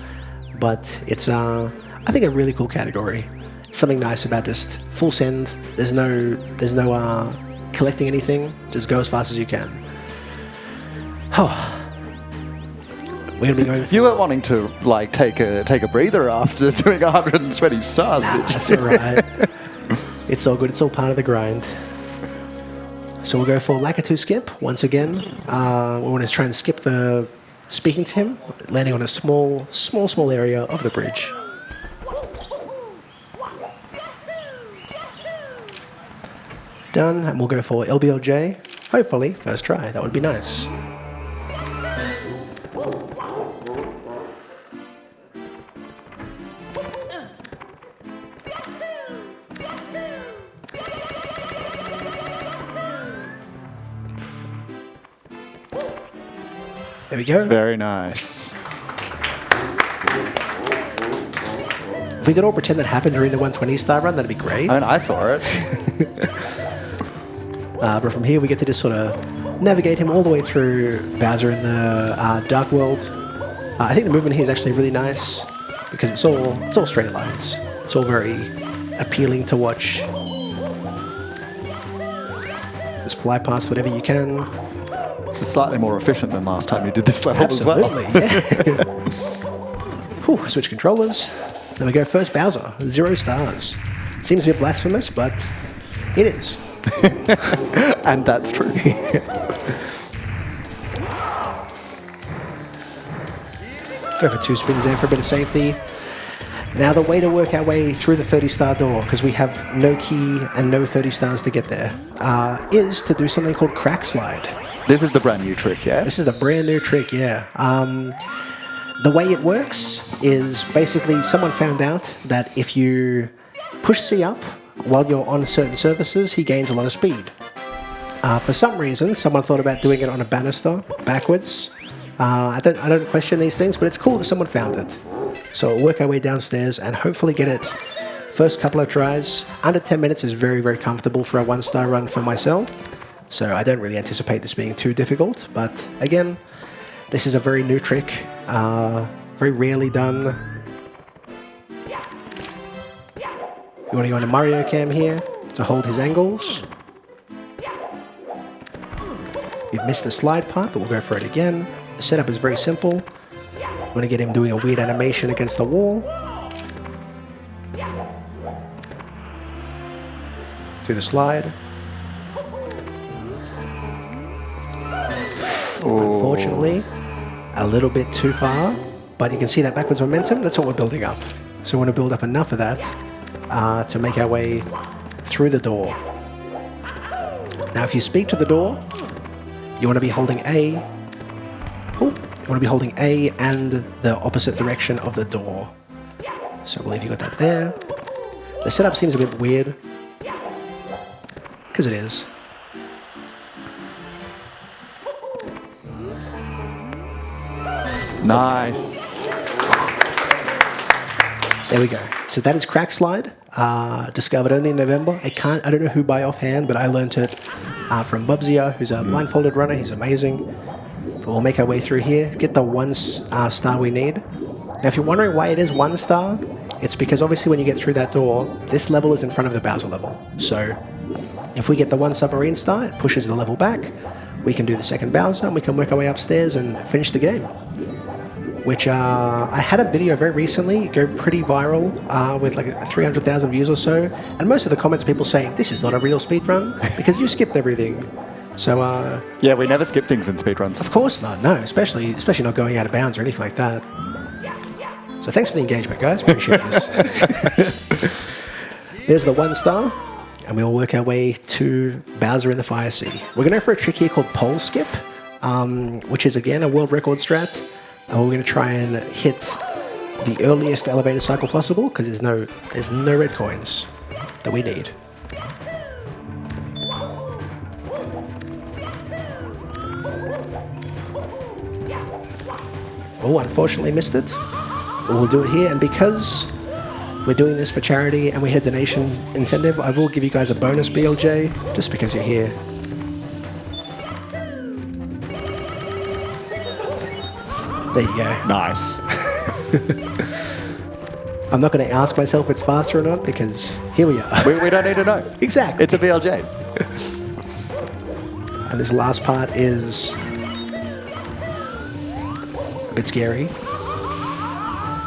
but it's, I think, a really cool category. Something nice about just full send. There's no collecting anything. Just go as fast as you can. Oh, we're gonna be going. You weren't wanting to like take a breather after doing 120 stars. Nah, that's all right. It's all good. It's all part of the grind. So we'll go for Lakitu skip once again. We want to try and skip the speaking to him, landing on a small area of the bridge. Done, and we'll go for LBLJ. Hopefully, first try. That would be nice. There we go. Very nice. If we could all pretend that happened during the 120 star run, that'd be great. And I saw it. But from here, we get to just sort of navigate him all the way through Bowser in the Dark World. I think the movement here is actually really nice because it's all straight lines. It's all very appealing to watch. Just fly past whatever you can. This is slightly more efficient than last time you did this level as well. Absolutely, yeah. Whew, switch controllers. Then we go first Bowser, 0 stars. Seems a bit blasphemous, but it is. And that's true. Go for 2 spins there for a bit of safety. Now the way to work our way through the 30-star door, because we have no key and no 30 stars to get there, is to do something called crack slide. This is the brand new trick, yeah? This is the brand new trick, yeah. The way it works is basically someone found out that if you push C up while you're on certain surfaces, he gains a lot of speed. For some reason, someone thought about doing it on a banister backwards. I don't question these things, but it's cool that someone found it. So we'll work our way downstairs and hopefully get it first couple of tries. Under 10 minutes is very, very comfortable for a 1-star run for myself. So I don't really anticipate this being too difficult. But again, this is a very new trick, very rarely done. You want to go into Mario Cam here to hold his angles. We've missed the slide part, but we'll go for it again. The setup is very simple. I'm going to get him doing a weird animation against the wall. Do the slide. Unfortunately, a little bit too far, but you can see that backwards momentum. That's what we're building up. So we want to build up enough of that to make our way through the door. Now, if you speak to the door, you want to be holding A. You want to be holding A and the opposite direction of the door. So I believe you got that there. The setup seems a bit weird, because it is. Nice. There we go. So that is Crack Slide. Discovered only in November. I don't know who by offhand, but I learned it from Bubsio, who's a blindfolded runner. He's amazing. But we'll make our way through here, get the 1 star we need. Now, if you're wondering why it is 1 star, it's because obviously when you get through that door, this level is in front of the Bowser level. So if we get the 1 submarine star, it pushes the level back. We can do the second Bowser, and we can work our way upstairs and finish the game. Which I had a video very recently go pretty viral with like 300,000 views or so, and most of the comments people saying this is not a real speedrun because you skipped everything. So yeah, we never skip things in speedruns. Of course not, no, especially not going out of bounds or anything like that. So thanks for the engagement, guys. Appreciate this. There's the 1 star, and we'll work our way to Bowser in the Fire Sea. We're going to go for a trick here called pole skip, which is again a world record strat. And we're going to try and hit the earliest elevator cycle possible because there's no red coins that we need. Oh, unfortunately missed it. But we'll do it here, and because we're doing this for charity and we had a donation incentive, I will give you guys a bonus BLJ just because you're here. There you go. Nice. I'm not going to ask myself if it's faster or not because here we are. We don't need to know. Exactly. It's a BLJ. And this last part is a bit scary.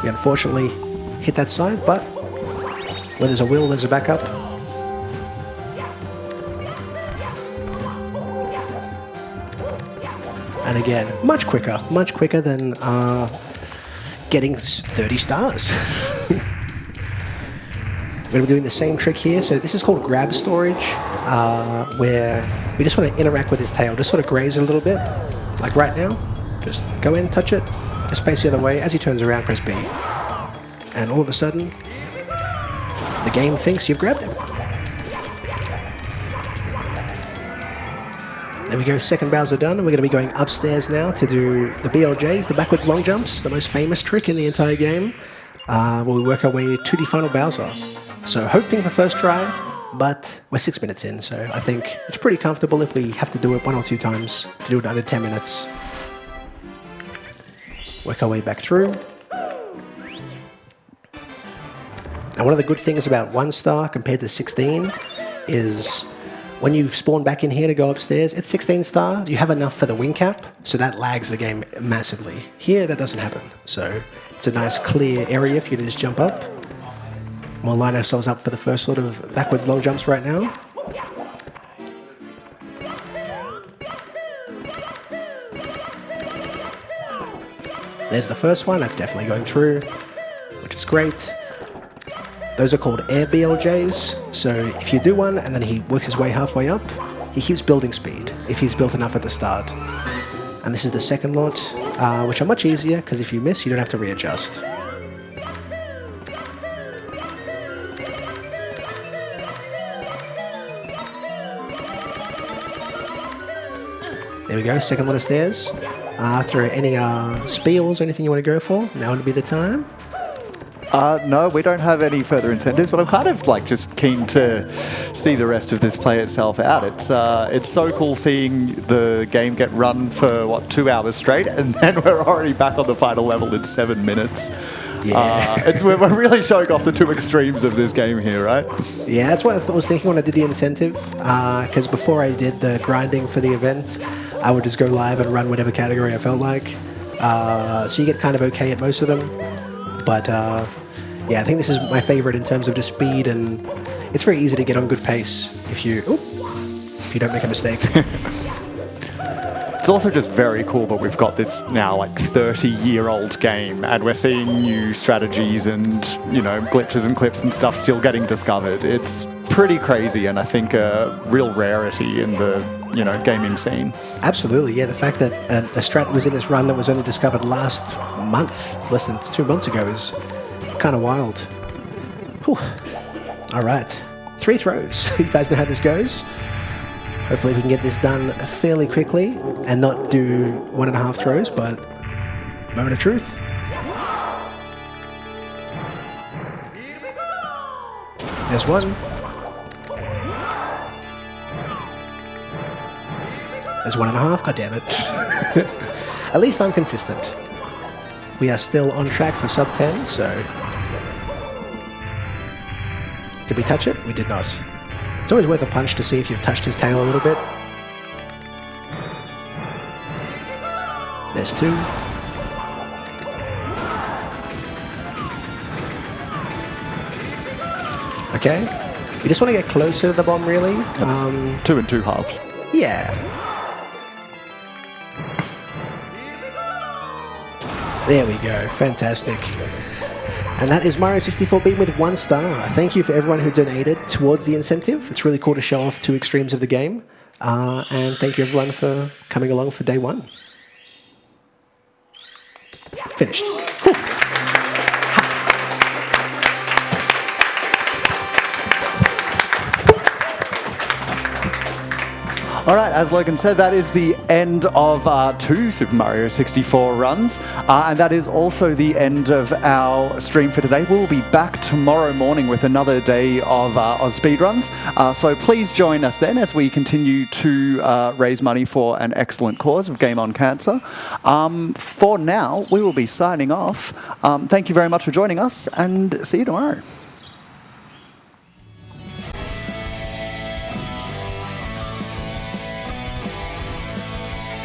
We unfortunately hit that side, but where there's a will, there's a backup. And again, much quicker than getting 30 stars. We're going to be doing the same trick here. So this is called grab storage, where we just want to interact with his tail, just sort of graze it a little bit, like right now. Just go in, touch it, just face the other way. As he turns around, press B. And all of a sudden, the game thinks you've grabbed him. There we go, second Bowser done, and we're going to be going upstairs now to do the BLJs, the backwards long jumps, the most famous trick in the entire game, where we work our way to the final Bowser. So hoping for first try, but we're 6 minutes in, so I think it's pretty comfortable if we have to do it 1 or 2 times to do it under 10 minutes. Work our way back through. And one of the good things about 1 star compared to 16 is when you spawn back in here to go upstairs, at 16 star, you have enough for the wing cap, so that lags the game massively. Here, that doesn't happen, so it's a nice clear area for you to just jump up. We'll line ourselves up for the first sort of backwards long jumps right now. There's the first one, that's definitely going through, which is great. Those are called air BLJs, so if you do one and then he works his way halfway up, he keeps building speed, if he's built enough at the start. And this is the second lot, which are much easier, because if you miss, you don't have to readjust. There we go, second lot of stairs. Through any spiels or anything you want to go for, now would be the time. No, we don't have any further incentives, but I'm kind of like just keen to see the rest of this play itself out. It's so cool seeing the game get run for, what, 2 hours straight, and then we're already back on the final level in 7 minutes. Yeah. We're really showing off the two extremes of this game here, right? Yeah, that's what I was thinking when I did the incentive, because before I did the grinding for the event, I would just go live and run whatever category I felt like. So you get kind of okay at most of them. But yeah, I think this is my favorite in terms of just speed, and it's very easy to get on good pace if you don't make a mistake. It's also just very cool that we've got this now like 30-year-old game, and we're seeing new strategies and, you know, glitches and clips and stuff still getting discovered. It's pretty crazy, and I think a real rarity in the, you know, gaming scene. Absolutely, yeah. The fact that a strat was in this run that was only discovered last month, less than 2 months ago, is kind of wild. Whew. All right, 3 throws. You guys know how this goes. Hopefully we can get this done fairly quickly and not do 1.5 throws, but moment of truth. There's one. There's 1.5, god damn it. At least I'm consistent. We are still on track for sub 10, so... Did we touch it? We did not. It's always worth a punch to see if you've touched his tail a little bit. There's 2. Okay. You just want to get closer to the bomb, really. That's 2 and 2 halves. Yeah. There we go. Fantastic. And that is Mario 64 beaten with 1 star. Thank you for everyone who donated towards the incentive. It's really cool to show off 2 extremes of the game. And thank you everyone for coming along for day 1. Finished. Cool. All right, as Logan said, that is the end of 2 Super Mario 64 runs, and that is also the end of our stream for today. We'll be back tomorrow morning with another day of AusSpeedruns, so please join us then as we continue to raise money for an excellent cause of Game On Cancer. For now, we will be signing off. Thank you very much for joining us, and see you tomorrow.